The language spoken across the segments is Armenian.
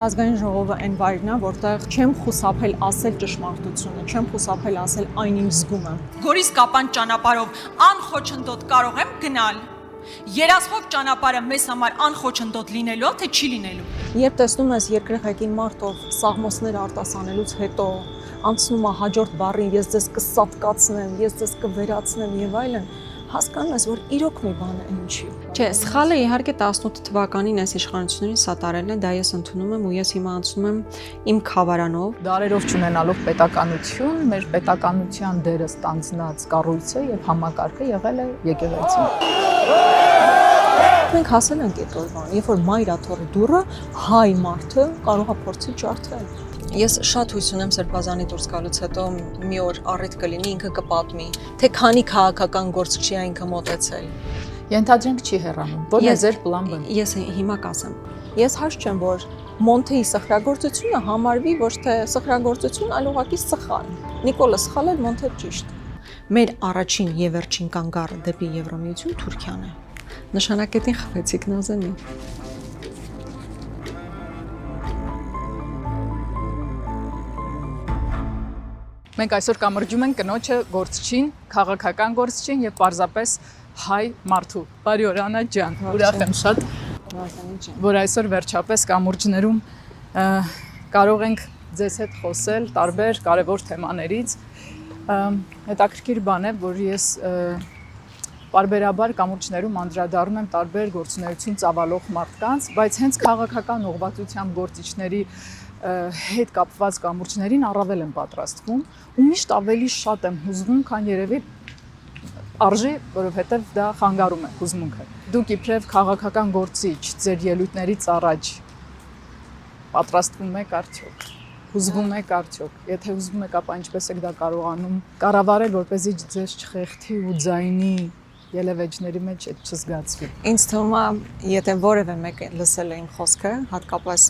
Ազգային ժողովը այն վայրն է, որտեղ չեմ խուսափել ասել ճշմարտությունը, չեմ խուսափել ասել այն ինչ զգում եմ։ Գորիս կապան ճանապարհով անխոչնդոտ կարող եմ գնալ։ Երազվող ճանապարհը մեզ համար անխոչնդոտ լինելու թե չի լինելու։ Երբ տեսնում ես երկրեղեկին մարդ, ով սաղմոսներ արտասանելուց հետո անցնում է հաջորդ բառին, ես ձեզ կսատկացնեմ, ես ձեզ կվերացնեմ եւ այլն, հասկանում ես, որ իրոք մի բան է ինչի։ Չէ, սխալը իհարկե 18 թվականին այս իշխանություններին սատարելն է, դա ես ընդունում եմ ու ես հիմա անցնում եմ իմ խավարանով։ Դարերով չունենալով պետականություն, մեր պետականության դերը ստանձնած կառույցը եւ համակարգը եղել է եկեղեցին։ Մենք հասել ենք այդ օրվան, երբ որ Մայրաթորի դուռը հայ մարդը կարող է փորձի ջարդել։ Ես շատ հույս ունեմ Սրբազանի դուրս գալուց հետո մի օր առիթ կլինի, ինքը կպատմի, թե քանի քաղաքական գործչի է ինքը մոտեցել։ Ենթադրենք չի հեռանում։ Ո՞րն է ձեր պլան B։ Ես հիմա կասեմ։ Ես հաշ չեմ, որ Մոնթեի սխրագործությունը համարվի ոչ թե սխրագործություն, այլ ուղղակի սխալ։ Նիկոլը սխալ էր, Մոնթը ճիշտ։ Մեր առաջին եւ վերջին կանգառը դեպի Եվրամիություն Թուրքիան է։ Նշանակետին խփեցիք Նազենի։ Մենք այսօր կամրջում ենք կնոջը գործչին, քաղաքական գործչին եւ պարզապես հայ մարդու։ Բարի օր Անա ջան, ուրախ եմ շատ, որ այսօր վերջապես կամուրջներում կարող ենք ձեզ հետ խոսել տարբեր կարևոր թեմաներից։ Հետաքրքիր բան է, որ ես պարբերաբար կամուրջներում անդրադառնում եմ տարբեր գործունեություն ծավալող մարդկանց, բայց հենց քաղաքական ուղղվածությամբ գործիչների հետ կապված կամուրջներին առավել եմ պատրաստվում ու միշտ ավելի շատ եմ հուզվում, քան երևի արժի, որովհետև դա խանգարում է հուզմունքը։ Դուք իբրև քաղաքական գործիչ, ձեր ելույթներից առաջ պատրաստվում եք արդյոք, հուզվում եք արդյոք, եթե հուզվում եք, ապա ինչպես եք դա կարողանում կառավարել, որպեսզի ձեզ չխեղդի ու ձայնի ելևէջների մեջ այդ չզգացվի։ Ինձ թվում է, եթե որևէ մեկը լսել է իմ խոսքը, հատկապես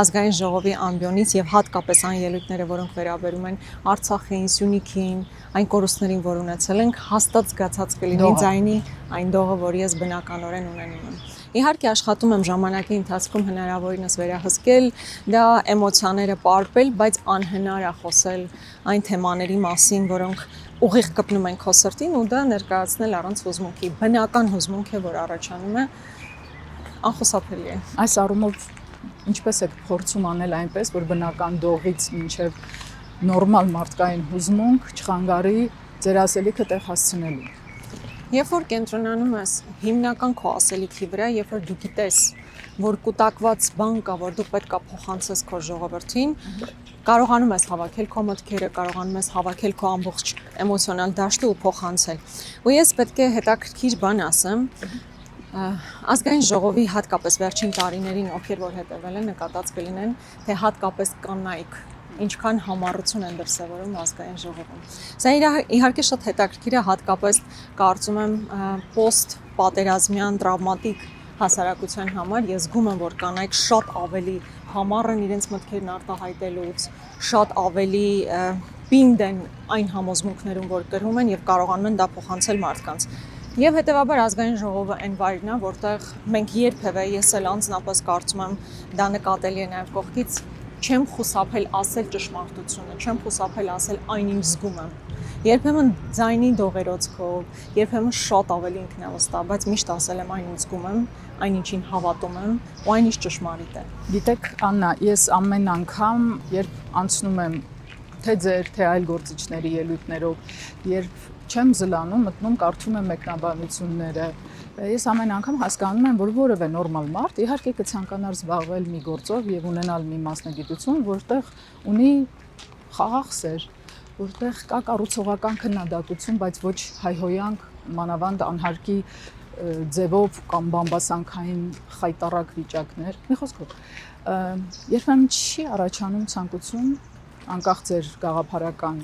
ազգային ժողովի ամբիոնից եւ հատկապես այն ելույթները, որոնք վերաբերում են Արցախին, Սյունիքին, այն կորուստներին, որ ունեցել ենք, հաստատ զգացած կլինի ձայնի այն դողը, որ ես բնականորեն ունենում եմ։ Իհարկե աշխատում եմ ժամանակի ընթացքում հնարավորինս վերահսկել դա, էմոցիաները պարպել, բայց անհնար է խոսել այն թեմաների մասին, որոնք ուղիղ կպնում են քո սրտին ու դա ներկայացնել առանց հուզմունքի։ Բնական հուզմունք է, որ առաջանում է, անխուսափելի է։ Այս առումով ինչպես եք փորձում անել այնպես, որ բնական դողից մինչև նորմալ մարդկային հուզմունք չխանգարի ձեր ասելիքը տեղ հասցնելու։ Երբ որ կենտրոնանում ես հիմնական քո ասելիքի վրա, երբ որ դու գիտես, որ կուտակված բան կա, որ դու պետք է փոխանցես քո ժողովրդին, կարողանում ես հավաքել քո մտքերը, կարողանում ես հավաքել քո ամբողջ էմոցիոնալ դաշտը ու փոխանցել։ Ու ես պետք է հետաքրքիր բան ասեմ, ազգային ժողովի հատկապես վերջին տարիներին, ովքեր որ հետևել են, նկատած կլինեն, թե հատկապես կանայք ինչքան համառություն են դրսևորում ազգային ժողովում։ Սա իհարկե շատ հետաքրքիր է, հատկապես կարծում եմ պոստ պատերազմյան տրավմատիկ հասարակության համար ես զգում եմ, որ կանայք շատ ավելի համառ են իրենց մտքերն արտահայտելուց, շատ ավելի պինդ են այն համոզմունքներում, որ կրում են եւ կարողանում են դա փոխանցել մարդկանց։ Եվ հետեւաբար ազգային ժողովը այն վայրն է, որտեղ մենք երբևէ, ես էլ անձնապես կարծում եմ, դա նկատելի է նաեւ կողքից, չեմ խուսափել ասել ճշմարտությունը, չեմ խուսափել ասել այն ինչ զգում եմ։ Երբեմն ձայնի դողերոցքով, երբեմն շատ ավելի ինքնավստահ, բայց միշտ ասել եմ այն ինչ զգում եմ, այն ինչին հավատում եմ ու այն ինչ ճշմարիտ է։ Գիտեք, Աննա, ես ամեն անգամ, երբ անցնում եմ թե ձեր, թե այլ գործիչների ելույթներով, երբ չեմ զլանում, մտնում կարդում եմ մեկնաբանությունները, ես ամեն անգամ հասկանում եմ, որ որևէ նորմալ մարդ իհարկե կցանկանար զբաղվել մի գործով եւ ունենալ մի մասնագիտություն, որտեղ ունի խաղաղ սեր, որտեղ կա կառուցողական քննադատություն, բայց ոչ հայհոյանք, մանավանդ անհարկի ձևով կամ բամբասանքային խայտառակ վիճակներ։ Մի խոսքով, երբեմն չի առաջանում ցանկություն անկախ ձեր գաղափարական,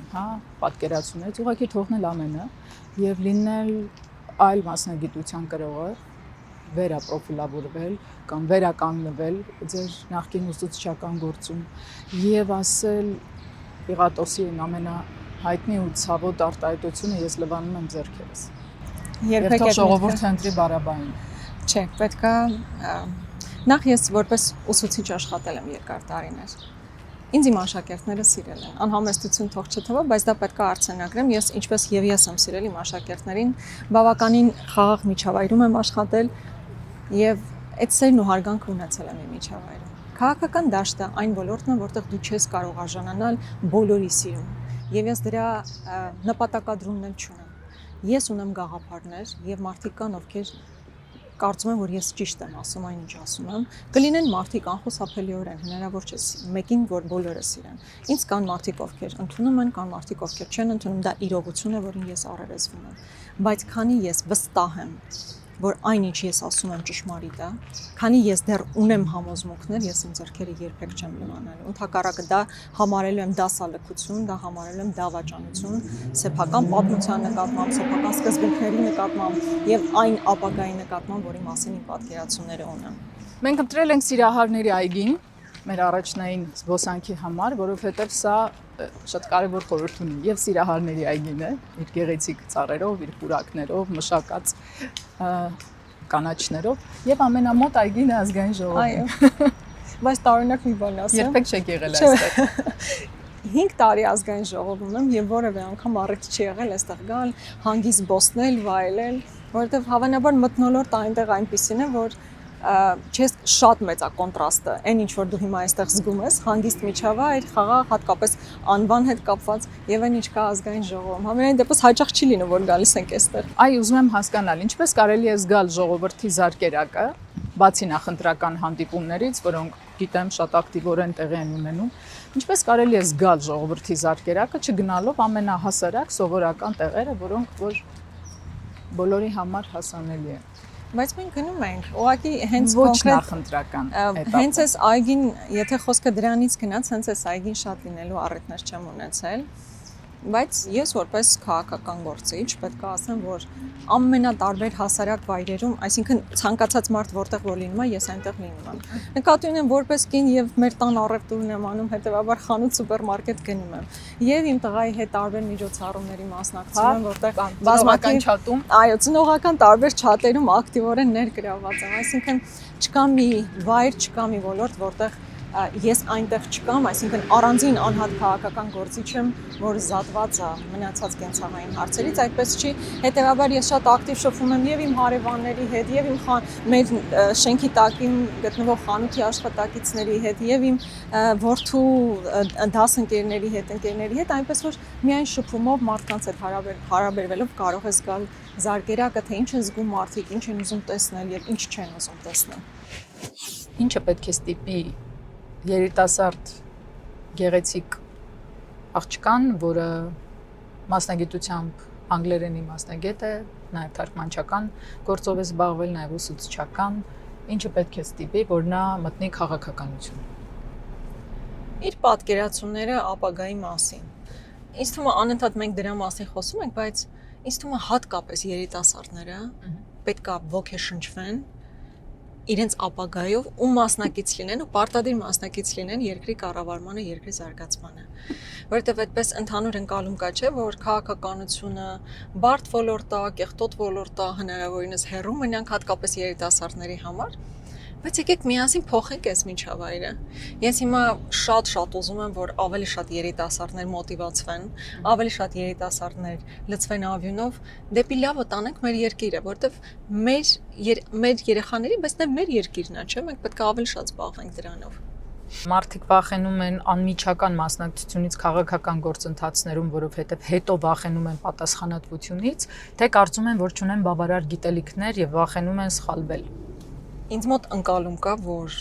պատկերացումից, ուղղակի թողնել ամենը եւ լինել այլ մասնագիտության կրողը, վերապրոֆիլավորվել կամ վերականգնվել ձեր նախկին ուսուցչական գործում եւ ասել Պիղատոսի ամենահայտնի ու ցավոտ արտահայտությունը ես լվանում եմ ձեռքերս։ Երբեք ժողովուրդը ընտրի Բարաբային։ Չէ, պետք է Նախ ես որպես ուսուցիչ աշխատել եմ երկար տարիներ։ Ինձ իմ աշակերտները սիրել են։ Անհամեստություն թող չթվա, բայց դա պետք է արձանագրեմ։ Ես ինչպես եւ ես եմ սիրել իմ աշակերտներին, բավականին խաղաղ միջավայրում եմ աշխատել եւ այդ սերն ու հարգանքը ունեցել եմ իմ միջավայրում։ Քաղաքական դաշտը այն ոլորտն է, որտեղ դու չես կարող արժանանալ բոլորի սիրուն։ Եվ ես դրա նպատակադրումն չունեմ։ Ես ունեմ գաղափարներ եւ մարդիկ կան, ովքեր կարծում եմ, որ ես ճիշտ եմ ասում այն ինչ ասում եմ, կլինեն մարդիկ անխուսափելիորեն, հնարավոր չէ մեկին, որ բոլորը սիրեն։ Ինձ կան մարդիկ, ովքեր ընդունում են, կան մարդիկ, ովքեր չեն ընդունում, դա իրողություն է, որին ես առերեսվում եմ։ Բայց քանի ես վստահ եմ, որ այն ինչ ես ասում եմ ճշմարիտ է, քանի ես դեռ ունեմ համոզմունքներ, ես իմ ձեռքերը երբեք չեմ լվանալու։ Ընդհակառակը դա համարելու եմ դասալքություն, դա համարելու եմ դավաճանություն, սեփական պատմության նկատմամբ, սեփական սկզբունքների նկատմամբ եւ այն ապագայի նկատմամբ, որի մասին իմ պատկերացումները ունեմ։ Մենք ընտրել ենք Սիրահարների այգին մեր առաջնային զբոսանքի համար, որովհետև սա շատ կարևոր խորհուրդ ունի եւ Սիրահարների այգին է, իր գեղեցիկ ծառերով, իր պուրակներով, մշակած կանաչներով եւ ամենամոտ այգին է Ազգային ժողովին։ Այո։ Բայց տարօրինակ մի բան ասեմ։ Երբեք չեք եղել այստեղ։ 5 տարի Ազգային ժողովում եմ եւ որևէ անգամ առիթ չի եղել այստեղ գալ, հանգիստ զբոսնել, վայելել, որովհետեւ հավանաբար մթնոլորտ այնտեղ այնպեսին է, որ չես շատ մեծ է կոնտրաստը, այն ինչ որ դու հիմա այստեղ զգում ես, հանգիստ միջավայր, խաղաղ, հատկապես անվան հետ կապված եւ այն ինչ կա Ազգային ժողովում։ Համենայն դեպս հաճախ չի լինում, որ գալիս ենք այստեղ։ Այ ուզում եմ հասկանալ, ինչպես կարելի է զգալ ժողովրդի զարկերակը, բացի նախընտրական հանդիպումներից, որոնք գիտեմ շատ ակտիվորեն տեղի են ունենում, ինչպես կարելի է զգալ ժողովրդի զարկերակը չգնալով ամենահասարակ սովորական տեղերը, որոնք որ բոլորի համար հասանելի են։ Բայց մենք գնում ենք, ուղղակի հենց ոչ նախընտրական էտապ։ Հենց այս այգին, եթե խոսքը դրանից գնաց, հենց այս այգին շատ լինելու առիթներ չեմ ունեցել, բայց ես որպես քաղաքական գործիչ պետք է ասեմ, որ ամենատարբեր հասարակ վայրերում, այսինքն ցանկացած մարդ որտեղ որ լինում է, ես այնտեղ լինում եմ։ Նկատի ունեմ որպես կին եւ մեր տան առևտուրն եմ անում, հետեւաբար խանութ, սուպերմարկետ գնում եմ։ Եվ իմ տղայի հետ տարբեր միջոցառումների մասնակցում եմ, որտեղ բազմական չաթում, այո, ծնողական տարբեր չաթերում ակտիվորեն ներգրավված եմ, այսինքն չկա մի վայր, չկա մի ոլորտ, որտեղ ես այնտեղ չկամ, այսինքն առանձին անհատ քաղաքական գործիչ եմ, որ զատված է մնացած կենցաղային հարցերից, այդպես չի, հետեւաբար ես շատ ակտիվ շփվում եմ եւ իմ հարևանների հետ, եւ իմ մեր շենքի տակին գտնվող խանութի աշխատակիցների հետ, եւ իմ որդու դասընկերների հետ, այնպես որ միայն շփումով մարդկանց հետ հարաբերվելով կարող ես գալ զարկերակը, թե ինչ են զգում մարդիկ, ինչ են ուզում տեսնել եւ ինչ չեն ուզում տեսնել։ Ինչը պետք է ստիպի երիտասարդ գեղեցիկ աղջկան, որը մասնագիտությամբ անգլերենի մասնագետ է, նաև թարգմանչական գործով է զբաղվել, նաև ուսուցչական, ինչը պետք է ստիպի, որ նա մտնի քաղաքականություն։ Իր պատկերացումները ապագայի մասին։ Ինձ թվում է անընդհատ մենք դրա մասին խոսում ենք, բայց ինձ թվում է հատկապես երիտասարդները պետք է ոգեշնչվեն իրենց ապագայով ու մասնակից լինեն ու պարտադիր մասնակից լինեն երկրի կառավարմանը, երկրի զարգացմանը։ Որովհետև այդպես ընդհանուր ընկալում կա, չէ, որ քաղաքականությունը բարդ ոլորտ է, կեղտոտ ոլորտ է, հնարավորինս հեռու մնանք հատկապես երիտասարդների համար, բայց եկեք միասին փոխենք այս միջավայրը։ Ես հիմա շատ ուզում եմ, որ ավելի շատ երիտասարդներ մոտիվացվեն, ավելի շատ երիտասարդներ լցվեն ավյունով, դեպի լավը տանենք մեր երկիրը, որովհետև մեր երեխաների, բայց նաև մեր երկիրն է, չէ՞, մենք պետք է ավելի շատ զբաղվենք դրանով։ Մարդիկ վախենում են անմիջական մասնակցությունից քաղաքական գործընթացներում, որովհետև հետո վախենում են պատասխանատվությունից, թե կարծում են, որ չունեն բավարար գիտելիքներ եւ վախենում են սխալվել։ Ինձ մոտ ընկալում կա, որ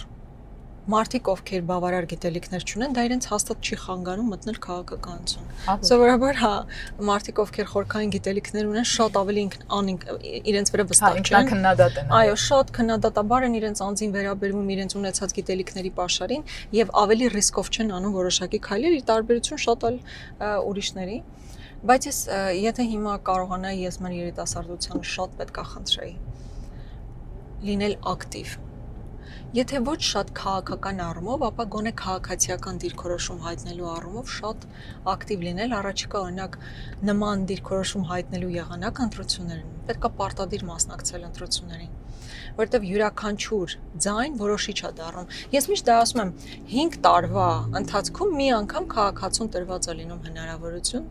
մարդիկ, ովքեր բավարար գիտելիքներ չունեն, դա իրենց հաստատ չի խանգարում մտնել քաղաքականություն։ Սովորաբար, հա, մարդիկ, ովքեր խորքային գիտելիքներ ունեն, շատ ավելի իրենց վրա վստահ չեն։ Ինքնակնդադատ են։ Այո, շատ քննադատաբար են իրենց անձին վերաբերվում, իրենց ունեցած գիտելիքների pašարին եւ ավելի ռիսկով չեն անում որոշակի քայլեր, ի տարբերություն շատ այլ ուրիշների։ Բայց ես եթե հիմա կարողանայի, ես մեր երիտասարդությանը շատ պետք է խնդրեի լինել ակտիվ։ եթե ոչ շատ քաղաքական առումով, ապա գոնե քաղաքացիական դիրքորոշում հայտնելու առումով շատ ակտիվ լինել, առաջիկա օրինակ նման դիրքորոշում հայտնելու եղանակ ընտրություններին, պետք է պարտադիր մասնակցել ընտրություններին, որտեվ յուրաքանչյուր ձայն որոշիչ է դառնում։ Ես միշտ դա ասում եմ, 5 տարվա ընթացքում մի անգամ քաղաքացուն տրված է լինում հնարավորություն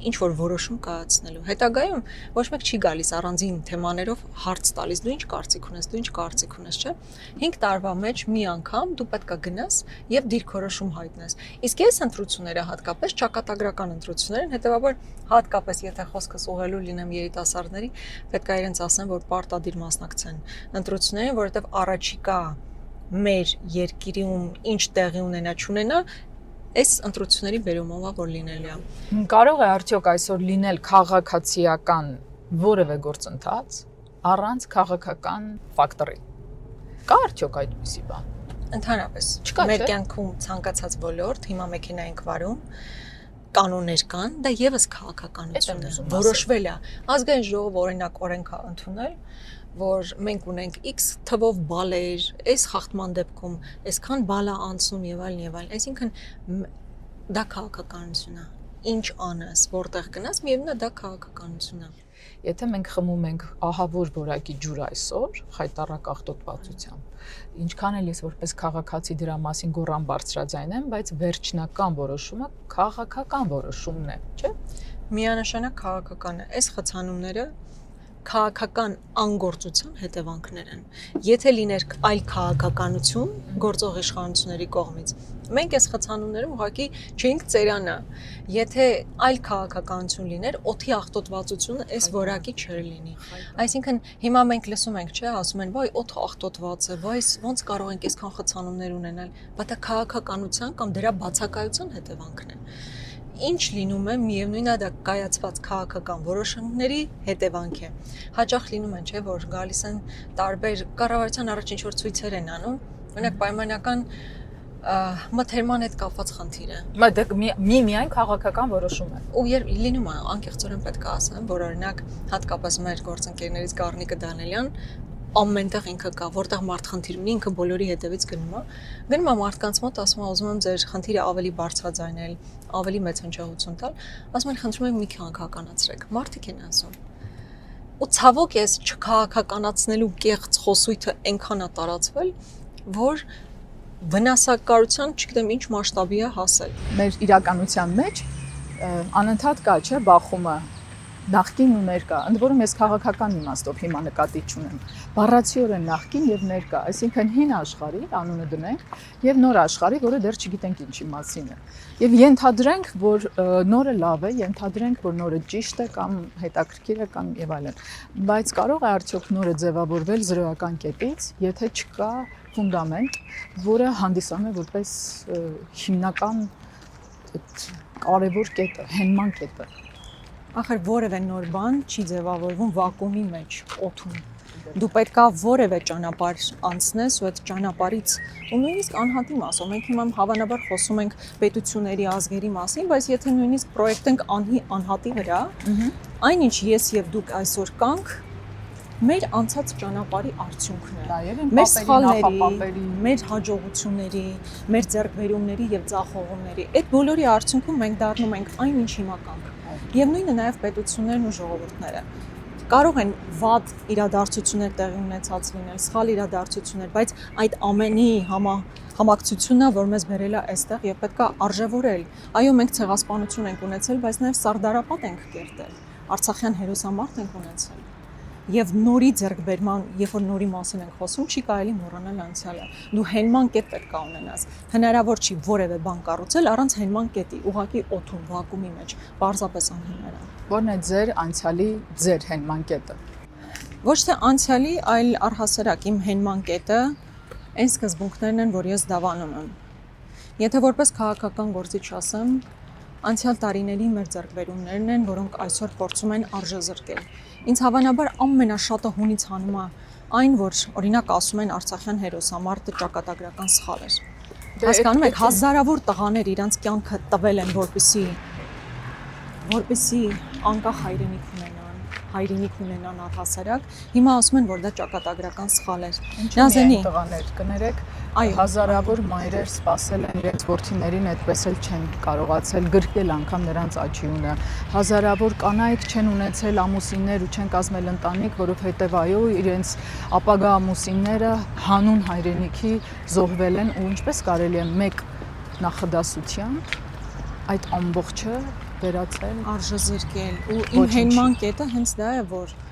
ինչ որ որոշում կայացնելու։ Հետագայում ոչ մեկ չի գալիս առանձին թեմաներով հարց տալիս, դու ինչ կարծիք ունես, դու ինչ կարծիք ունես, չէ՞։ 5 տարվա մեջ մի անգամ դու պետք է գնաս եւ դիրքորոշում հայտնես։ Իսկ այս ընտրությունները հատկապես ճակատագրական ընտրություններ են, հետեւաբար հատկապես եթե խոսքս ուղղելու լինեմ երիտասարդների, պետք է իրենց ասեմ, որ պարտադիր մասնակցեն ընտրություններին, որովհետեւ առաջիկա մեր երկիրում ինչ տեղի ունենա չունենա այս ընտրությունների բերումով է որ լինելու է։ Կարող է արդյոք այսօր լինել քաղաքացիական որևէ գործընթաց առանց քաղաքական ֆակտորի։ Կա արդյոք այդպիսի բան։ Ընդհանրապես Չկա, մեր չէ՞։ կյանքում ցանկացած ոլորտ, հիմա մեքենա ենք վարում, կանոններ կան, դա եւս քաղաքականություն է, ուզում որոշվել է։ Ազգային ժողովը օրինակ օրենք է ընդունել, որ մենք ունենք X թվով բալեր, այս խախտման դեպքում այսքան բալ է անցնում եւ այլն եւ այլն։ Այսինքն դա քաղաքականություն է։ Ինչ անես, որտեղ գնաս, միևնույն է դա քաղաքականություն է։ Եթե մենք խմում ենք ահավոր որակի ջուր այսօր, խայտառակ աղտոտվածությամբ, ինչքան էլ ես որպես քաղաքացի դրա մասին գոռան բարձրաձայն եմ, բայց վերջնական որոշումը քաղաքական որոշումն է, չէ՞։ Միանշանակ քաղաքական է։ Այս խցանումները քաղաքական անգործության հետևանքներ են։ Եթե լիներ այլ քաղաքականություն գործող իշխանությունների կողմից, մենք այս խցանումներում ուղղակի չէինք ծերանը։ Եթե այլ քաղաքականություն լիներ, օդի աղտոտվածությունը այս որակի չէր լինի։ Այսինքն հիմա մենք լսում ենք, չէ, ասում են, վայ, օդը աղտոտված է, վայ, ոնց կարող ենք այսքան խցանումներ ունենալ, բայց դա քաղաքականության կամ դրա բացակայության հետևանքն է։ Ինչ լինում է, միևնույն է դա կայացված քաղաքական որոշումների հետևանք է։ Հաճախ լինում են, չէ, որ գալիս են տարբեր կառավարության առաջ ինչ որ ցույցեր են անում, օրինակ պայմանական մթերման հետ կապված խնդիր է։ Բայց միայն քաղաքական որոշում է։ Ու լինում է, անկեղծորեն պետք է ասեմ, որ օրինակ հատկապես մեր գործընկերներից Գառնիկը Դանելյան ամենտեղ ինքը կա, որտեղ մարդ խնդիր ունի, ինքը բոլորի հետևից գնում է մարդկանց մոտ, ասում է, ուզում եմ ձեր խնդիրը ավելի բարձրաձայնել, ավելի մեծ հնչեղություն տալ, ասում են, խնդրում եմ մի քաղաքականացրեք, մարդիկ են ասում։ Ու ցավոք ես չքաղաքականացնելու կեղծ խոսույթը այնքան է տարածվել, որ վնասակարության, չգիտեմ, ինչ մասշտաբի է հասել։ Մեր իրականության մեջ անընդհատ կա, չէ, բախումը նախկին ու ներկա, ընդ որում ես քաղաքական իմաստով հիմա նկատի չունեմ։ Բառացիորեն նախկին եւ ներկա, այսինքն հին աշխարհի անունը դնենք եւ նոր աշխարհի, որը դեռ չգիտենք ինչի մասին է։ Եվ ենթադրենք, որ նորը լավ է, ենթադրենք, որ նորը ճիշտ է կամ հետաքրքիր է կամ եւ այլն։ Բայց կարող է արդյոք նորը ձևավորվել զրոյական կետից, եթե չկա ֆունդամենտ, որը հանդիսանում է որպես հիմնական կարևոր կետը, հենման կետը։ Ախր որևէ նոր բան չի ձևավորվում վակուումի մեջ, օդում։ Դու պետքա որևէ ճանապարհ անցնես ու այդ ճանապարհից ու նույնիսկ անհատի մասով մենք հիմա հավանաբար խոսում ենք պետությունների ազգերի մասին, բայց եթե նույնիսկ պրոյեկտ ենք անհատի վրա, այնինչ ես եւ դուք այսօր կանք մեր անցած ճանապարհի արդյունքն է։ Մեր սխալների, մեր հաջողությունների, մեր ձեռքբերումների եւ ձախողումների, այդ բոլորի արդյունքում մենք դառնում ենք այն, ինչ հիմա կանք։ Եվ նույնը նաև պետություններն ու ժողովուրդները կարող են վատ իրադարձություններ տեղի ունեցած լինել, սխալ իրադարձություններ, բայց այդ ամենի համակցությունն է, որ մեզ բերել է այստեղ եւ պետք է արժևորել։ Այո, մենք ցեղասպանություն ենք ունեցել, բայց նաև սարդարապատ ենք կերտել։ Արցախյան հերոսամարտ ենք ունեցել։ Եվ նորի ձեռքբերման, երբ որ նորի մասին ենք խոսում, չի կարելի մոռանալ անցյալը։ Դու հենման կետ պետք է ունենաս։ Հնարավոր չի որևէ բան կառուցել առանց հենման կետի, ուղղակի օդում, վակուումի մեջ, պարզապես անհնար է։ Որն է ձեր անցյալի ձեր հենման կետը։ Ոչ թե անցյալի, այլ առհասարակ իմ հենման կետը այն սկզբունքներն են, որ ես դավանում եմ։ Եթե որպես քաղաքական գործիչ ասեմ, անցյալ տարիների մեր ձեռքբերումներն են, որոնք այսօր փորձում են արժեզրկել։ Ինձ հավանաբար ամենաշատը հունից հանում է այն, որ օրինակ ասում են Արցախյան հերոսամարտը ճակատագրական սխալ էր։ Հասկանում եք, հազարավոր տղաներ իրանց կյանքը տվել են, որպեսզի անկախ հայրենիք ունենան, հայրենիք ունենան առհասարակ, հիմա ասում են, որ դա ճակատագրական սխալ էր։ Նազանի տղաներ կներեք, Այո, հազարավոր մայրեր սпасել են իրենց որդիներին, այդպես էլ չեն կարողացել գրկել անգամ նրանց աչիունը։ Հազարավոր կանայք չեն ունեցել ամուսիններ ու չեն կազմել ընտանիք, որովհետև այո, իրենց ապագա ամուսինները հանուն հայրենիքի զոհվել են ու ինչպես կարելի է մեկ նախադասությամբ այդ ամբողջը վերածել արժեզրկել ու իմ հենման կետը հենց դա է, որ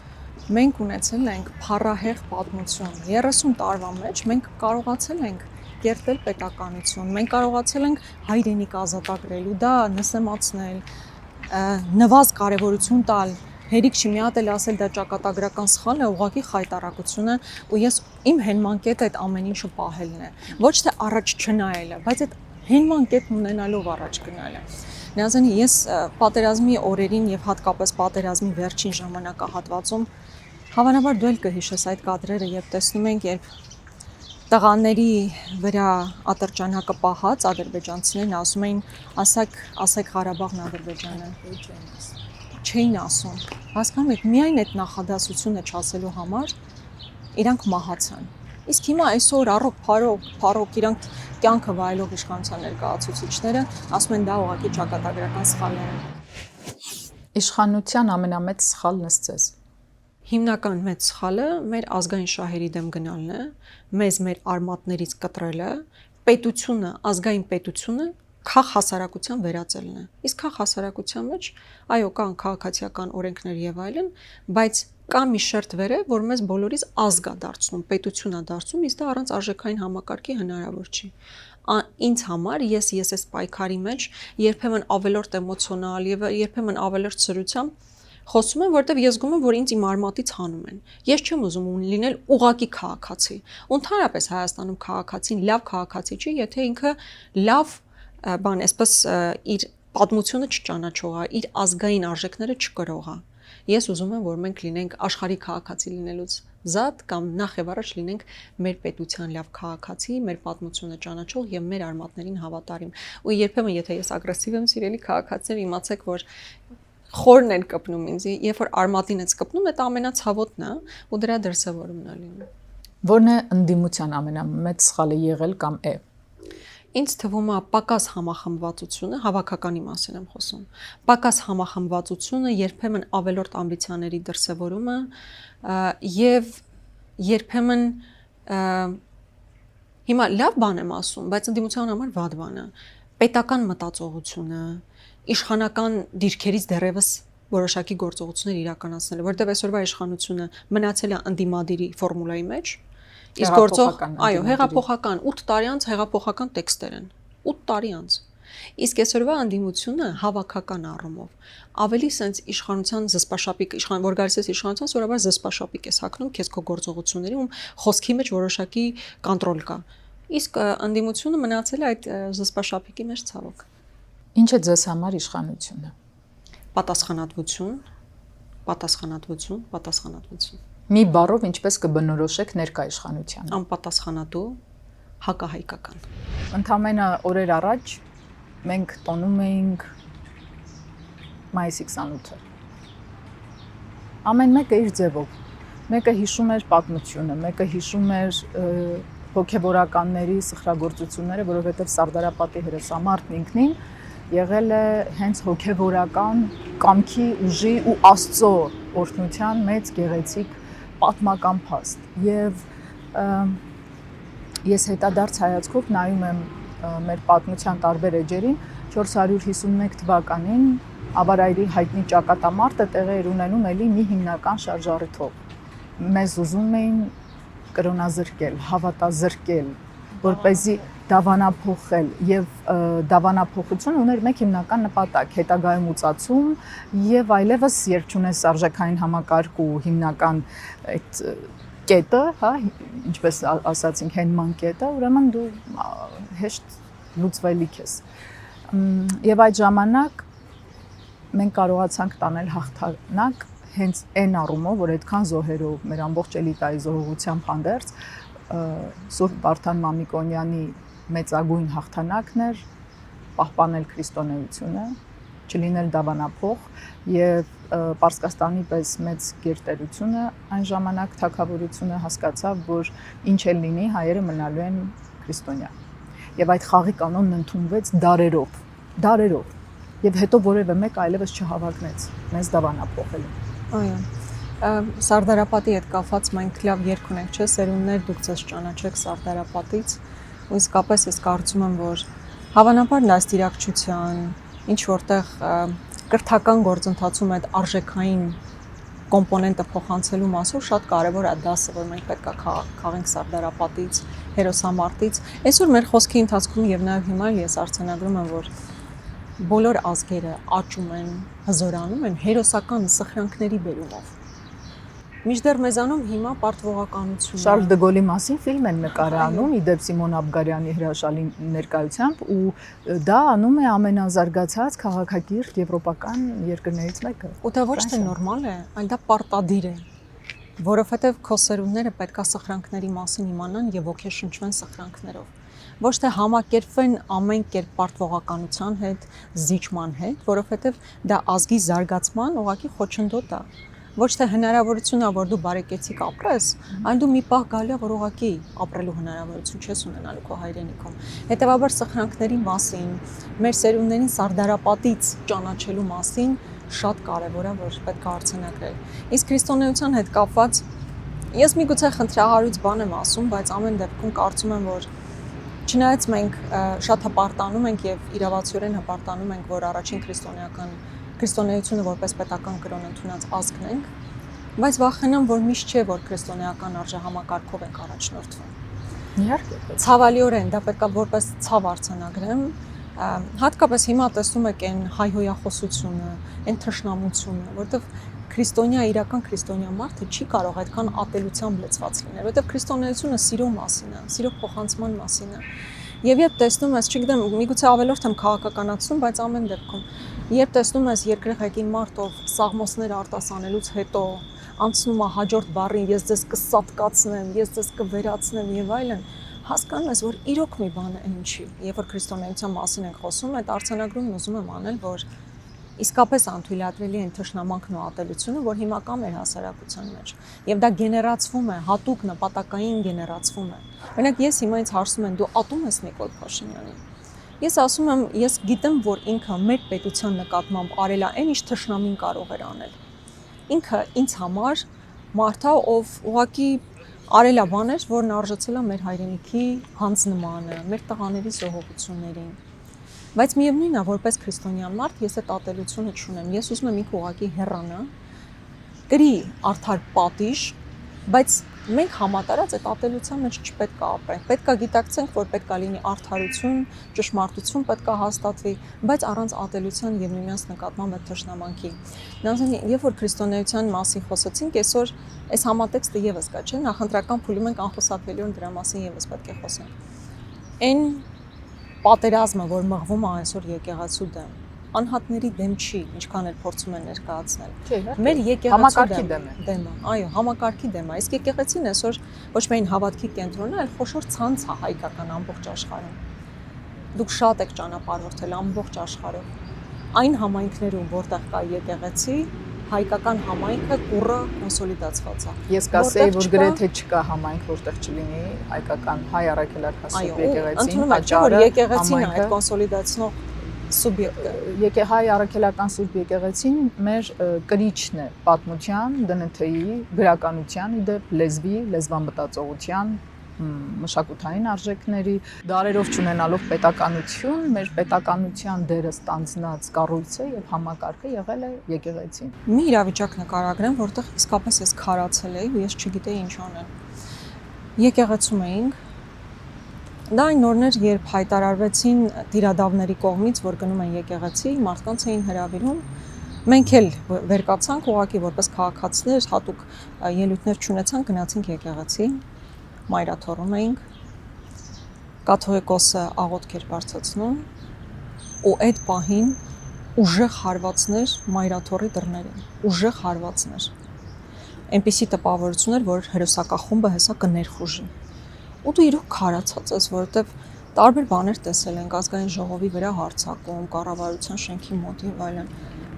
մենք ունեցել ենք փառահեղ պատմություն 30 տարվա մեջ մենք կարողացել ենք կերտել պետականություն, մենք կարողացել ենք հայրենիք ազատագրել ու դա նսեմացնել, նվազ կարևորություն տալ, հերիք չի մի հատ էլ ասել դա ճակատագրական սխալ է, ուղղակի խայտարակություն է ու ես իմ հենման կետը այդ ամեն ինչը պահելն է, ոչ թե առաջ չնայելը, բայց այդ հենման կետն ունենալով առաջ գնալը։ Նազանի, ես պատերազմի օրերին եւ հատկապես պատերազմի վերջին ժամանակահատվածում հավանաբար դու էլ կհիշես այդ կադրերը, երբ տեսնում ենք, երբ տղաների վրա ատրճանակը պահած ադրբեջանցիներն ասում էին, ասեք Ղարաբաղն Ադրբեջանը։ Չէին ասում։ Հասկանում եք, միայն այդ նախադասությունը չասելու համար իրանք մահացան։ Իսկ հիմա այսօր առօք փարոք իրանք կյանքը վայելող իշխանության ներկայացուցիչները ասում են դա ուղղակի ճակատագրական սխալ է։ Իշխանության ամենամեծ սխալն ըստ ձեզ։ Հիմնական մեծ սխալը մեր ազգային շահերի դեմ գնալն է, մեզ մեր արմատներից կտրելը, պետությունը, ազգային պետությունը քաղ հասարակության վերածելն է։ Իսկ քաղ հասարակության մեջ այո կան քաղաքացիական օրենքներ եւ այլն, բայց կա մի շերտ վեր է, որ մեզ բոլորիս ազգ է դարձնում, պետություն է դարձնում, իսկ դա առանց արժեքային համակարգի հնարավոր չի։ Ինձ համար ես այս պայքարի մեջ երբեմն ավելորդ էմոցիոնալ եւ երբեմն ավելորդ սրությամբ խոսում եմ, որտեվ ես զգում եմ, որ ինձ իմ արմատից հանում են։ Ես չեմ ուզում լինել ուղակի քաղաքացի։ Ընդհանրապես Հայաստանում քաղաքացին լավ քաղաքացի չի, եթե ինքը լավ բան, այսպես իր պատմությունը չճանաչող է, իր ազգային արժեքները չկրող է։ Ես ուզում եմ, որ մենք լինենք աշխարհի քաղաքացի լինելուց զատ կամ նախ եւ առաջ լինենք մեր պետության լավ քաղաքացի, մեր պատմությունը ճանաչող եւ մեր արմատներին հավատարիմ։ Ու երբեմն եթե ես ագրեսիվ եմ սիրելի քաղաքացիներ, իմացեք, որ խորն են կպնում ինձ, երբ որ արմատին ես կպնում, այդ ամենացավոտն է ու դրա դրսևորումն է լինում։ Որն է ընդդիմության ամենամեծ սխալը եղել կամ է։ Ինձ թվում է պակաս համախմբվածությունը, հավաքականի մասին եմ խոսում։ Պակաս համախմբվածությունը, երբեմն ավելորդ ամբիցիաների դրսևորումը եւ երբեմն հիմա լավ բան եմ ասում, բայց ընդդիմության համար վատ բան է։ Պետական մտածողությունը, իշխանական դիրքերից դեռևս որոշակի գործողություններ իրականացնել, որտեղ այսօրվա իշխանությունը մնացել է ընդդիմադիրի ֆորմուլայի մեջ, իսկ գործող, այո, հեղափոխական 8 տարի անց հեղափոխական տեքստեր են, 8 տարի անց։ Իսկ այսօրվա ընդդիմությունը հավաքական առումով ավելի սենց իշխանության զսպաշապիկ, որ գալիս է իշխանության, սովորաբար զսպաշապիկ է հագնում քեզ քո գործողությունների ու խոսքի մեջ որոշակի կոնտրոլ կա։ Իսկ ընդդիմությունը մնացել է այդ զսպաշապիկի մեջ ցավոք։ Ինչ է ձեզ համար իշխանությունը։ Պատասխանատվություն, պատասխանատվություն, պատասխանատվություն։ Մի բառով ինչպես կբնորոշեք ներկա իշխանությանը։ Անպատասխանատու, հակահայկական։ Ընդամենը օրեր առաջ մենք տոնում էինք մայիսի 28-ը։ Ամեն մեկը իր ձևով։ Մեկը հիշում էր պատմությունը, մեկը հիշում էր հոգևորականների սխրագործությունները, որովհետև Սարդարապատի հրոսամարտն ինքնին եղել է հենց հոգևորական կամքի, ուժի ու Աստծո օրհնության մեծ գեղեցիկ պատմական փաստ։ Եվ ես հետադարձ հայացքով նայում եմ մեր պատմության տարբեր էջերին 451 թվականին Աբարայրի հայտնի ճակատամարտը տեղի էր ունենում էլի մի հիմնական շարժառիթով։ Մեզ ուզում էին կրոնազրկել, հավատազրկել, որպեսզի դավանափոխել եւ դավանափոխությունը ուներ մեկ հիմնական նպատակ՝ հետագայում ուծացում եւ այլևս երբ չունես արժեքային համակարգ ու հիմնական այդ կետը, հա, ինչպես ասացինք, հենման կետը, ուրեմն դու հեշտ լուծվելիք ես։ Եվ այդ ժամանակ մենք կարողացանք տանել հաղթանակ հենց այն առումով, որ այդքան զոհերով մեր ամբողջ էլիտայի զոհողությամբ հանդերձ Սուրբ Վարդան Մամիկոնյանի մեծագույն հաղթանակն էր պահպանել քրիստոնեությունը, չլինել դավանափոխ եւ Պարսկաստանի պես մեծ գերտերությունը այն ժամանակ թագավորությունը հասկացավ, որ ինչ էլ լինի, հայերը մնալու են քրիստոնյա։ Եվ այդ խաղի կանոնն ընդունվեց դարերով։ Եվ հետո որևէ մեկ այլևս չհավակնեց մեզ դավանափոխելու։ Այո։ Սարդարապատի հետ կապված մենք լավ երգ ունենք, չէ՞, սերունդներ դուք ձեզ ճանաչեք Սարդարապատից։ Ու իսկապես ես կարծում եմ, որ հավանաբար դաստիարակչության ինչ որտեղ կրթական գործընթացում այդ արժեքային կոմպոնենտը փոխանցելու մասով շատ կարևոր է դասը, որ մենք պետք է քաղենք Սարդարապատից, հերոսամարտից։ Այսօր մեր խոսքի ընթացքում եւ նաեւ հիմա ես արձանագրում եմ, որ բոլոր ազգերը աճում են, հզորանում են հերոսական սխրանքների բերումով։ Մինչդեռ մեզանում հիմա պարտվողականություն Շարլ դե Գոլի մասին ֆիլմ են նկարանում իդեպ Սիմոն Աբգարյանի հրաշալի ներկայությամբ ու դա անում է ամենազարգացած քաղաքակիրթ եվրոպական երկրներից մեկը։ Ու դա ոչ թե նորմալ է, այլ դա պարտադիր է, որովհետև քո սերունդները պետքա սխրանքների մասին իմանան եւ ոգեշնչվեն սխրանքներով։ Ոչ թե համակերպվեն ամեն կերպ պարտվողականության հետ, զիջման հետ, որովհետև դա ազգի զարգացման ուղղակի խոչընդոտ է։ Ոչ թե հնարավորությունն է, որ դու բարեկեցիկ ապրես, այլ դու մի պահ գալու է, որ ուղղակի ապրելու հնարավորություն չես ունենալու քո հայրենիքում։ Հետևաբար սխրանքների մասին, մեր սերունդներին Սարդարապատից ճանաչելու մասին շատ կարևոր է, որ պետք է արձանագրել։ Իսկ քրիստոնեության հետ կապված ես միգուցե խնդրահարույց բան եմ ասում, բայց ամեն դեպքում կարծում եմ, որ չնայած մենք շատ հպարտանում ենք եւ իրավացիորեն հպարտանում ենք, որ առաջին քրիստոնեությունը որպես պետական կրոն ընդունած ազգն ենք, բայց վախենամ, որ միշտ չէ, որ քրիստոնեական արժեհամակարգով ենք առաջնորդվում։ Իհարկե։ Ցավալիորեն դա պետք է որպես ցավ արձանագրեմ, հատկապես հիմա տեսնում եք այն հայհոյախոսությունը, այն թշնամությունը, որտեղ իրական քրիստոնյա մարդը չի կարող այդքան ատելությամբ լեցված լինել, որտեղ քրիստոնեությունը սիրո մասին է, սիրո փոխանցման մասին է։ Եվ երբ տեսնում ես, չգիտեմ, միգուցե ավելորդ եմ քաղաքականացնում, բայց ամեն դեպքում, երբ տեսնում ես երկրեղեկին մարդ, ով սաղմոսներ արտասանելուց հետո անցնում է հաջորդ բառին, ես ձեզ կսատկացնեմ, ես ձեզ կվերացնեմ եւ այլն, հասկանում ես, որ իրոք մի բան այն չի։ Երբ որ քրիստոնեության մասին ենք խոսում, այդ արձանագրումն ուզում եմ անել, որ իսկապես անթույլատրելի են թշնամանքն ու ատելությունը, որ հիմա կա մեր հասարակության մեջ։ Եվ դա գեներացվում է, հատուկ նպատակային գեներացվում է։ Օրինակ ես հիմա ինձ հարցում են, դու ատում ես Նիկոլ Փաշինյանին։ Ես ասում եմ, ես գիտեմ, որ ինքը մեր պետության նկատմամբ արել է այն, ինչ թշնամին կարող էր անել։ Ինքը ինձ համար մարդ է, ով ուղղակի արել է բաներ, որն արժեցել է մեր հայրենիքի հանձնմանը, մեր տղաների զոհողություններին։ Բայց միևնույնն է, որպես քրիստոնյա մարդ ես այդ ատելությունը չունեմ։ Ես ուզում եմ ինքը ուղղակի հեռանա, կրի արդար պատիժ, բայց մենք համատարած այդ ատելության մեջ չպետք է ապրենք։ Պետք է գիտակցենք, որ պետք է լինի արդարություն, ճշմարտություն պետք է հաստատվի, բայց առանց ատելության եւ միմյանց նկատմամբ այդ թշնամանքի։ Երբ որ քրիստոնեության մասին խոսեցինք, այսօր այս համատեքստը եւս կա, չէ՞, նախընտրական փուլում ենք անխուսափելիորեն դրա մասին եւս պետք է խոսենք։ Այն պատերազմը, որ մղվում է այսօր եկեղեցու դեմ, անհատների դեմ չի, ինչքան էլ փորձում են ներկայացնել։ Մեր եկեղեցու դեմ է։ Այո, համակարգի դեմ է։ Իսկ եկեղեցին այսօր ոչ միայն հավատքի կենտրոնն է, այլ խոշոր ցանց է հայկական ամբողջ աշխարհում։ Դուք շատ եք ճանապարհորդել ամբողջ աշխարհով։ Այն համայնքներում, որտեղ կա եկեղեցի, հայկական համայնքը կուռը կոնսոլիդացված է։ Ես կասեի, որ գրեթե չկա համայնք, որտեղ չլինի հայկական հայ առաքելական եկեղեցին, պատճառը եկեղեցին է այդ կոնսոլիդացնող սուբյեկտը։ Հայ առաքելական սուրբ եկեղեցին մեր կրիչն է պատմության, ԴՆԹ-ի, գրականության, իդեպ լեզվի, լեզվամտածողության, մշակութային արժեքների, դարերով չունենալով պետականություն, մեր պետականության դերը ստանձնած կառույցը եւ համակարգը եղել է եկեղեցին։ Մի իրավիճակ նկարագրեմ, որտեղ իսկապես ես քարացել էի ու ես չգիտեի ինչ անել։ Եկեղեցում էինք։ Դա այն օրներ, երբ հայտարարվեցին տիրադավների կողմից, որ գնում են եկեղեցի, մարդկանց էին հրավիրում։ Մենք էլ վեր կացանք, ուղղակի որպես քաղաքացիներ, հատուկ ելույթներ չունեցանք, գնացինք եկեղեցի, մայրաթոռում էինք, կաթողիկոսը աղոթք էր բարձրացնում, ու այդ պահին ուժեղ հարվածներ մայրաթոռի դռներին, ուժեղ հարվածներ։ Այնպիսի տպավորություն էր, որ հերոսակախումբը հեսա կներխուժի։ Ու դու իրոք քարացած ես, որովհետև տարբեր բաներ տեսել ենք ազգային ժողովի վրա հարձակում, կառավարության շենքի մոտ եւ այլն։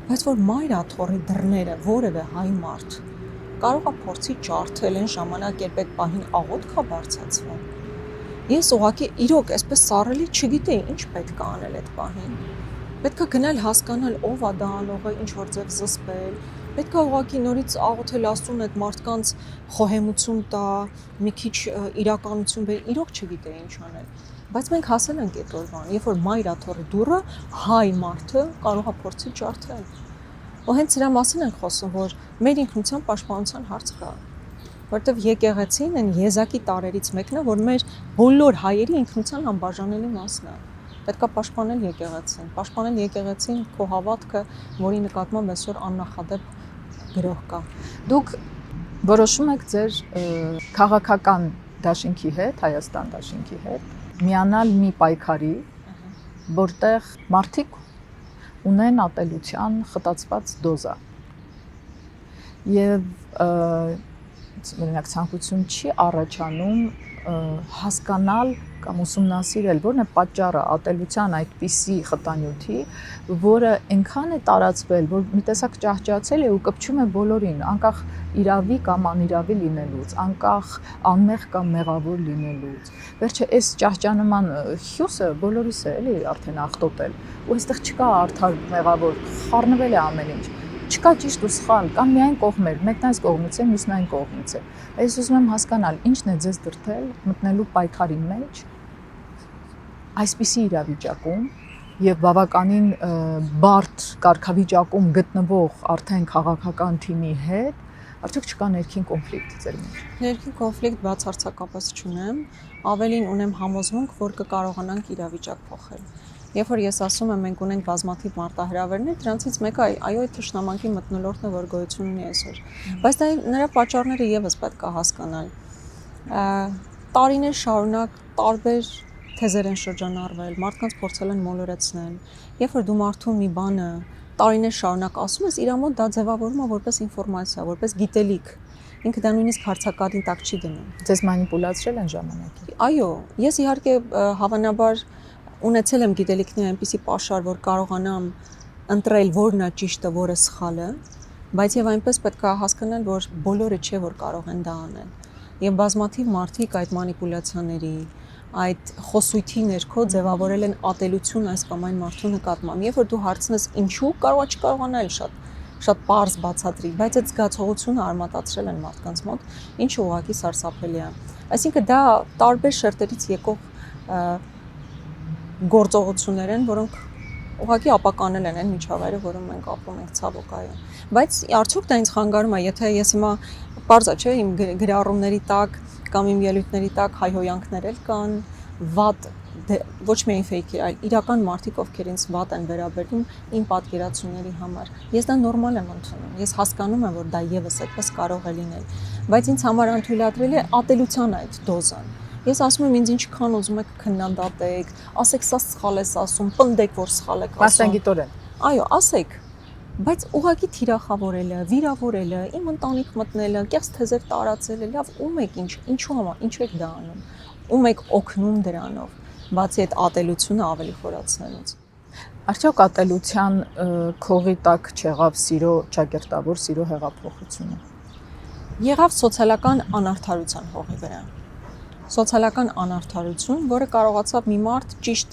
բայց որ մայրաթորի դռները որևէ հայ մարդ կարող է փորձի ջարդել այն ժամանակ, երբ այդ պահին աղոթք է բարձրացվում։ Ես ուղղակի իրոք այսպես սառելի չգիտեի ինչ պետք է անել այդ պահին։ Պետք է գնալ հասկանալ ով է դա անողը, ինչ որ ձև զսպել։ Պետք է ուղղակի նորից աղոթել Աստծուն այդ մարդկանց խոհեմություն տա, մի քիչ իրականություն բեր, իրոք չգիտեի ինչ անել։ Բայց մենք հասել ենք այդ օրվան, երբ որ մայրաթորի դուռը հայ մարդը կարող է փորձի ջարդել։ Ու հենց դրա մասին ենք խոսում, որ մեր ինքնության պաշտպանության հարց կա, որտեղ եկեղեցին այն եզակի տարերից մեկն է, որ մեր բոլոր հայերի ինքնության անբաժանելի մասն է։ Պետք է պաշտպանել եկեղեցին, քո հավատքը, որի նկատմամբ այսօր աննախադեպ գրող կա։ Դուք որոշում եք ձեր քաղաքական դաշինքի հետ, Հայաստան դաշինքի հետ, միանալ մի պայքարի, որտեղ մարդիկ ունեն ատելության խտացված դոզա։ Եվ օրինակ ցանկություն չի առաջանում հասկանալ կամ ուսումնասիրել, որն է պատճառը ատելության այդպիսի խտանյութի, որը այնքան է տարածվել, որ մի տեսակ ճահճացել է ու կպչում է բոլորին, անկախ իրավի կամ անիրավի լինելուց, անկախ անմեղ կամ մեղավոր լինելուց։ Վերջը այս ճահճանման հյուսը բոլորիս է էլի արդեն աղտոտել։ Ու այստեղ չկա արդար մեղավոր, խառնվել է ամեն ինչ։ Չկա ճիշտ ու սխալ, կամ միայն կողմեր, մեկն այս կողմից է, մյուսն այն կողմից է։ Ես ուզում եմ հասկանալ, ինչն է ձեզ դրդել մտնելու պայքարի մեջ այսպիսի իրավիճակում եւ բավականին բարդ կարգավիճակում գտնվող արդեն քաղաքական թիմի հետ, արդյոք չկա ներքին կոնֆլիկտ ձեր մեջ։ Ներքին կոնֆլիկտ բացարձակապես չունեմ, ավելին ունեմ համոզմունք, որ կկարողանանք իրավիճակ փոխել։ Երբ որ ես ասում եմ, մենք ունենք բազմաթիվ մարտահրավերներ, դրանցից մեկը այո, այդ թշնամանքի մթնոլորտն է, որ գոյություն ունի այսօր։ Բայց դա նրա պատճառները եւս պետք է հասկանալ։ Տարիներ շարունակ տարբեր թեզեր են շրջանառվել, մարդկանց փորձել են մոլորեցնել։ Երբ որ դու մարդու մի բանը տարիներ շարունակ ասում ես, իր մոտ դա ձևավորվում է որպես ինֆորմացիա, որպես գիտելիք։ Ինքը դա նույնիսկ հարցակարգին տակ չի դնում։ Ձեզ մանիպուլացրել են ժամանակին։ Այո, ես իհարկե հավանաբար ունեցել եմ գիտելիքների այնպիսի պաշար, որ կարողանամ ընտրել որն է ճիշտը, որը սխալը, բայց եւ այնպես պետք է հասկանալ, որ բոլորը չէ, որ կարող են դա անել։ Եվ բազմաթիվ մարդիկ այդ մանիպուլյացիաների, այդ խոսույթի ներքո ձևավորել են ատելություն այս կամ այն մարդու նկատմամբ։ Երբ որ դու հարցնես ինչու, կարող է չկարողանալ շատ պարզ բացատրի, բայց այդ զգացողությունը արմատացրել են մարդկանց մոտ, ինչը ուղղակի սարսափելի է։ Այսինքն դա տարբեր շերտերից եկող գործողություններ են, որոնք ուղղակի ապականել են այն միջավայրը, որում մենք ապրում ենք, ցավոք այո։ Բայց արդյոք դա ինձ խանգարում է, եթե ես հիմա պարզ է, չէ, իմ գրառումների տակ կամ իմ ելույթների տակ հայհոյանքներ էլ կան, վատ ոչ միայն ֆեյքեր, այլ իրական մարդիկ, ովքեր ինձ վատ են վերաբերվում իմ պատկերացումների համար։ Ես դա նորմալ եմ ընդունում։ Ես հասկանում եմ, որ դա եւս այդպես կարող է լինել, բայց ինձ համար անթույլատրելի է ատելության այդ դոզան։ Ես ասում եմ ինձ ինչքան ուզում եք քննադատեք, ասեք սա սխալ ես ասում, պնդեք որ սխալ եք ասում։ Մասնագիտորեն։ Այո, ասեք։ Բայց ուղղակի թիրախավորելը, վիրավորելը, իմ ընտանիք մտնելը, կեղծ թեզեր տարածելը, լավ, ում եք ինչու համար, ինչու եք դա անում։ Ում եք օգնում դրանով, բացի այդ ատելությունը ավելի խորացնելուց։ Արդյոք ատելության քողի տակ չեղավ սիրո ճակերտավոր սիրո հեղափոխությունը։ Եղավ սոցիալական անարդարության հողի վրա։ Սոցիալական անարդարություն, որը կարողացավ մի մարդ ճիշտ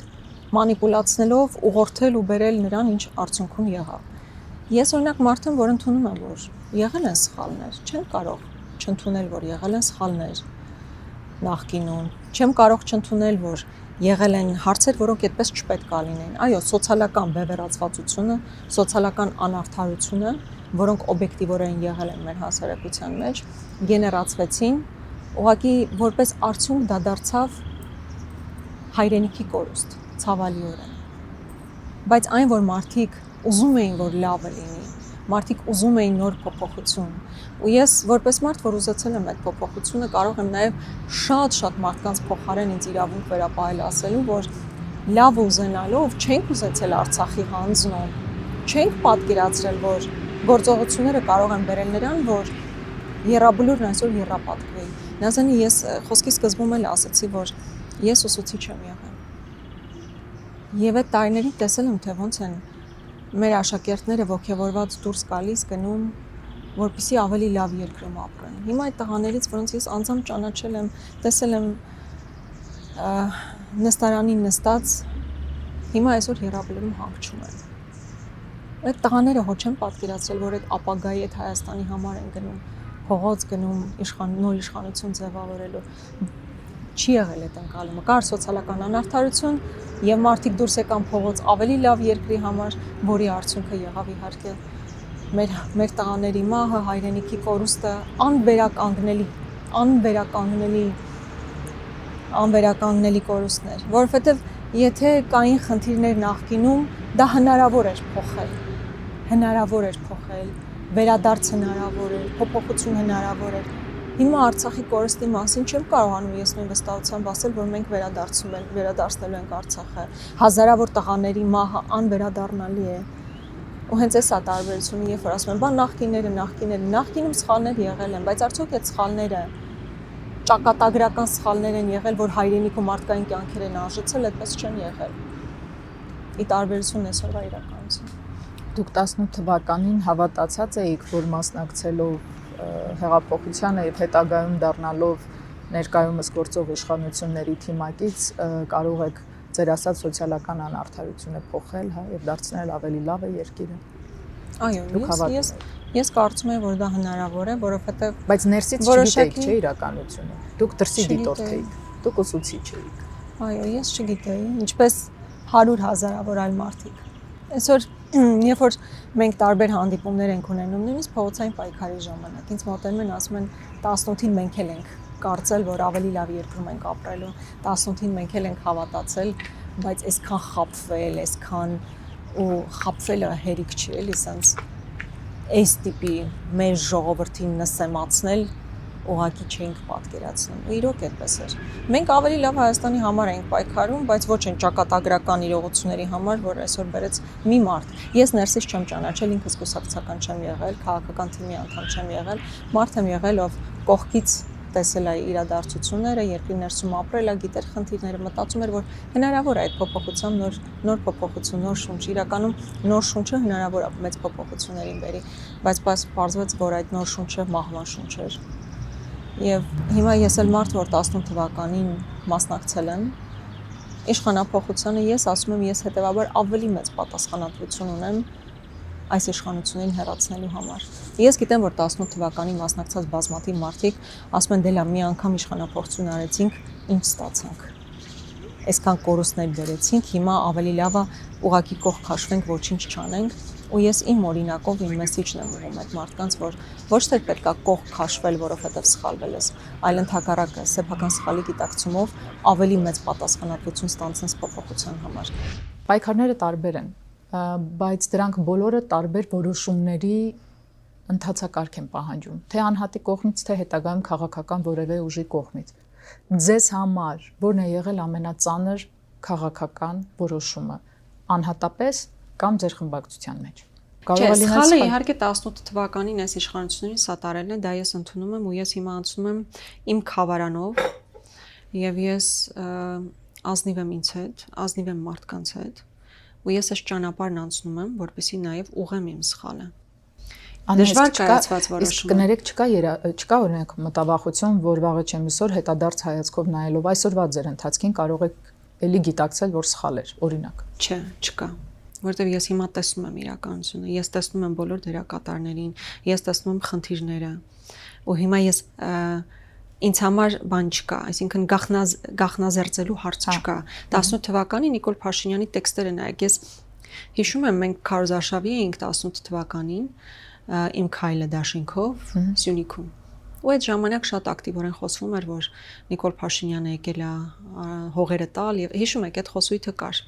մանիպուլացնելով ուղղորդել ու բերել նրան ինչ արդյունքում եղավ։ Ես օրինակ մարդ եմ, որ ընդունում եմ, որ եղել են սխալներ, չեմ կարող չընդունել, որ եղել են սխալներ նախկինում, չեմ կարող չընդունել, որ եղել են հարցեր, որոնք այդպես չպետք է լինեին։ Այո, սոցիալական բևեռացվածությունը, սոցիալական անարդարությունը, որոնք օբյեկտիվորեն եղել են մեր հասարակության մեջ, գեներացվեցին, ուղղակի որպես արդյունք դա դարձավ հայրենիքի կորուստ, ցավալիորեն։ Բայց այն, որ մարդիկ ուզում էին, որ լավը լինի, մարդիկ ուզում էին նոր փոփոխություն, ու ես որպես մարդ, որ ուզեցել եմ այդ փոփոխությունը, կարող եմ նաև շատ մարդկանց փոխարեն ինձ իրավունք վերապահել ասելու, որ լավ ուզենալով չենք ուզեցել Արցախի հանձնում, չենք պատկերացրել, որ գործողությունները կարող են բերել նրան, որ Եռաբլուրն այսօր եռապատկվի։ Նազանի ես խոսքի սկզբում էլ ասացի, որ ես ուսուցիչ եմ եղել։ Եվ այդ տարիներին տեսել եմ, թե ոնց են մեր աշակերտները ողջավորված դուրս գալիս գնում, որպեսզի ավելի լավ երկրում ապրեն։ Հիմա այդ տղաներից, որոնց ես անձամբ ճանաչել եմ, տեսել եմ նստարանին նստած, հիմա այսօր հեռաբլուրում հանգչում են։ Այդ տղաները հո չեն պատկերացրել, որ այդ ապագայի այդ Հայաստանի համար են գնում, փողոց գնում, նոր իշխանություն ձևավորելու։ Չի եղել այդ ընկալումը։ Կար սոցիալական անարդարություն եւ մարդիկ դուրս եկան փողոց ավելի լավ երկրի համար, որի արդյունքը եղավ իհարկե մեր տղաների մահը, հայրենիքի կորուստը, անվերականգնելի կորուստներ, որովհետեւ եթե կային խնդիրներ նախկինում, դա հնարավոր էր փոխել, վերադարձ հնարավոր էր, փոփոխություն հնարավոր էր։ Հիմա Արցախի կորստի մասին չեմ կարողանում ես նույն վստահությամբ ասել, որ մենք վերադարձնելու ենք Արցախը։ Հազարավոր տղաների մահը անվերադառնալի է։ Ու հենց էսա տարբերությունը, երբ որ ասում են, բան նախկինում սխալներ եղել են, բայց արդյոք այդ սխալները ճակատագրական սխալներ են եղել, որ հայրենիքում մարդկային կյանքեր են արժեցել, այդպես չեն եղել։ Ի տարբերություն այսօրվա իրականություն։ Դուք 18 թվականին հավատացած էիք, որ մասնակցելով հեղափոխությանը եւ հետագայում դառնալով ներկայումս գործող իշխանությունների թիմակից կարող եք ձեր ասած սոցիալական անարդարությունը փոխել, հա, եւ դարձնել ավելի լավ է երկիրը։ Այո, ես կարծում եմ, որ դա հնարավոր է, որովհետեւ բայց ներսից չգիտեք, չէ՞ իրականությունը։ Դուք դրսի դիտորդ էիք, դուք ուսուցիչ էիք։ Այո, ես չգիտեի, ինչպես 100,000-ավոր այլ մարդիկ։ Այսօր երբ որ մենք տարբեր հանդիպումներ ենք ունենում, նույնիսկ փողոցային պայքարի ժամանակ, ինձ մոտենում են, ասում են 18-ին մենք էլ ենք կարծել, որ ավելի լավ երկրում ենք ապրելու, 18-ին մենք էլ ենք հավատացել, բայց այսքան խաբվել, այսքան ու խաբվելը հերիք չի, էլի, sense այս տիպի մեր ժողովրդին նսեմացնել ուղղակի չէինք պատկերացնում։ Ու իրոք այդպես էր։ Մենք ավելի լավ Հայաստանի համար ենք պայքարում, բայց ոչ այն ճակատագրական իրողությունների համար, որ այսօր բերեց մի մարդ։ Ես ներսից չեմ ճանաչել, ինքս կուսակցական չեմ եղել, քաղաքական թիմի անդամ չեմ եղել, մարդ եմ եղել, ով կողքից տեսել է իրադարձությունները, երկրի ներսում ապրել է, գիտեր խնդիրները, մտածում էր, որ հնարավոր է այդ փոփոխությամբ նոր փոփոխություն, նոր շունչ, իրականում նոր շունչը հնարավոր է մեծ փոփոխություններին բերի, բայց պարզվեց, որ այդ նոր շունչը մահվան շունչ էր։ Եվ հիմա ես էլ մարդ, որ 18 թվականին մասնակցել եմ իշխանափոխությանը, ես ասում եմ, ես հետևաբար ավելի մեծ պատասխանատվություն ունեմ այս իշխանություններին հեռացնելու համար։ Ես գիտեմ, որ 18 թվականին մասնակցած բազմաթիվ մարդիկ ասում են, դե լավ, մի անգամ իշխանափոխություն արեցինք, ինչ ստացանք։ Այսքան կորուստներ բերեցինք, հիմա ավելի լավ է ուղղակի կողք քաշվենք, ոչինչ չանենք։ Ու ես իմ օրինակով իմ մեսիջն եմ ուղղում այդ մարդկանց, որ ոչ թե պետքա կողք քաշվել, որովհետև սխալվել ես, այլ ընդհակառակը սեփական սխալի գիտակցումով ավելի մեծ պատասխանատվություն ստանցնես փոփոխության համար։ Պայքարները տարբեր են, բայց դրանք բոլորը տարբեր որոշումների ընթացակարգ են պահանջում, թե անհատի կողմից, թե հետագայում քաղաքական որևէ ուժի կողմից։ Ձեզ համար ո՞րն է եղել ամենածանր քաղաքական որոշումը, անհատապես կամ ձեր խմբակցության մեջ։ Չէ, սխալը իհարկե 18 թվականին այս իշխանություններին սատարելն է, դա ես ընդունում եմ ու ես հիմա անցնում եմ իմ խավարանով եւ ես ազնիվ եմ ինձ հետ, ազնիվ եմ մարդկանց հետ ու ես այս ճանապարհն անցնում եմ, որպեսզի նաեւ ուղղեմ իմ սխալը։ Դժվար կայացված որոշում։ Կներեք, չկա օրինակ մտավախություն, որ վաղը չեմ այսօր հետադարձ հայացքով նայելով այսօրվա ձեր ընթացքին կարող եք էլի գիտակցել, որ սխալ էր, օրինակ։ Չէ, չկա։ Որտեւ ես հիմա տեսնում եմ իրականությունը, ես տեսնում եմ բոլոր դերակատարներին, ես տեսնում եմ խնդիրները։ Ու հիմա ես ինձ համար բան չկա, այսինքն գախնազերծելու հարց չկա։ 18 թվականին Նիկոլ Փաշինյանի տեքստերը նայեք, ես հիշում եմ մենք քարոզարշավի էինք 18 թվականին իմ քայլը դաշինքով Սյունիքում։ Ու այդ ժամանակ շատ ակտիվորեն խոսվում էր, որ Նիկոլ Փաշինյանը եկել է հողերը տալ եւ հիշում եք այդ խոսույթը կար։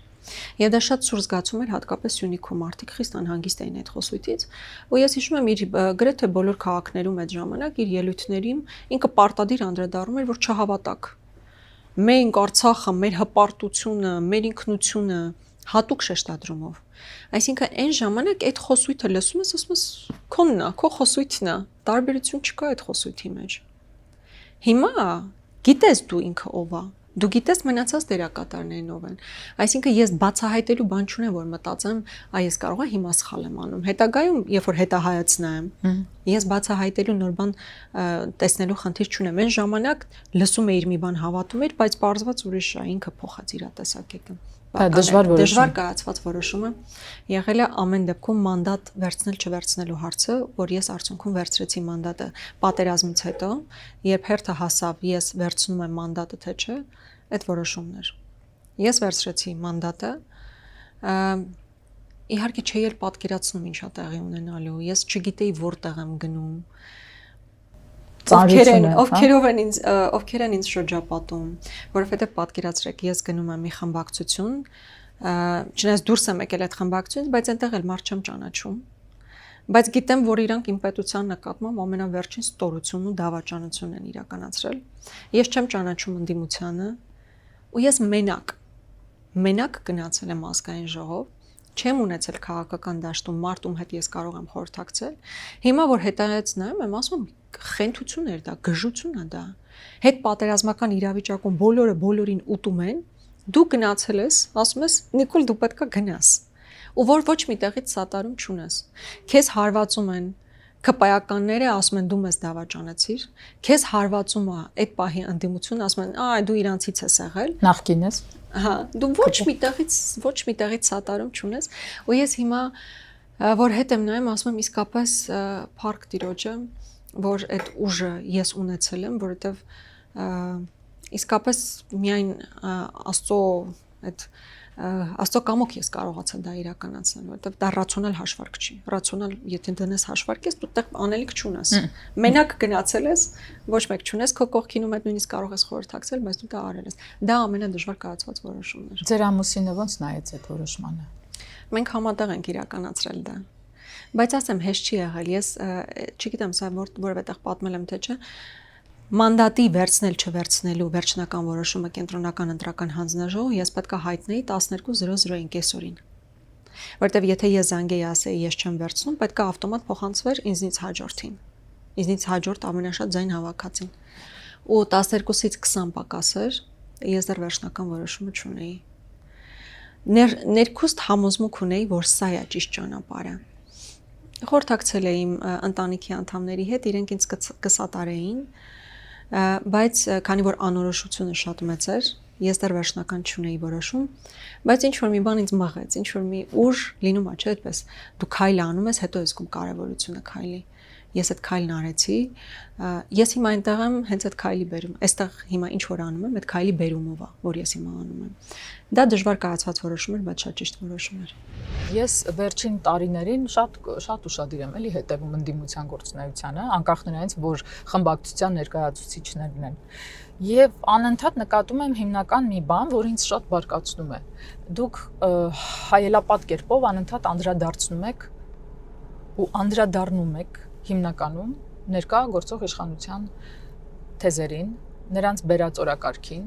Եվ դա շատ սուր զգացում էր հատկապես Սյունիքում մարդիկ խիստ անհանգիստ էին այդ խոսույթից ու ես հիշում եմ իր գրեթե բոլոր քաղաքներում այդ ժամանակ իր ելույթներին ինքը պարտադիր անդրադառնում էր որ չհավատակ մենք Արցախը մեր հպարտությունը մեր ինքնությունը հատուկ շեշտադրումով այսինքն այն ժամանակ այդ խոսույթը լսում ես ասում ես քոնն է քո խոսույթն է տարբերություն չկա այդ խոսույթի մեջ հիմա գիտես դու ինքը ով է Դու գիտես մնացած դերակատարներն ով են։ Այսինքն ես բացահայտելու բան չունեմ, որ մտածեմ, այս կարող է հիմա սխալ եմ անում։ Հետագայում, երբ որ հետահայացնեմ, ես բացահայտելու նոր բան տեսնելու խնդիր չունեմ։ Այն ժամանակ լսում էիր մի բան, հավատում էիր, բայց պարզված ուրիշ է, ինքը փոխած իր տեսակետը։ Դժվար կայացված որոշումը եղել է ամեն դեպքում մանդատ վերցնել չվերցնելու հարցը, որ ես արդյունքում վերցրեցի մանդատը պատերազմից հետո, երբ հերթը հասավ, ես վերցնում եմ մանդատը թե չէ, այդ որոշումն էր։ Ես վերցրեցի մանդատը, իհարկե չէի էլ պատկերացնում ինչա տեղի ունենալու, ես չգիտեի որտեղ եմ գնում, ովքեր են ինձ շրջապատում, որովհետև պատկերացրեք, ես գնում եմ մի խմբակցություն, չնայած դուրս եմ եկել այդ խմբակցությունից, բայց այնտեղ էլ մարդ չեմ ճանաչում, բայց գիտեմ, որ իրանք իմ պետության նկատմամբ ամենավերջին ստորությունն ու դավաճանությունն են իրականացրել։ Ես չեմ ճանաչում ընդդիմությանը, ու ես մենակ գնացել եմ ազգային ժողով, չեմ ունեցել քաղաքական դաշտում մարդ ում հետ ես կարող եմ խորհրդակցել։ Հիմա որ հետայացնեմ, եմ ասում խենթություն էր դա, գժություն է դա։ Հետ պատերազմական իրավիճակում բոլորը բոլորին ուտում են, դու գնացել ես, ասում ես Նիկոլ դու պետքա գնաս։ Ու որ ոչ միտեղից սատարում չունես։ Քեզ հարվածում են քպայականները, ասում են դու մեզ դավաճանեցիր, քեզ հարվածում է այդ պահի ընդդիմությունը, ասում են այ դու իրանցից ես եղել, նախկին ես։ Հա, դու ոչ միտեղից սատարում չունես, ու ես հիմա որ հետ եմ նայում, ասում եմ իսկապես փառք Տիրոջը, որ այդ ուժը ես ունեցել եմ, որովհետև իսկապես միայն Աստծո կամոք ես կարողացա դա իրականացնել, որովհետև դա ռացիոնալ հաշվարկ չի։ Ռացիոնալ, եթե դնես հաշվարկ ես, դու տեղ անելիք չունես։ Մենակ գնացել ես, ոչ մեկ չունես, քո կողքին ում հետ նույնիսկ կարող ես խորհրդակցել, բայց դու դա արել ես։ Դա ամենադժվար կայացված որոշումն էր։ Ձեր ամուսինը ո՞նց նայեց այդ որոշմանը։ Մենք համատեղ ենք իրականացրել դա։ Բայց ասեմ, հեշտ չի եղել։ Ես չգիտեմ, սա որովհետև պատմել եմ թե չէ, մանդատի վերցնել չվերցնելու վերջնական որոշումը կենտրոնական ընտրական հանձնաժողով ես պետք է հայտնեի 12:00-ին կեսօրին։ Որտեվ եթե ես զանգեի ասեի ես չեմ վերցնում, պետք է ավտոմատ փոխանցվեր ինձնից հաջորդին։ Ինձնից հաջորդ ամենաշատ ձայն հավաքածին։ Ու 12-ից 20 պակաս էր, ես դեռ վերջնական որոշումը չունեի։ Ներքուստ համոզմունք ունեի, որ սա է ճիշտ ճանապարհը։ Խորհրդակցել էի իմ ընտանիքի անդամների հետ, իրենք ինձ կսատարեին, բայց քանի որ անորոշությունը շատ մեծ էր, ես դեռ վերջնական չունեի որոշում, բայց ինչ որ մի բան ինձ մղեց, ինչ որ մի ուժ լինում է, չէ՞ այդպես։ Դու քայլ անում ես, հետո ես գում կարևորությունը քայլի։ Ես այդ քայլն արեցի, ես հիմա այնտեղ եմ հենց այդ քայլի բերում։ Այստեղ հիմա ինչ որ անում եմ, այդ քայլի բերումով է, որ ես հիմա անում եմ։ Դա դժվար կայացված որոշում էր, բայց շատ ճիշտ որոշում էր։ Ես վերջին տարիներին շատ ուշադիր եմ էլի հետևում ընդդիմության գործունեությանը, անկախ նրանից, որ խմբակցության ներկայացուցիչներն են։ Եվ անընդհատ նկատում եմ հիմնական մի բան, որ ինձ շատ բարկացնում է։ Դուք հայելապատ կերպով անընդհատ անդրադարձնում եք ու անդրադառնում եք հիմնականում ներկա գործող իշխանության թեզերին, նրանց բերած օրակարգին,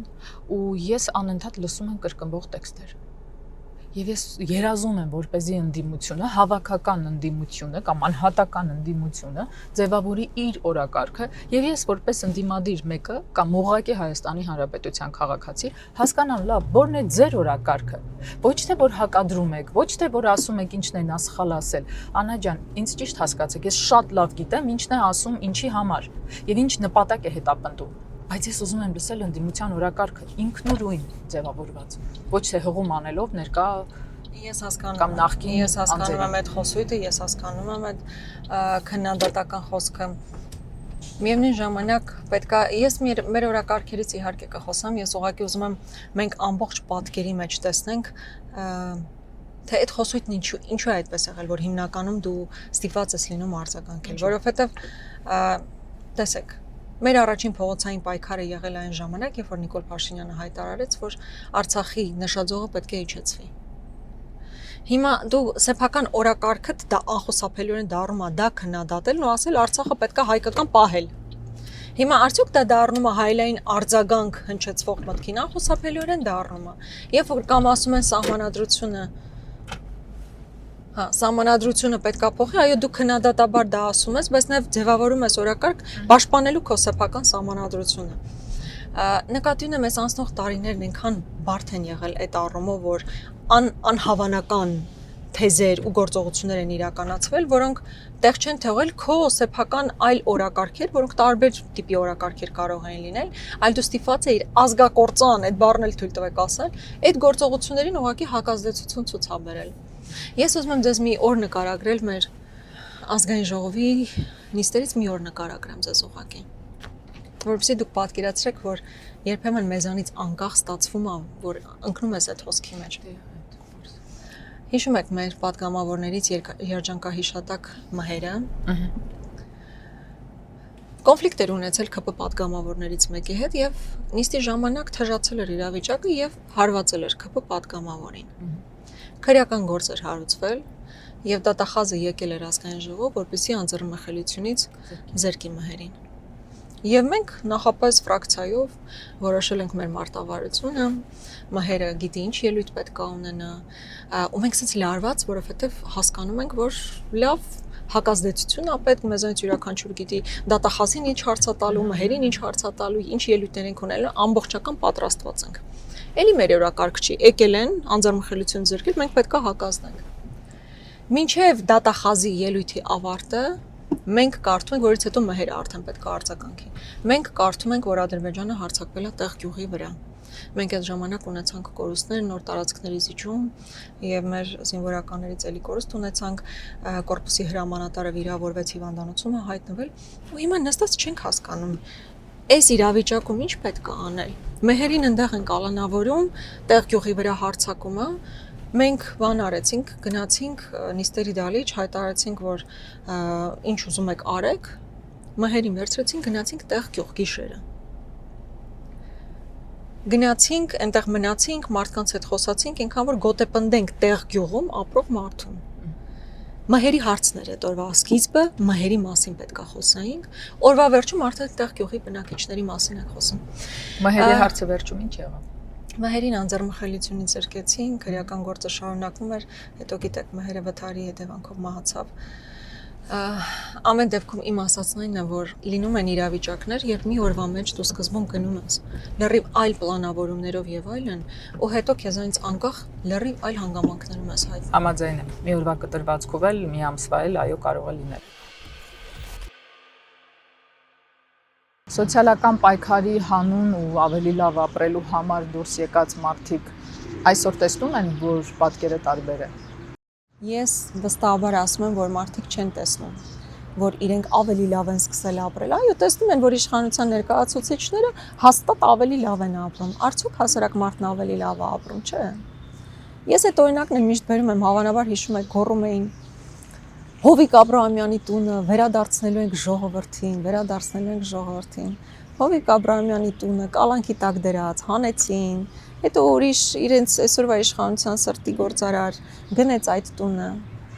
ու ես անընդհատ լսում եմ կրկնվող տեքստեր։ Եվ ես երազում եմ, որպեսզի ընդդիմությունը, հավաքական ընդդիմությունը կամ անհատական ընդդիմությունը ձևավորի իր օրակարգը, եւ ես որպես ընդդիմադիր մեկը կամ ուղղակի Հայաստանի Հանրապետության քաղաքացի հասկանամ լավ, որն է ձեր օրակարգը։ Ոչ թե որ հակադրում եք, ոչ թե որ ասում եք ինչն է նա սխալ ասել։ Անա ջան, ինձ ճիշտ հասկացեք, ես շատ լավ գիտեմ ինչն է ասում, ինչի համար եւ ինչ նպատակ է հետապնդում։ Բայց ես ուզում եմ լսել ընդդիմության օրակարգը ինքնուրույն ձևավորված, ոչ թե հղում անելով ներկա ես հասկանում կամ նախկին ես հասկանում եմ այդ խոսույթը, ես հասկանում եմ այդ քննադատական խոսքը։ Միևնույն ժամանակ պետքա ես մեր օրակարգերից իհարկե կխոսամ, ես ուղղակի ուզում եմ մենք ամբողջ պատկերի մեջ տեսնենք թե այդ խոսույթն ինչու է այդպես եղել, որ հիմնականում դու ստիպված ես լինում արձագանքել, որովհետև տեսեք մեր առաջին փողոցային պայքարը եղել այն ժամանակ, երբ որ Նիկոլ Փաշինյանը հայտարարեց, որ Արցախի նշաձողը պետք է իջեցվի։ Հիմա դու սեփական օրակարգդ դա անխուսափելիորեն դառնում է դա քննադատելն ու ասել Արցախը պետք է հայկական պահել։ Հիմա արդյոք դա դառնում է հայլային արձագանք հնչեցվող մտքին, անխուսափելիորեն դառնում է։ Երբ որ կամ ասում են սահմանադրությունը Սահմանադրությունը պետք է փոխի, այո դու քննադատաբար դա ասում ես, բայց նաև ձևավորում ես օրակարգ պաշտպանելու քո սեփական սահմանադրությունը։ Նկատի ունեմ, այս անցնող տարիներն այնքան բարդ են եղել այդ առումով, որ անհավանական թեզեր ու գործողություններ են իրականացվել, որոնք տեղ չեն թողել քո սեփական այլ օրակարգեր, որոնք տարբեր տիպի օրակարգեր կարող են լինել, այլ դու ստիպված ես ազգակործան, այդ բառն էլ թույլ տվեք ասել, այդ գործողություններին ուղղակի հակազդեցություն ցուցաբերել։ Ես ուզում եմ ձեզ մի օր նկարագրել մեր ազգային ժողովի նիստերից մի օր նկարագրեմ ձեզ ուղղակի, որովհետեւ դուք պատկերացրեք, որ երբեմն մեզանից անկախ ստացվում է, որ ընկնում ես այդ հոսքի մեջ։ Հիշում եք մեր պատգամավորներից երջանկահիշատակ Մհերը։ Կոնֆլիկտ էր ունեցել ԿՊ պատգամավորներից մեկի հետ եւ նիստի ժամանակ թեժացել էր իրավիճակը եւ հարվածել էր ԿՊ պատգամավորին։ Քրեական գործ էր հարուցվել եւ դատախազը եկել էր ազգային ժողով, որպեսզի անձեռնմխելիությունից զերկի Մհերին։ Եվ մենք նախապես ֆրակցիայով որոշել ենք մեր մարտավարությունը, Մհերը գիտի ինչ ելույթ պետք է ունենա, ու մենք ցած լարված, որովհետև հասկանում ենք, որ լավ հակազդեցություն է պետք, մեզանից յուրաքանչյուր գիտի դատախազին ինչ հարցատալու, Մհերին ինչ հարցատալու, ինչ ելույթներ ենք ունենալու, ամբողջական պատրաստված ենք։ Էլի մեր օրակարգ չի, եկել են անձեռնմխելիություն զրկել, մենք պետք է հակազդենք։ Մինչև դատախազի ելույթի ավարտը մենք կարդում ենք, որից հետո Մհերը արդեն պետք է արձագանքի։ Մենք կարդում ենք, որ Ադրբեջանը հարձակվել է տեղ գյուղի վրա։ Մենք այդ ժամանակ ունեցանք կորուստներ, նոր տարածքների զիջում եւ մեր զինվորականներից էլի կորուստ ունեցանք, կորպուսի հրամանատարը վիրավորվեց, հիվանդանոցում է հայտնվել, ու հիմա նստած չենք հասկանում այս իրավիճակում ինչ պետք է անել։ Մհերին այնտեղ են կալանավորում, տեղ գյուղի վրա հարձակումը։ Մենք բան արեցինք, գնացինք նիստերի դալիճ, հայտարարեցինք, որ ինչ ուզում եք արեք, Մհերին վերցրեցինք, գնացինք տեղ գյուղ գիշերը։ Գնացինք, այնտեղ մնացինք, մարդկանց հետ խոսացինք, այնքան որ գոտեպնդենք տեղ գյուղում ապրող մարդուն։ Մհերի հարցներ այդ օրվա սկիզբը, Մհերի մասին պետք է խոսայինք, օրվա վերջում արդեն տեղ գյուղի բնակիչների մասին ենք խոսում։ Մհերի հարցը վերջում ինչ եղավ։ Մհերին անձեռնմխելիությունից զրկեցին, քրեական գործը շարունակվում էր, հետո գիտեք Մհերը վթարի հետևանքով մահացավ։ Ամեն դեպքում իմ ասածն այն է, որ լինում են իրավիճակներ, երբ մի օրվա մեջ դու սկզբում գնում ես լրիվ այլ պլանավորումներով եւ այլն, ու հետո քեզանից անկախ լրիվ այլ հանգամանքներում ես հայտնվում։ Համաձայն եմ։ Մի օրվա կտրվածքով էլ, մի ամսվա էլ, այո, կարող է լինել։ Սոցիալական պայքարի հանուն ու ավելի լավ ապրելու համար դուրս եկած մարդիկ այսօր տեսնում են, որ պատկերը տարբեր է։ Ես վստահաբար ասում եմ, որ մարդիկ չեն տեսնում, որ իրենք ավելի լավ են սկսել ապրել։ Այո, տեսնում են, որ իշխանության ներկայացուցիչները հաստատ ավելի լավ են ապրում։ Արդյոք հասարակ մարդն ավելի լավ է ապրում, չէ՞։ Ես այդ օրինակն եմ միշտ բերում եմ, հավանաբար հիշում եք, գոռում էին Հովիկ Աբրահամյանի տունը վերադարձնելու ենք ժողովրդին։ Հովիկ Աբրահամյանի տունը կալանքի տակ դրած, հանեցին, հետո ուրիշ իրենց այսօրվա իշխանության սրտի գործարար գնեց այդ տունը։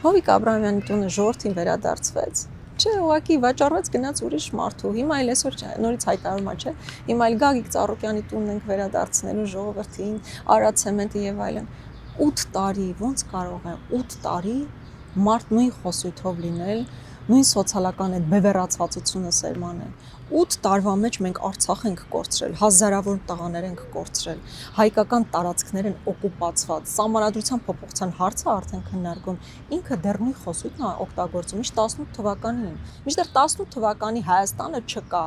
Հովիկ Աբրահամյանի տունը ժողովրդին վերադարձվեց։ Չէ, ուղղակի վաճառվեց գնաց ուրիշ մարդու։ Հիմա էլ այսօր նորից հայտարարում է, չէ։ Հիմա էլ Գագիկ Ծառուկյանի տունն ենք վերադարձնելու ժողովրդին, Արա ցեմենտը եւ այլն։ 8 տարի, ոնց կարող է 8 տարի մարդ նույն խոսույթով լինել, նույն սոցիալական այդ բևեռացվածությունը սերմանել։ 8 տարվա մեջ մենք Արցախ ենք կորցրել, հազարավոր տղաներ ենք կորցրել, հայկական տարածքներ են օկուպացված, սահմանադրության փոփոխության հարցը արդեն քննարկում, ինքը դեռ նույն խոսույթն է օգտագործում, միշտ 18 թվականին, միշտ 18 թվականի Հայաստանը չկա։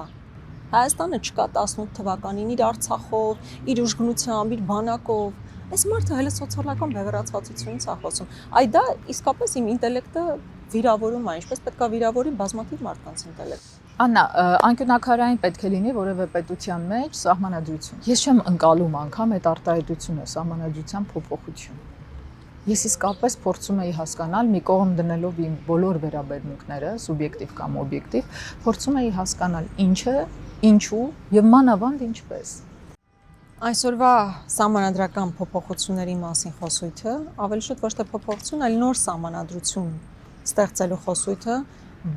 Հայաստանը չկա 18 թվականին իր Արցախով, իր ուժգնությամբ, իր բանակով։ Այս մարդը հələ սոցիալական բևեռացվածությունից է խոսում։ Այ դա իսկապես իմ ինտելեկտը վիրավորում է, ինչպես պետք է վիրավորի բազմաթիվ մարդկանց ինտելեկտ։ Աննա, անկյունակարային պետք է լինի որևէ պետության մեջ սահմանադրություն։ Ես չեմ ընկալում անգամ այդ արտահայտությունը, սահմանադրության փոփոխություն։ Ես իսկապես փորձում եի հասկանալ, մի կողմ դնելով իմ բոլոր վերաբերմունքները, սուբյեկտիվ կամ օբյեկտիվ, փորձում եի հասկանալ ինչը, ինչու եւ մանավանդ ինչպես։ Այսօրվա սահմանադրական փոփոխությունների մասին խոսույթը ավելի շուտ ոչ թե փոփոխություն, այլ նոր սահմանադրություն ստեղծելու խոսույթը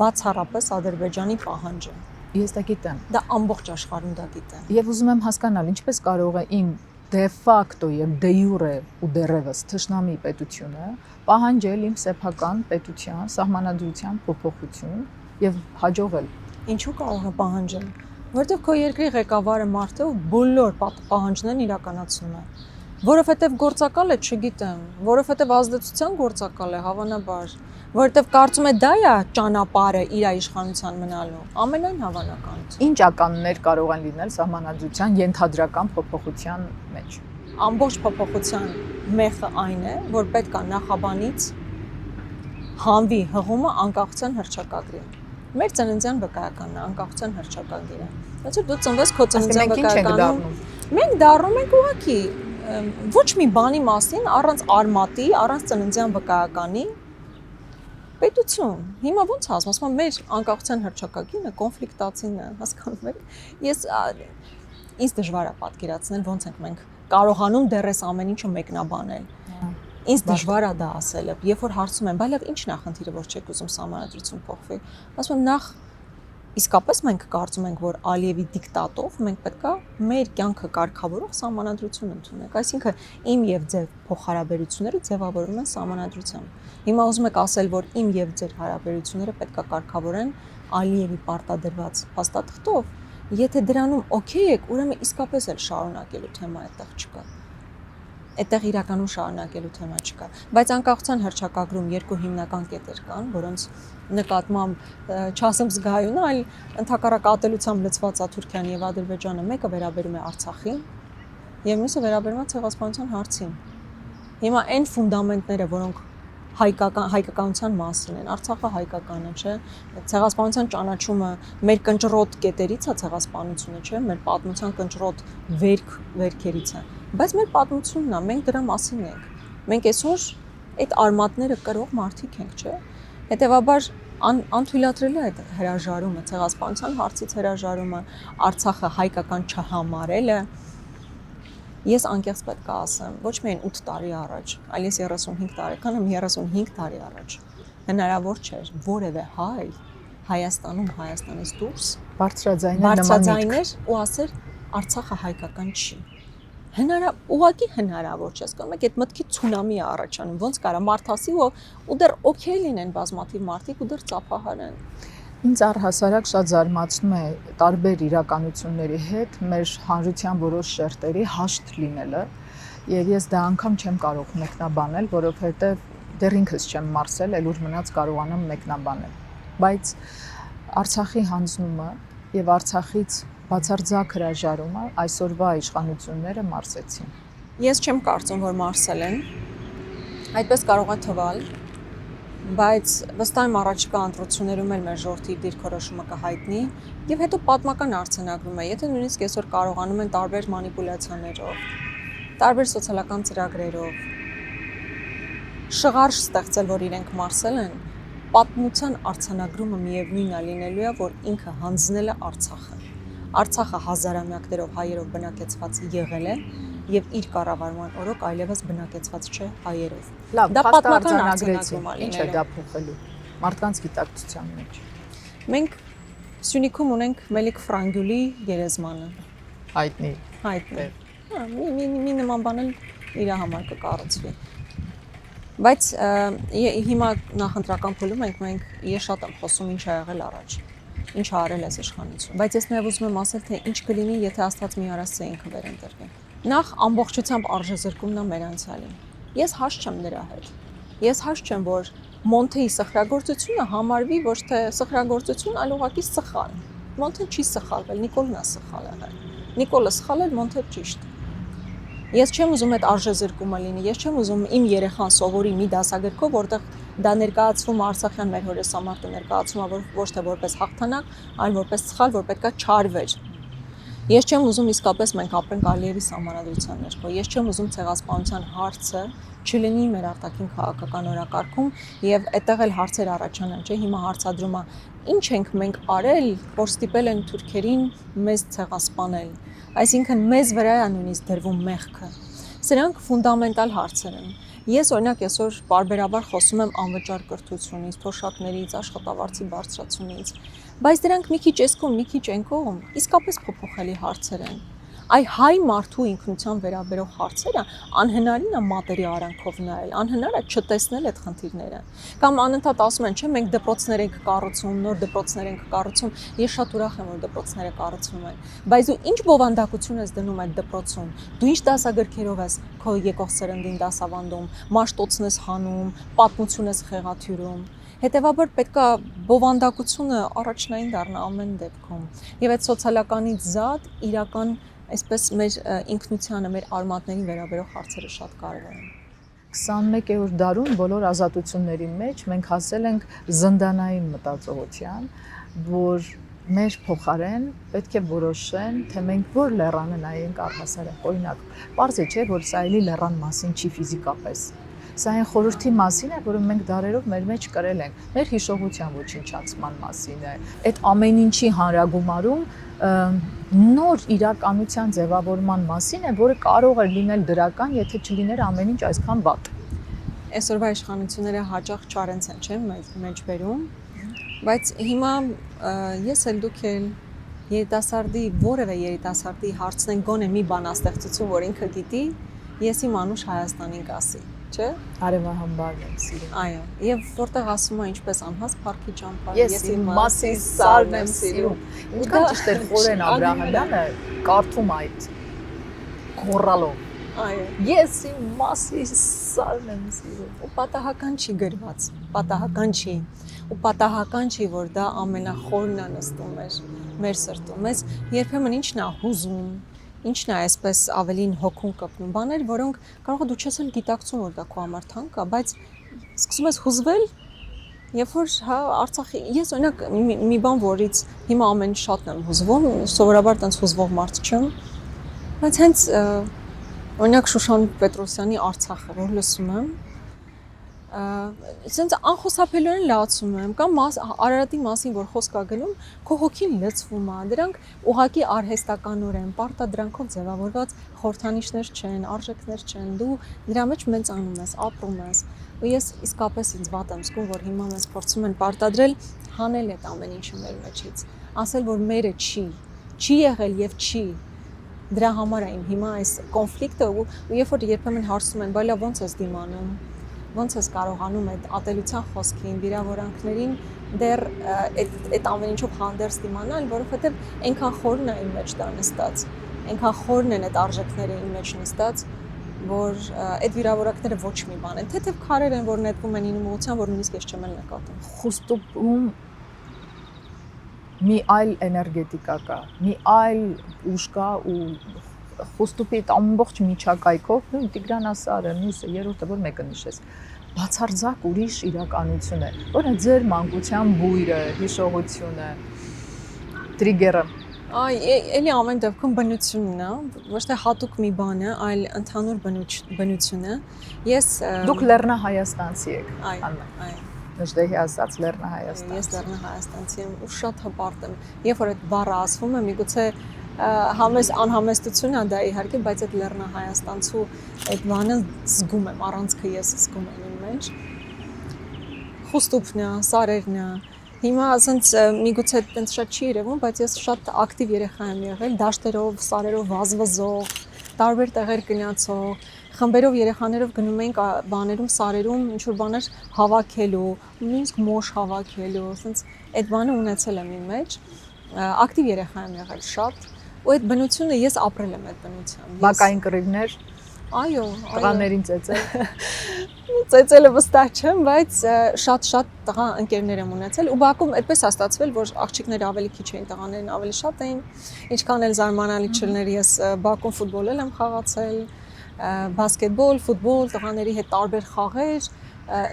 բացառապես Ադրբեջանի պահանջ է։ Ես դա գիտեմ։ Դա ամբողջ աշխարհում դա գիտեն։ Եվ ուզում եմ հասկանալ, ինչպես կարող է իմ դե ֆակտո եւ դե յուրե ու դեռևս թշնամի պետությունը պահանջել իմ սեփական պետության սահմանադրության փոփոխություն եւ հաջողել։ Ինչու կարող է պահանջել։ Որտեվ քո երկրի ղեկավարը մարդը ու բոլոր պահանջներն իրականացնում է։ Որովհետև գործակալ է, չգիտեմ, որովհետև ազդեցության գործակալ է, հավանաբար, որովհետև կարծում է դա է ճանապարհը իր իշխանության մնալու։ Ամենայն հավանականություն։ Ինչ ականներ կարող են լինել սահմանադրության ենթադրական փոփոխության մեջ։ Ամբողջ փոփոխության մեխը այն է, որ պետք է նախաբանից հանվի հղումը անկախության հռչակագրի։ Մեր ծննդյան վկայականն է անկախության հռչակագիրը։ Ոնց որ դու ծնվես քո ծննդյան վկայականում։ Մենք դառնում ենք ուղղակի ոչ մի բանի մասին առանց արմատի, առանց ծննդյան վկայականի պետություն։ Հիմա ո՞նց ասում, մեր անկախության հռչակագիրը կոնֆլիկտացին է, հասկանում եք։ Ինձ դժվար է պատկերացնել ոնց ենք մենք կարողանում դեռ այս ամեն ինչը մեկնաբանել։ Ինձ դժվար է դա ասելը, երբ որ հարցում են, բայց ի՞նչն է խնդիրը, որ չեք ուզում սահմանադրություն փոխվի։ Ասում եմ, նախ իսկապես մենք կարծում ենք, որ Ալիևի դիկտատով մենք պետքա մեր կյանքը կարգավորող սահմանադրություն ընդունենք։ Այսինքն իմ եւ ձեր փոխհարաբերությունները ձևավորվում են սահմանադրությամբ։ Հիմա ուզում եք ասել, որ իմ եւ ձեր հարաբերությունները պետքա կարգավորեն Ալիևի պարտադրված փաստաթղթով։ Եթե դրանում օքեյ եք, ուրեմն իսկապես էլ շարունակելու թեմա այդտեղ չկա։ Այդտեղ իրականում շարունակելու թեմա չկա, բայց անկախության հռչակագրում երկու հիմնական կետեր կան, որոնց նկատմամբ չասեմ զգայուն, այլ ընդհակառակ ատելությամբ լցված է Թուրքիան եւ Ադրբեջանը, մեկը վերաբերում է Արցախին, եւ մյուսը վերաբերում է ցեղասպանության հարցին։ Հիմա այն ֆունդամենտները, որոնք հայկականության մասին են, Արցախը հայկական է, չէ՞։ Ցեղասպանության ճանաչումը մեր կնճռոտ կետերից է ցեղասպանությունը, չէ՞, մեր պատմության կնճռոտ վերքերից է։ Բայց մեր պատմությունն է, մենք դրա մասին ենք։ Մենք այսօր այդ արմատները կրող մարդիկ ենք, չէ՞։ Հետևաբար անթույլատրելի է այդ հրաժարումը, ցեղասպանության հարցից հրաժարումը, Արցախը հայկական չհամարելը։ Ես անկեղծ պետք է ասեմ, ոչ միայն 8 տարի առաջ, այլ ես 35 տարեկան եմ, 35 տարի առաջ հնարավոր չէր որևէ հայ Հայաստանում, Հայաստանից դուրս բարձրաձայներ ու ասեր Արցախը հայկական չի։ Ուղղակի հնարավոր չէ, ասում եք, այդ մտքի ցունամի է առաջանում, ոնց կարա մարդ ասի ու դեռ օքեյ լինեն բազմաթիվ մարդիկ ու դեռ ծափահարեն։ Ինձ առհասարակ շատ զարմացնում է տարբեր իրականությունների հետ մեր հանրության որոշ շերտերի հաշտ լինելը, եւ ես դա անգամ չեմ կարող մեկնաբանել, որովհետեւ դեռ ինքս չեմ մարսել, էլ ուր մնաց կարողանամ մեկնաբանել։ Բայց Արցախի հանձնումը եւ Արցախից բացարձակ հրաժարումը այսօրվա իշխանությունները մարսեցին։ Ես չեմ կարծում, որ մարսել են։ Այդպես կարող է թվալ, բայց վստահ եմ առաջիկա ընտրություններում էլ մեր ժողովրդի դիրքորոշումը կհայտնի եւ հետո պատմական արձանագրում է, եթե նույնիսկ այսօր կարողանում են տարբեր մանիպուլյացիաներով, տարբեր սոցիալական ծրագրերով շղարշ ստեղծել, որ իրենք մարսել են, պատմության արձանագրումը միևնույնն է լինելու է, որ ինքը հանձնել է Արցախը։ Արցախը հազարամյակներով հայերով բնակեցված եղել է եւ իր կառավարման օրոք այլևս բնակեցված չէ հայերով։ Լավ, դա պատմական արձանագրում է, ինչ է դա փոխելու մարդկանց գիտակցության մեջ։ Մենք Սյունիքում ունենք Մելիք Ֆրանգյուլի գերեզմանը։ Հայտնի։ Մի նման բան էլ իր համար կկառուցվի։ Բայց հիմա նախընտրական փուլում մենք ես շատ եմ խոսում ինչ ա եղել առաջ, ինչ ա արել այս իշխանությունը։ Բայց ես նաև ուզում եմ ասել, թե ինչ կլինի, եթե Աստված մի արած ինքը վերընտրվի։ Նախ ամբողջությամբ արժեզրկումն է մեր անցյալին։ Ես հաշտ չեմ դրա հետ։ Ես հաշտ չեմ, որ Մոնթեի սխրագործությունը համարվի ոչ թե սխրագործություն, այլ ուղղակի սխալ։ Մոնթեն չի սխալվել, Նիկոլն է սխալ եղել։ Նիկոլը սխալ էր, Մոնթեն ճիշտ։ Ես չեմ ուզում այդ արժեզրկումը լինի, ես չեմ ուզում իմ երեխան սովորի մի դասագրքով, որտեղ դա ներկայացվում Արցախյան մեր հորեսամարտը ներկայացվում է ոչ թե որպես հաղթանակ, այլ որպես սխալ, որ պետքա չարվեր։ Ես չեմ ուզում իսկապես մենք ապրենք Ալիևի սահմանադրության ներքո։ Ես չեմ ուզում ցեղասպանության հարցը չլինի մեր արտաքին քաղաքական օրակարգում եւ այդտեղ էլ հարցեր առաջանան, չէ՞։ Հիմա հարցադրումը ինչ ենք մենք արել, որ ստիպել են թուրքերին մեզ ցեղասպանել։ Այսինքն մեզ վրա է նույնիսկ դրվում մեղքը։ Սրանք ֆունդամենտալ հարցեր են։ Ես օրինակ այսօր բարբերաբար խոսում եմ անվճար կրթությունից, թոշակներից, աշխատավարձի բարձրացումից, բայց դրանք մի քիչ էսկոմ, մի քիչ ենկողում իսկապես փոփոխելի հարցեր են։ Այ հայ մարդու ինքնության վերաբերող հարցերը անհնարին է մատերի արանքով նայել, անհնար է չտեսնել այդ խնդիրները։ Կամ անընդհատ ասում են, չէ, մենք դպրոցներ ենք կառուցում, նոր դպրոցներ ենք կառուցում, ես շատ ուրախ եմ, որ դպրոցները կառուցվում են։ Բայց դու ինչ բովանդակություն ես դնում այդ դպրոցում։ Դու ինչ դասագրքերով ես քո եկող սերնդին դասավանդում, մաշտոցն ես հանում, պատմություն ես խեղաթյուրում։ Հետևաբար պետք է բովանդակությունը առաջնային դառնա ամեն դեպքում։ Եվ այդ սոցիալականից զատ իրական այսպես մեր ինքնությանը, մեր արմատներին վերաբերող հարցերը շատ կարևոր են։ 21-րդ դարում բոլոր ազատությունների մեջ մենք հասել ենք զնդանային մտածողության, որ մեր փոխարեն պետք է որոշեն, թե մենք որ լեռանը նայենք առհասարակ։ Օրինակ, պարզ է, չէ, որ սա էլի լեռան մասին չի ֆիզիկապես։ Սա այն խորհրդի մասին է, որը մենք դարերով մեր մեջ կրել ենք, մեր հիշողության ոչնչացման մասին է։ Այդ ամեն ինչի հանրագումարում նոր իրականության ձևավորման մասին է, որը կարող է լինել դրական, եթե չլիներ ամեն ինչ այսքան վատ։ Այսօրվա իշխանությունները հաճախ չարենց են, չէ՞, մեջբերում, բայց հիմա ես էլ դուք էլ երիտասարդի, որևէ երիտասարդի հարցնեն գոնե մի բանաստեղծություն, որ ինքը գիտի, ես իմ անուշ Հայաստանին կասի, չէ՞։ Արևահամբարն եմ սիրում։ Այո, եւ որտեղ ասում է ինչպես անհաս Փարքի ճամփա, Ես իմ մասի սարն եմ սիրում։ Ինչքան ճիշտ է Խորեն Աբրահամյանը կարդում այդ կորալով։ Այո, Ես իմ մասի սարն եմ սիրում։ ու պատահական չի գրված, պատահական չի։ Ու պատահական չի, որ դա ամենախորն է նստում մեր սրտում։ Մեզ երբեմն ինչն է հուզում, ինչն է այսպես ավելին հոգուն կպնում, բաներ, որոնք կարող է դու չես էլ գիտակցում, որ դա քո համար թանկ է, բայց սկսում ես հուզվել, երբ որ հա Արցախի, ես օրինակ մի բան, որից հիմա ամեն շատն եմ հուզվում, սովորաբար տենց հուզվող մարդ չեմ, բայց հենց օրինակ Շուշան Պետրոսյանի Արցախը, որ լսում եմ, ասենց անխոսափելիորեն լացում եմ, կամ Արարատի մասին, որ խոսք է գնում, քո հոգին լցվում է, դրանք ուղղակի արհեստականորեն, պարտադրանքով ձևավորված խորհրդանիշներ չեն, արժեքներ չեն, դու դրա մեջ մեծանում ես, ապրում ես, ու ես իսկապես ինձ վատ եմ զգում, որ հիմա մեզ փորձում են պարտադրել հանել այդ ամեն ինչը մեր մեջից, ասել, որ մերը չի եղել եւ չի, դրա համար է իմ հիմա այս կոնֆլիկտը, ու երբ որ երբեմն հարցում են, բայլա ո՞նց ես դիմանում, ոնց ես կարողանում այդ ատելության խոսքին, վիրավորանքներին դեռ այդ ամեն ինչով հանդերձ դիմանալ, որովհետև այնքան խորն է իմ մեջ դա նստած, այնքան խորն են այդ արժեքները իմ մեջ նստած, որ այդ վիրավորանքները ոչ մի բան են, թեթև քարեր են, որ նետվում են ինձ ուղղության, որ նույնիսկ ես չեմ էլ նկատում։ Խոստում մի այլ էներգետիկա կա, մի այլ ուժ կա ու խոստուպի այդ ամբողջ միջակայքով, նույն Տիգրան Ասարը, մյուսը, երրորդը, որ մեկը նշես, բացարձակ ուրիշ իրականություն է, որը ձեր մանկության բույրը, հիշողությունը, տրիգերը։ Այ էլի ամեն դեպքում բնությունն է, ոչ թե հատուկ մի բան է, այլ ընդհանուր բնությունը։ Ես Դուք Լեռնահայաստանցի եք, Աննա, այո։ Նժդեհի ասած Լեռնահայաստան։ Ես Լեռնահայաստանցի եմ ու շատ հպարտ եմ։ Երբ որ այդ բառը ասվում է, միգուցե անհամեստություն է դա իհարկե, բայց այդ Լեռնահայաստանցու այդ բանը զգում եմ, առանցքը ես զգում եմ իմ մեջ։ Խոստուպն է, սարերն է։ Հիմա ասենց միգուցե այդպես շատ չի երևում, բայց ես շատ ակտիվ երեխա եմ եղել, դաշտերով, սարերով վազվզող, տարբեր տեղեր գնացող, խմբերով երեխաներով գնում էինք բաներում, սարերում ինչ-որ բաներ հավաքելու, նույնիսկ մոշ հավաքելու, ասենց այդ բանը ունեցել եմ իմ մեջ, ակտիվ երեխա եմ եղել շատ, ու այդ բնությունը ես ապրել եմ այդ բնությամբ։ Բակային կռիվներ, այո, տղաներին ծեծել։ Ծեծելը վստահ չեմ, բայց շատ տղա ընկերներ եմ ունեցել ու Բաքում այդպես է ստացվել, որ աղջիկները ավելի քիչ էին, տղաներն ավելի շատ էին, ինչքան էլ զարմանալի չլիներ, ես Բաքում ֆուտբոլ եմ խաղացել, բասկետբոլ, ֆուտբոլ, տղաների հետ տարբեր խաղեր,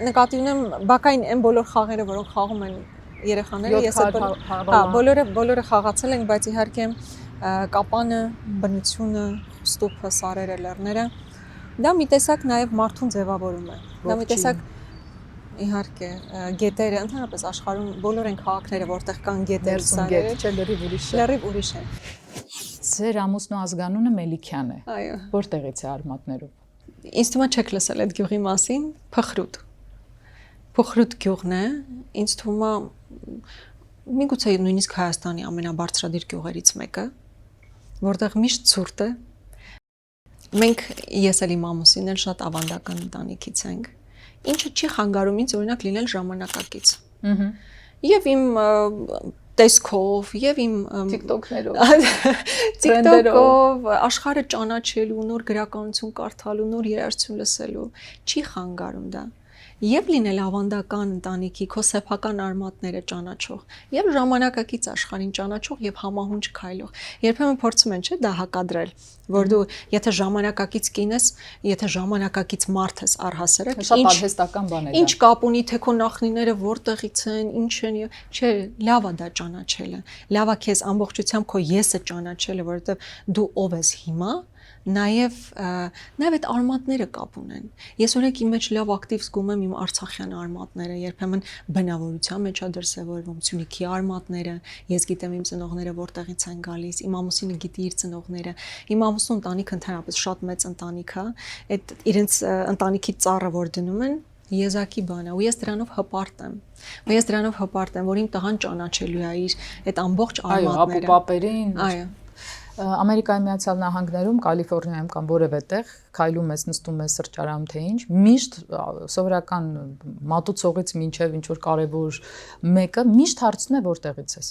նկատի ունեմ բակային այն բոլոր խաղերը, որոնք խաղում են երեխաները, ես բոլորը խաղացել ենք, բայց իհարկե կապանը, բնությունը, ստուփը, սարերը, լեռները, դա մի տեսակ նաև մարդուն ձևավորում է, դա մի տեսակ իհարկե գետերը, ընդհանրապես աշխարհում բոլոր են քաղաքները, որտեղ կան գետեր, սարեր, լրիվ ուրիշ է։ լրիվ ուրիշ է։ Ձեր ամուսնու ազգանունը Մելիքյան է։ Այո։ Որտեղից է արմատներով։ Ինձ թվում է չեք լսել այդ գյուղի մասին, Փխրուտ։ Փխրուտ գյուղն է, ինձ թվում է միգուցե նույնիսկ Հայաստանի ամենաբարձրադիր գյուղերից մեկը։ որտեղ միշտ ցուրտ է։ Մենք ես էլ իմ ամուսինն էլ շատ ավանդական ընտանիքից ենք։ Ինչը չի խանգարում ինձ օրինակ լինել ժամանակակից։ Եվ իմ տեսքով, եւ իմ TikTok-ով աշխարհը ճանաչելու, նոր գրականություն կարդալու, նոր երաժշտություն լսելու չի խանգարում դա։ Եվ լինել ավանդական ընտանիքի քո սեփական արմատները ճանաչող, եւ ժամանակակից աշխարհին ճանաչող եւ համահունչ քայլող։ Երբեմն փորձում են, չէ՞, դա հակադրել, որ դու եթե ժամանակակից կին ես, եթե ժամանակակից մարդ ես առհասարակ, շատ արհեստական բան է դա։ Ինչ կապ ունի թե քո նախնիները որտեղից են, ինչ են, չէ, լավ է դա ճանաչելը։ Լավ է քեզ ամբողջությամբ քո եսը ճանաչելը, որովհետեւ դու ով ես հիմա, Նաև այդ արմատները կապ ունեն։ Ես օրինակ իմ մեջ լավ ակտիվ զգում եմ իմ արցախյան արմատները, երբեմն բնավորության մեջ է դրսևորվում, Սյունիքի արմատները, ես գիտեմ իմ ծնողները որտեղից են գալիս, իմ ամուսինը գիտի իր ծնողները, իմ ամուսնու ընտանիքը ընդհանրապես շատ մեծ ընտանիք է, այդ իրենց ընտանիքի ծառը որ դնում են եզակի բան է, ու ես դրանով հպարտ եմ, որ իմ տղան ճանաչելու է իր այդ ամբողջ արմատները։ Այո, ապուպապերին։ Այո։ Ամերիկայի Միացյալ Նահանգներում, Կալիֆոռնիայում կամ որևէ տեղ քայլում ես, նստում ես սրճարանում թե ինչ, միշտ սովորական մատուցողից մինչև ինչ որ կարևոր մեկը միշտ հարցնում է որտեղից ես։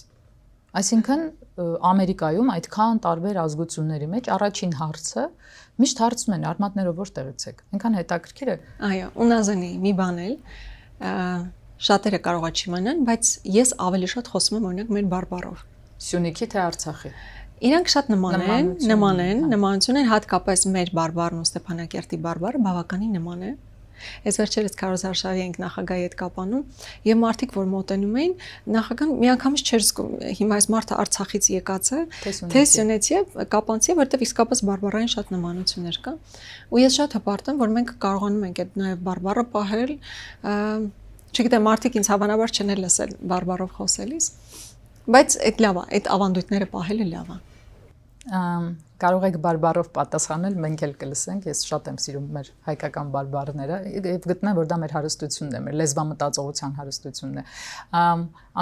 Այսինքն Ամերիկայում այդքան տարբեր ազգությունների մեջ առաջին հարցը միշտ հարցնում են արմատներով որտեղից եք։ Այնքան հետաքրքիր է։ Այո, ունազանի մի բան էլ շատերը կարող է չիմանան, բայց ես ավելի շատ խոսում եմ օրինակ մեր բարբառով։ Սյունիքի թե Արցախի։ Իրանք շատ նմանություն են, հատկապես մեր բարբառն ու Ստեփանակերտի բարբառը բավականին նման է։ Ես վերջերս Քարոզ Արշավի ենք նախագահի հետ կապանում եւ մարդիկ որ մոտենում էին, նախագահան միանգամից չէր զգում, հիմա այս մարդը Արցախից եկած է, թե Սյունեցի է, Կապանցի է, որտեվ իսկապես բարբառային շատ նմանություններ կա։ Ու ես շատ հպարտ եմ, որ մենք կարողանում ենք այդ նաեւ բարբառը պահել, չգիտեմ, մարդիկ ինձ հավանաբար չեն լսել բարբառով խոսելիս, բայց այդ լավ է, այդ ավանդույթները պահելը լավ է։ Կարող եք բարբառով պատասխանել, մենք էլ կլսենք, ես շատ եմ սիրում մեր հայկական բարբառները, եւ գտնում եմ, որ դա մեր հարստությունն է, մեր լեզվամտածողության հարստությունն է։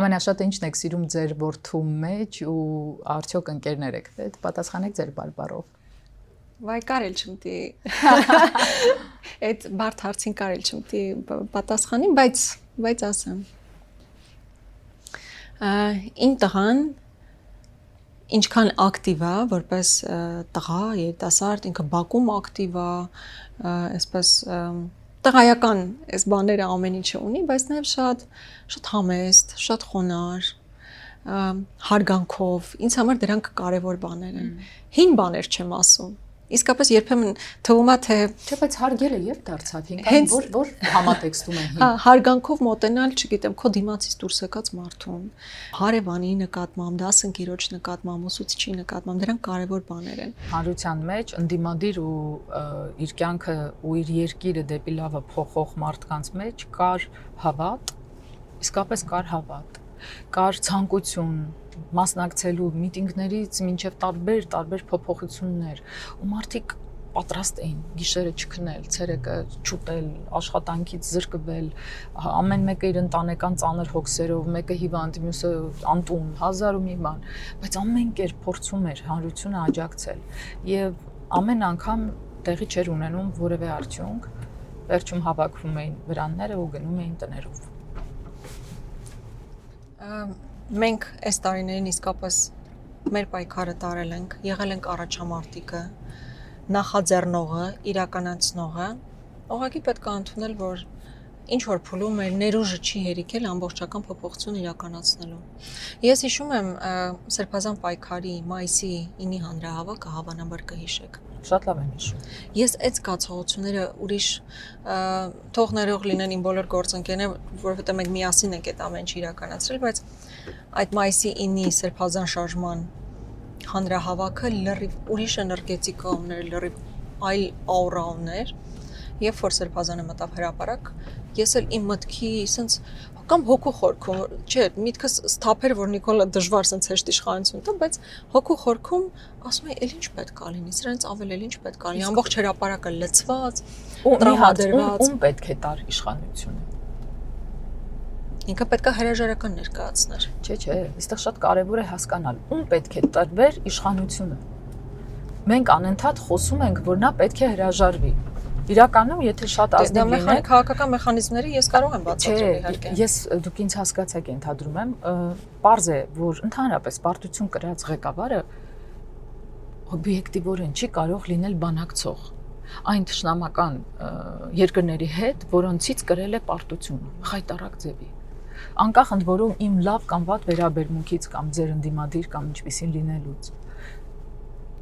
Ամենաշատը ինչն եք սիրում ձեր որդու մեջ ու արդյոք ընկերներ եք, դե պատասխանեք ձեր բարբառով։ Վայ կարել չմտի։ Այդ բարդ հարցին կարել չմտի պատասխանի, բայց ասեմ։ Իմ տղան ինչքան ակտիվ է, որպես տղա, երիտասարդ, ինքը բակում ակտիվ է, այսպես տղայական այս բաները ամեն ինչը ունի, բայց նաև շատ համեստ, շատ խոնար, հարգանքով, ինձ համար դրանք կարևոր բաներ են։ Հին բաներ չեմ ասում։ Իսկապես երբեմն թվում է թե չէ, բայց հարգելը երբ դարձավ, ինքան որ համատեքստում են հին։ Հարգանքով մոտենալ, չգիտեմ, քո դիմացից դուրս եկած մարդուն, հարևանի նկատմամբ, դասընկերոջ նկատմամբ, ուսուցչի նկատմամբ, դրանք կարևոր բաներ են։ Հանրության մեջ ընդդիմադիր ու իր կյանքը ու իր երկիրը դեպի լավը փոխող մարդկանց մեջ կար հավատ, իսկապես կար հավատ, կար ցանկություն մասնակցելու միտինգներից մինչև տարբեր փոփոխություններ ու մարդիկ պատրաստ էին գիշերը չքնել, ցերեկը չուտել, աշխատանքից զրկվել, ամեն մեկը իր ընտանեկան ծանր հոգսերով, մեկը հիվանդ, մյուսը անտուն, հազար ու մի բան, բայց ամեն կերպ փորձում էր հանրությունը աջակցել եւ ամեն անգամ տեղի չէր ունենում որևէ արդյունք, վերջում հավաքվում էին վրանները ու գնում էին տներով։ Մենք այս տարիներին իսկապես մեր պայքարը տարել ենք, եղել ենք առաջամարտիկը, նախաձեռնողը, իրականացնողը, ուղղակի պետք է ընդունել, որ ինչ որ փուլում մեր ներուժը չի հերիքել ամբողջական փոփոխություն իրականացնելու։ Ես հիշում եմ Սրբազան պայքարի մայիսի 9-ի հանրահավաքը, հավանաբար կհիշեք։ Շատ լավ եմ հիշում։ Ես այդ զգացողությունները ուրիշ թող ներող լինեն իմ բոլոր գործընկերները, որովհետեւ մենք միասին ենք այդ ամեն ինչ իրականացրել, բայց այդ մայիսի 9-ի Սրբազան շարժման հանրահավաքը լրիվ ուրիշ էներգետիկա ուներ, լրիվ այլ աուրա ուներ, երբ որ Սրբազանը մտավ հրապարակ, ես էլ իմ մտքի սենց կամ հոգու խորքում, չէ, միտքս սթափեր, որ Նիկոլը դժվար սենց հեշտ իշխանություն տա, բայց հոգու խորքում ասում եմ, էլ ինչ պետք է լինի, սրանից ավել էլ ինչ պետք է լինի, ամբողջ հրապարակը լցված, տրամադրված։ Ում պետք է տար իշխանությունը։ Ինքը պետք է հրաժարական ներկայացներ։ Չէ, այստեղ շատ կարևոր է հասկանալ, ում պետք է տրվեր իշխանությունը։ մենք անընդհատ խոսում ենք, որ նա պետք է հրաժարվի։ Իրականում, եթե շատ ազնիվ լինենք, քաղաքական մեխանիզմները ես կարող եմ բացատրել իհարկե։ Ես դուք ինձ հասկացաք ենթադրում եմ, պարզ է, որ ընդհանրապես պարտություն կրած ղեկավարը օբյեկտիվորեն չի կարող լինել բանակցող այն թշնամական երկրների հետ, որոնցից կրել է պարտություն, խայտառակ ձևի։ Անկախ ընդ որում իմ լավ կամ վատ վերաբերմունքից կամ ձեր ընդդիմադիր կամ ինչպիսին լինելուց։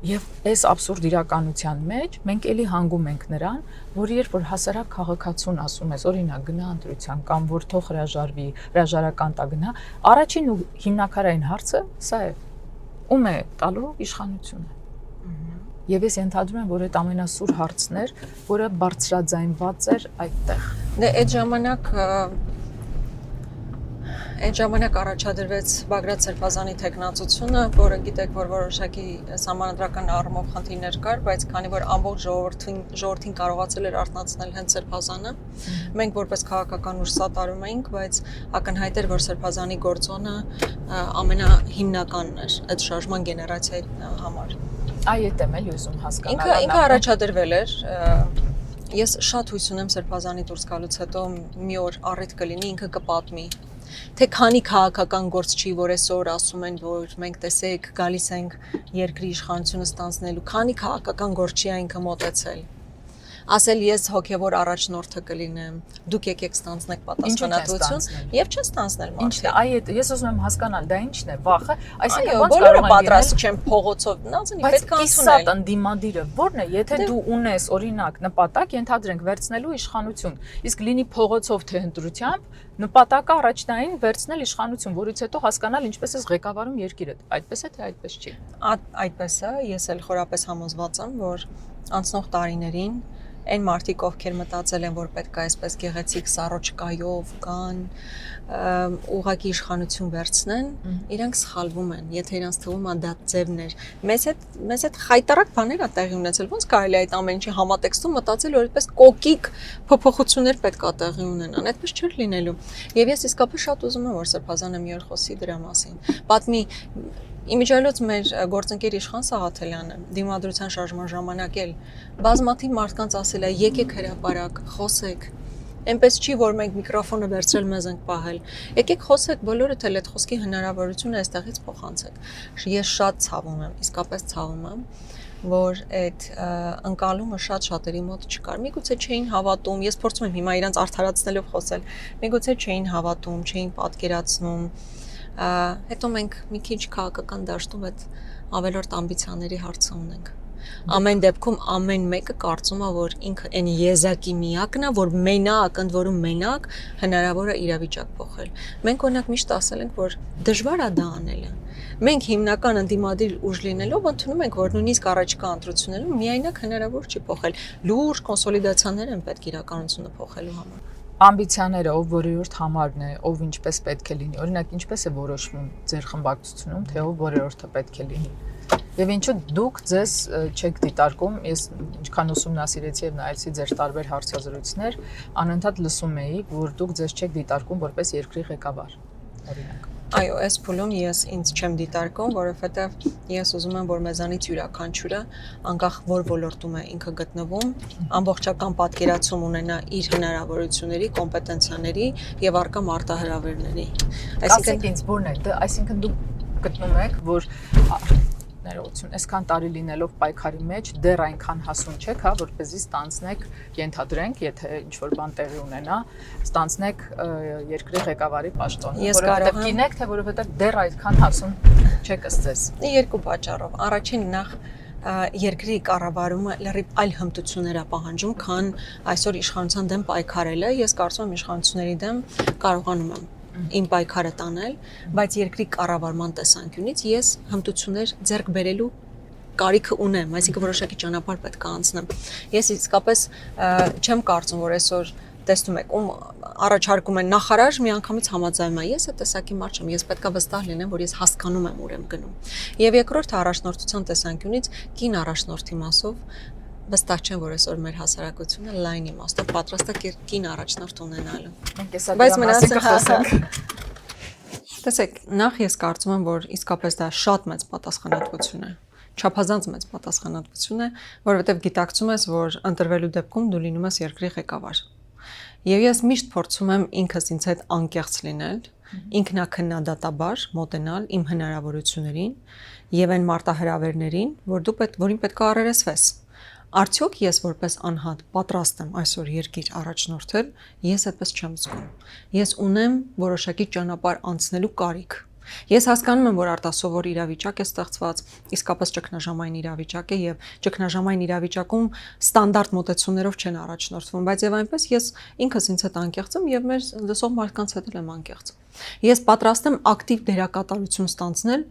Եվ այս абսուրդ իրականության մեջ մենք էլի հանգում ենք նրան, որ երբ որ հասարակ քաղաքացուն ասում ես, օրինակ գնա ընտրության կամ որ թող հրաժարվի, հրաժարական տա գնա, առաջին ու հիմնակարային հարցը սա է. ում է տալու իշխանությունը։ Եվ ես ենթադրում եմ, որ այդ ամենասուր հարցն էր, որը բարձրաձայնված էր այդտեղ։ Դե այդ ժամանակ առաջադրվեց Բագրատ Սրբազանի թեկնածությունը, որը գիտեք, որ որոշակի համանդրական առումով խնդիրներ կար, բայց քանի որ ամբողջ ժողովրդին կարողացել էր արթնացնել հենց Սրբազանը, մենք որպես քաղաքական ուժ սատարում էինք, բայց ակնհայտ էր, որ Սրբազանի գործոնը ամենահիմնականն էր այդ շարժման գեներացիայի համար։ Այդ եմ էլի ուզում հասկանալ։ Ինքը առաջադրվել էր։ Ես շատ հույս ունեմ Սրբազանի դուրս գալուց հետո մի օր առիթ կլինի, ինքը կպատմի, թե քանի քաղաքական գործ չի, որ այսօր ասում են, որ մենք տեսեք, գալիս ենք երկրի իշխանությունը ստանձնելու, քանի քաղաքական գործ չի այնքը մոտեցել։ Ասել ես հոգևոր առաջնորդը կլինեմ, դուք եկեք ստանձնեք պատասխանատվություն եւ չստանձնել մարդը։ Այդ ես ուզում եմ հասկանալ, դա ի՞նչն է, վախը, այսինքն բոլորը պատրաստ չեն փողոցով գնացին, պետք է կիսատ ընդդիմադիրը ո՞րն է, եթե դու ունես օրինակ նպատակ ենթադրենք վերցնելու իշխանություն, իսկ լինի փողոցով թե ընտրությամբ, նպատակը առաջնային վերցնել իշխանություն, որից հետո հասկանալ ինչպես է ղեկավարում երկիրը, այդպես է թե այդպես չի։ Այդպես է, ես էլ խորապես համոզված եմ, որ անցնող տարիներին այն մարդիկ, ովքեր մտածել են, որ պետք է այսպես գեղեցիկ սառոճկայով կան, ուղղակի իշխանություն վերցնեն, իրենք սխալվում են, եթե իրանց թվում է դա ձևն էր։ Մեզ հետ խայտառակ բաներ է տեղի ունեցել, ոնց կարելի է այդ ամեն ինչի համատեքստում մտածել, որ այդպես կոկիկ փոփոխություններ պետք է տեղի ունենան, այդպես չէր լինելու։ Եվ ես իսկապես շատ ուզում եմ, որ Սրբազանը մի օր խոսի դրա մասին։ Պատմի Իմիջիայլոց մեր գործընկեր Իշխան Սաղաթելյանը դիմադրության շարժման ժամանակ էլ բազմաթիվ մարդկանց ասել է եկեք հրապարակ, խոսեք։ Այնպես չի, որ մենք միկրոֆոնը վերցրել մեզ ենք պահել։ Եկեք խոսեք, բոլորը թե այդ խոսքի հնարավորությունը այստեղից փոխանցեք։ Ես շատ ցավում եմ, իսկապես ցավում եմ, որ այդ ընկալումը շատ շատերի մոտ չկար։ Միգուցե չէին հավատում, ես փորձում եմ հիմա իրանց արդարացնելով խոսել։ Միգուցե չէին հավատում, չէին պատկերացնում։ Հետո մենք մի քիչ քաղաքական դաշտում այդ ավելորդ ամբիցիաների հարցը ունենք։ Ամեն դեպքում ամեն մեկը կարծում է, որ ինքը այն եզակի միակն է, որ մենակ, ընդ որում մենակ հնարավոր է իրավիճակ փոխել։ Մենք օրինակ միշտ ասել ենք, որ դժվար է դա անելը։ Մենք հիմնական ընդդիմադիր ուժ լինելով ընդունում ենք, որ նույնիսկ առաջիկա ընտրություններում միայնակ հնարավոր չի փոխել։ Լուրջ կոնսոլիդացիաներ են պետք իրականությունը փոխելու համար։ Ամբիցիաները ով որերորդ համարն է, ով ինչպես պետք է լինի։ Օրինակ, ինչպես է որոշվում ձեր խմբակցությունում, թե ով որերորդը պետք է լինի։ Եվ ինչու դուք ձեզ չեք դիտարկում, ես ինչքան ուսումնասիրեցի եւ նայեցի ձեր տարբեր հարցազրույցներ, անընդհատ լսում էի, որ դուք ձեզ չեք դիտարկում որպես երկրի ղեկավար, օրինակ։ Այո, այս փուլում ես ինձ չեմ դիտարկում, որովհետև ես ուզում եմ, որ մեզանից յուրաքանչյուրը, անկախ որ ոլորտում է ինքը գտնվում, ամբողջական պատկերացում ունենա իր հնարավորությունների, կոմպետենցիաների եւ առկա մարտահրավերների։ Այսինքն ինձ ո՞րն է, այսինքն դուք գտնում եք, որ ներողություն, այսքան տարի լինելով պայքարի մեջ դեռ այնքան հասուն չեք, հա, որպեսզի ստանձնեք, ենթադրենք, եթե ինչ-որ բան տեղի ունենա, ստանձնեք երկրի ղեկավարի պաշտոնը, որովհետև կինեք, թե որովհետև դեռ այդքան հասուն չեք ըստ ձեզ։ Երկու պատճառով։ Առաջին նախ երկրի կառավարումը լրիվ այլ հմտություններ է պահանջում, քան այսօր իշխանության դեմ պայքարելը։ Ես կարծում եմ իշխանությունների դեմ կարողանում եմ իմ պայքարը տանել, բայց երկրի կառավարման տեսանկյունից ես հմտություններ ձեռք բերելու կարիքը ունեմ, այսինքն որոշակի ճանապարհ պետք է անցնեմ։ Ես իսկապես չեմ կարծում, որ այսօր տեսնում եք, ում առաջարկում են նախարար, միանգամից համաձայնում եմ։ Ես այդ տեսակի մարդ չեմ, ես պետք է վստահ լինեմ, որ ես հասկանում եմ ուր եմ գնում։ Եվ երկրորդը առաջնորդության տեսանկյունից կին առաջնորդի մասով վստահ չեմ, որ այսօր մեր հասարակությունը լայն իմաստով պատրաստ է կին առաջնորդ ունենալու։ Բայց մնացի կխոսենք։ Տեսեք, նախ ես կարծում եմ, որ իսկապես դա շատ մեծ պատասխանատվություն է։ չափազանց մեծ պատասխանատվություն է, որովհետև գիտակցում ես, որ ընտրվելու դեպքում դու լինում ես երկրի ղեկավար։ Եվ ես միշտ փորձում եմ ինքս ինձ հետ անկեղծ լինել, ինքնակննադատաբար մոտենալ իմ հնարավորություններին եւ այն մարտահրավերներին, որին պետք է առերեսվես։ Արդյոք ես որպես անհատ պատրաստ եմ այսօր երկիր առաջնորդել, ես այդպես չեմ զգում։ Ես ունեմ որոշակի ճանապարհ անցնելու կարիք։ Ես հասկանում եմ, որ արտասովոր իրավիճակ է ստեղծված, իսկապես ճգնաժամային իրավիճակ է եւ ճգնաժամային իրավիճակում ստանդարտ մոտեցումներով չեն առաջնորդվում, բայց եւ այնպես ես ինքս ինձ հետ անկեղծ եմ եւ մեր լսող մարդկանց հետ եմ անկեղծ։ Ես պատրաստ եմ ակտիվ դերակատարություն ստանձնել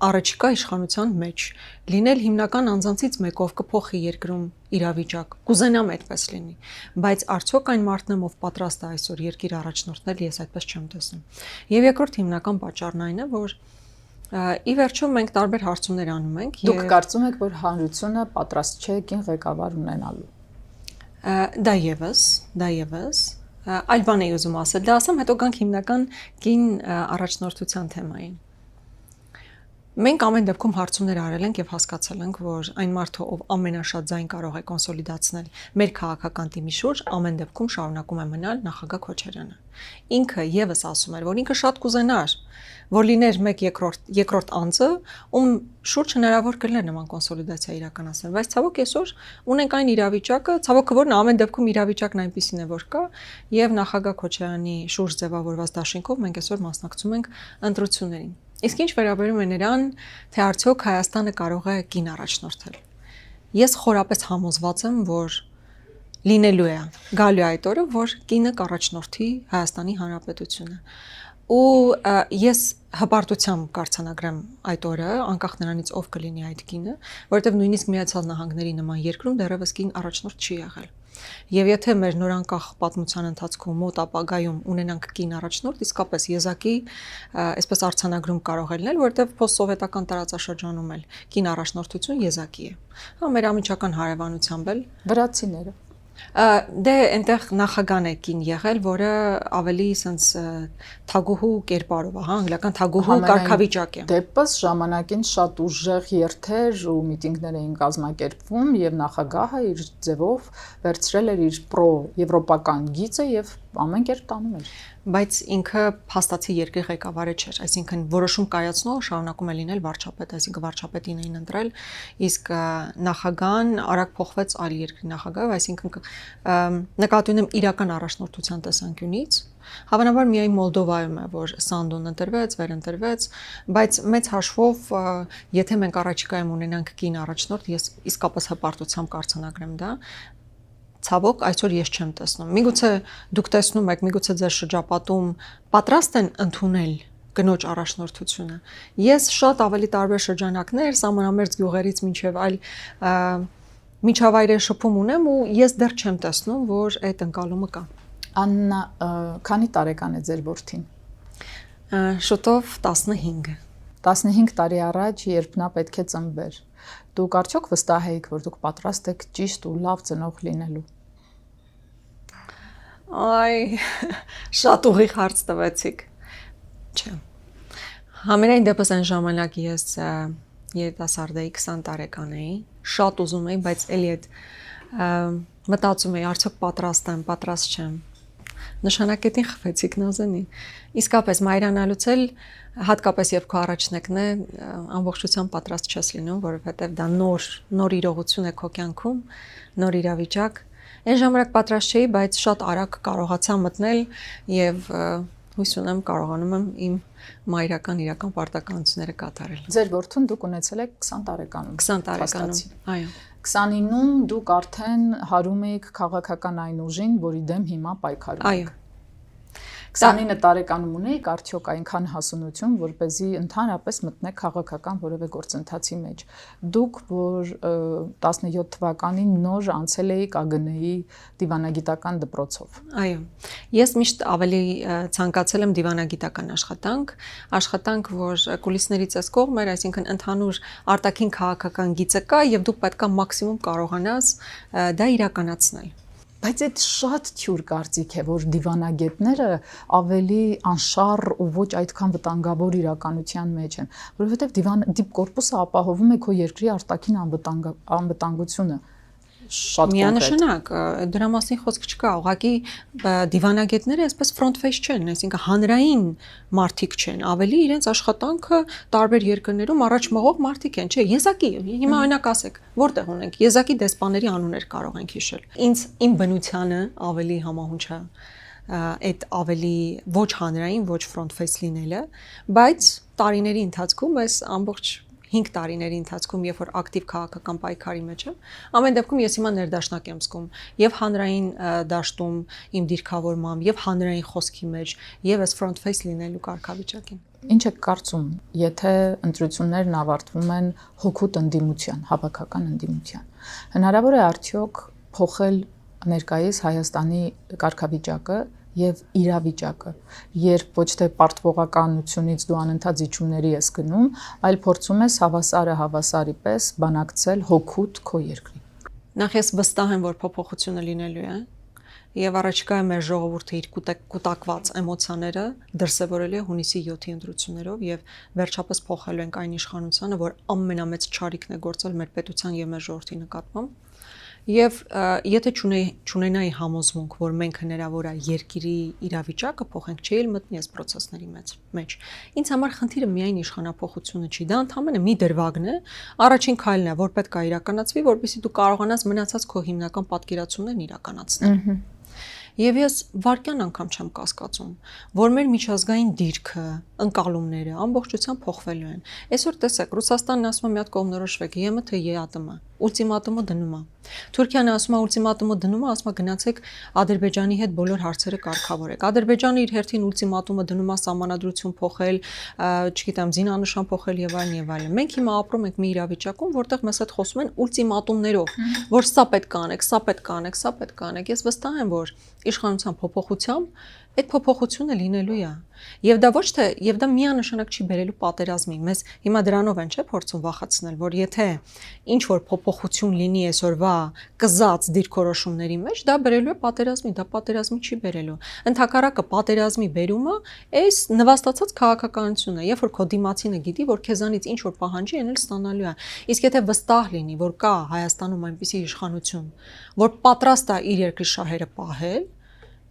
առաջիկա իշխանության մեջ, լինել հիմնական անձանցից մեկով, կփոխի երկրում իրավիճակ, կուզենամ այդպես լինի, բայց արդյոք այն մարդն եմ, ով պատրաստ է այսօր երկիր առաջնորդել, ես այդպես չեմ տեսնում։ Եվ երկրորդ հիմնական պատճառն այն է, որ ի վերջո մենք տարբեր հարցումներ անում ենք։ Դուք կարծում եք, որ հանրությունը պատրաստ չէ կին ղեկավար ունենալու։ Դա եւս այլ բան էի ուզում ասել, դա ասեմ, հետո գանք հիմնական կին առաջնորդության թեմային։ Մենք ամեն դեպքում հարցումներ արել ենք եւ հասկացել ենք, որ այն մարդը, ով ամենաշատ ձայն կարող է կոնսոլիդացնել մեր քաղաքական թիմի շուրջ, ամեն դեպքում շարունակում է մնալ նախագահ Քոչարյանը։ Ինքը եւս ասում էր, որ ինքը շատ կուզենար, որ լիներ մեկ երկրորդ անձը, ում շուրջ հնարավոր կլիներ նման կոնսոլիդացիա իրականացնել, բայց ցավոք այսօր ունենք այն իրավիճակը, ցավոք որն ամեն դեպքում իրավիճակն այնպեսին է, որ կա, եւ նախագահ Քոչարյանի շուրջ ձևավորված դաշինքով մենք այսօր մասնակցում ենք ընտրություններին։ Իսկ ինչ վերաբերում է նրան, թե արդյոք Հայաստանը կարող է կին առաջնորդել։ Ես խորապես համոզված եմ, որ լինելու է, գալու է այդ օրը, որ կինը կառաջնորդի Հայաստանի Հանրապետությունը։ Ու ես հպարտությամբ կարձանագրեմ այդ օրը, անկախ նրանից ով կլինի այդ կինը, որովհետև նույնիսկ Միացյալ Նահանգների նման երկրում դեռևս կին առաջնորդ չի եղել։ Եվ եթե մեր նորանկախ պատմության ընթացքում մոտ ապագայում ունենանք կին առաջնորդ, իսկապես եզակի այսպես արձանագրում կարող է լինել, որովհետև post-սովետական տարածաշրջանում էլ կին առաջնորդություն եզակի է։ Հա մեր ամիջական հարևանությամբ էլ Վրացիները։ Դե այնտեղ նախագահն է կին եղել, որը ավելի sense թագուհու կերպարով, հա, անգլիական թագուհու կարգավիճակ է։ Դեպս ժամանակին շատ ուժեղ երթեր ու միտինգներ էին կազմակերպվում եւ նախագահը իր ձևով վերցրել էր իր պրո-եվրոպական գիծը եւ ամեն կերպ տանում էր։ Բայց ինքը փաստացի երկրի ղեկավարը չէր, այսինքն որոշում կայացնողը շարունակում է լինել վարչապետ, այսինքն վարչապետին էին ընտրել, իսկ նախագահան արագ փոխվեց այլ երկրի նախագահ, այսինքն նկատի ունեմ իրական առաջնորդության տեսանկյունից, հավանաբար միայն Մոլդովայում է, որ Սանդոն ընտրվեց, վերընտրվեց, բայց մեծ հաշվով, եթե մենք առաջիկայում ունենանք կին առաջնորդ, ես իսկապես հպարտությամբ կարձանագրեմ դա, ցավոք այսօր ես չեմ տեսնում։ Միգուցե դուք տեսնում եք, միգուցե ձեր շրջապատում պատրաստ են ընդունել կնոջ առաջնորդությունը։ Ես շատ ավելի տարբեր շրջանակներ, սահմանամերձ գյուղերից մինչև այլ միջավայրեր շփում ունեմ ու ես դեռ չեմ տեսնում, որ այդ ընկալումը կա։ Աննա, քանի տարեկան է ձեր որդին։ Շուտով 15։ 15 տարի առաջ, երբ նա պետք է ծնվեր, դուք արդյոք վստահ եք, որ դուք պատրաստ եք ճիշտ ու լավ ծնող լինելու։ Այ, շատ ուղիղ հարց տվեցիք։ Չէ։ Համենայն դեպս այն ժամանակ ես երիտասարդ էի, 20 տարեկան էի, շատ ուզում էի, բայց էլի այդ մտածում էի, արդյոք պատրաստ եմ, պատրաստ չեմ։ Նշանակետին խփեցիք Նազենի։ Իսկապես մայրանալուց էլ հատկապես եւ քո առաջնեկն է ամբողջությամբ պատրաստ չես լինում, որովհետեւ դա նոր իրողություն է քո կյանքում, նոր իրավիճակ։ Այն ժամանակ պատրաստ չէի, բայց շատ արագ կարողացա մտնել եւ հույս ունեմ կարողանում եմ իմ մայրական իրական պարտականությունները կատարել։ Ձեր որդուն դուք ունեցել եք 20 տարեկանում։ 20 տարեկանում, այո։ 29-ում դուք արդեն հարում եք քաղաքական այն ուժին, որի դեմ հիմա պայքարում եք։ Այո։ 29 տարեկանում ունեիք արդյոք այնքան հասունություն, որպեսզի ընդհանրապես մտնեք քաղաքական որևէ գործընթացի մեջ։ Դուք, որ 17 թվականին նոր անցել եք ԱԳՆ-ի դիվանագիտական դպրոցով։ Այո։ Ես միշտ ավելի ցանկացել եմ դիվանագիտական աշխատանք, որ կուլիսներից էս կողմ էր, այսինքն ընդհանուր արտաքին քաղաքական գիծը կա եւ դու պետքա մաքսիմում կարողանաս դա իրականացնել։ Բայց այդ շատ թյուր կարծիք է, որ դիվանագետները ավելի անշառ ու ոչ այդքան վտանգավոր իրականության մեջ են, որովհետև դիպկորպուսը ապահովում է քո երկրի արտաքին անվտանգությունը։ Շատ միանշանակ դրա մասին խոսք չկա, ուղղակի դիվանագետները այսպես front face չեն, այսինքն հանրային մարդիկ չեն, ավելի իրենց աշխատանքը տարբեր երկրներում առաջ մղող մարդիկ են, չէ, եզակի, հիմա օրինակ ասեք, որտեղ ունենք եզակի դեսպաների անուններ կարող ենք հիշել։ Ինձ իմ բնությանը ավելի համահունչ է այդ ավելի ոչ հանրային, ոչ front face լինելը, բայց տարիների ընթացքում այս ամբողջ 5 տարիների ընթացքում, երբ որ ակտիվ քաղաքական պայքարի մեջ եմ, ամեն դեպքում ես հիմա ներդաշնակ եմ զգում եւ հանրային դաշտում իմ դիրքավորմամբ եւ հանրային խոսքի մեջ եւ այս front face լինելու կարգավիճակին։ Ինչ եք կարծում, եթե ընտրություններն ավարտվում են հոգուտ ընդդիմության, հավաքական ընդդիմության, հնարավոր է արդյոք փոխել ներկայիս Հայաստանի կարգավիճակը եւ իրավիճակը, երբ ոչ թե պարտվողականությունից դու անընդհատ զիջումների ես գնում, այլ փորձում ես հավասարի պես բանակցել հոգուտ քո երկրի։ Նախ ես վստահ եմ, որ փոփոխությունը լինելու է, եւ առաջիկայում մեր ժողովուրդը իր կուտակված էմոցիաները դրսևորել է հունիսի 7-ի ընտրություններով եւ վերջապես փոխելու ենք այն իշխանությանը, որ ամենամեծ չարիքն է գործել մեր պետության եւ մեր ժողովրդի նկատմամբ։ Եվ եթե չունենայի համոզմունք, որ մենք հնարավոր է երկրի իրավիճակը փոխենք, չէի մտնի այս process-ների մեջ։ Ինձ համար խնդիրը միայն իշխանապողությունը չի, դա ընդհանրապես մի դրվագն է, առաջին քայլն է, որ պետք է իրականացվի, որպեսզի դու կարողանաս մնացած քո հիմնական պատկերացումներն իրականացնել։ Եվ ես վարկյան անգամ չեմ կասկածում, որ մեր միջազգային դիրքը, ընկալումները ամբողջությամբ փոխվելու են։ Այսօր տեսեք, Ռուսաստանն ասում է մի հատ կողմնորոշվեք, ԵՄ թե ԵԱՏՄ, ուլտիմատումը դնում է։ Թուրքիան ասում է ուլտիմատումը դնում է, ասում է գնացեք Ադրբեջանի հետ բոլոր հարցերը կարգավորեք։ Ադրբեջանը իր հերթին ուլտիմատումը դնում է սահմանադրություն փոխել, չգիտեմ, զինանշան փոխել եւ այլն։ Մենք հիմա ապրում ենք մի իրավիճակում, որտեղ մեզ հետ խոսում են ուլտիմատումներով, որ սա պետք է անեք, սա պետք է անեք, սա պետք է անեք։ Ես վստահ եմ, որ իշխանության փոփոխությամբ այդ փոփոխությունը լինելու է։ Եվ դա ոչ թե եւ դա միանշանակ չի բերելու պատերազմի։ Մեզ հիմա դրանով են չէ փորձում վախեցնել, որ եթե ինչ որ փոփոխություն լինի այսօրվա կզած դիրքորոշումների մեջ, դա բերելու է պատերազմի, դա պատերազմի չի բերելու։ Ընդհակառակը պատերազմի բերումը այս նվաստացած քաղաքականությունն է, երբ որ քո դիմացինը գիտի, որ քեզանից ինչ որ պահանջի, այն էլ ստանալու է։ Իսկ եթե վստահ լինի, որ կա Հայաստանում այնպիսի իշխանություն, որ պատրաստ է իր երկրի շահերը պահել,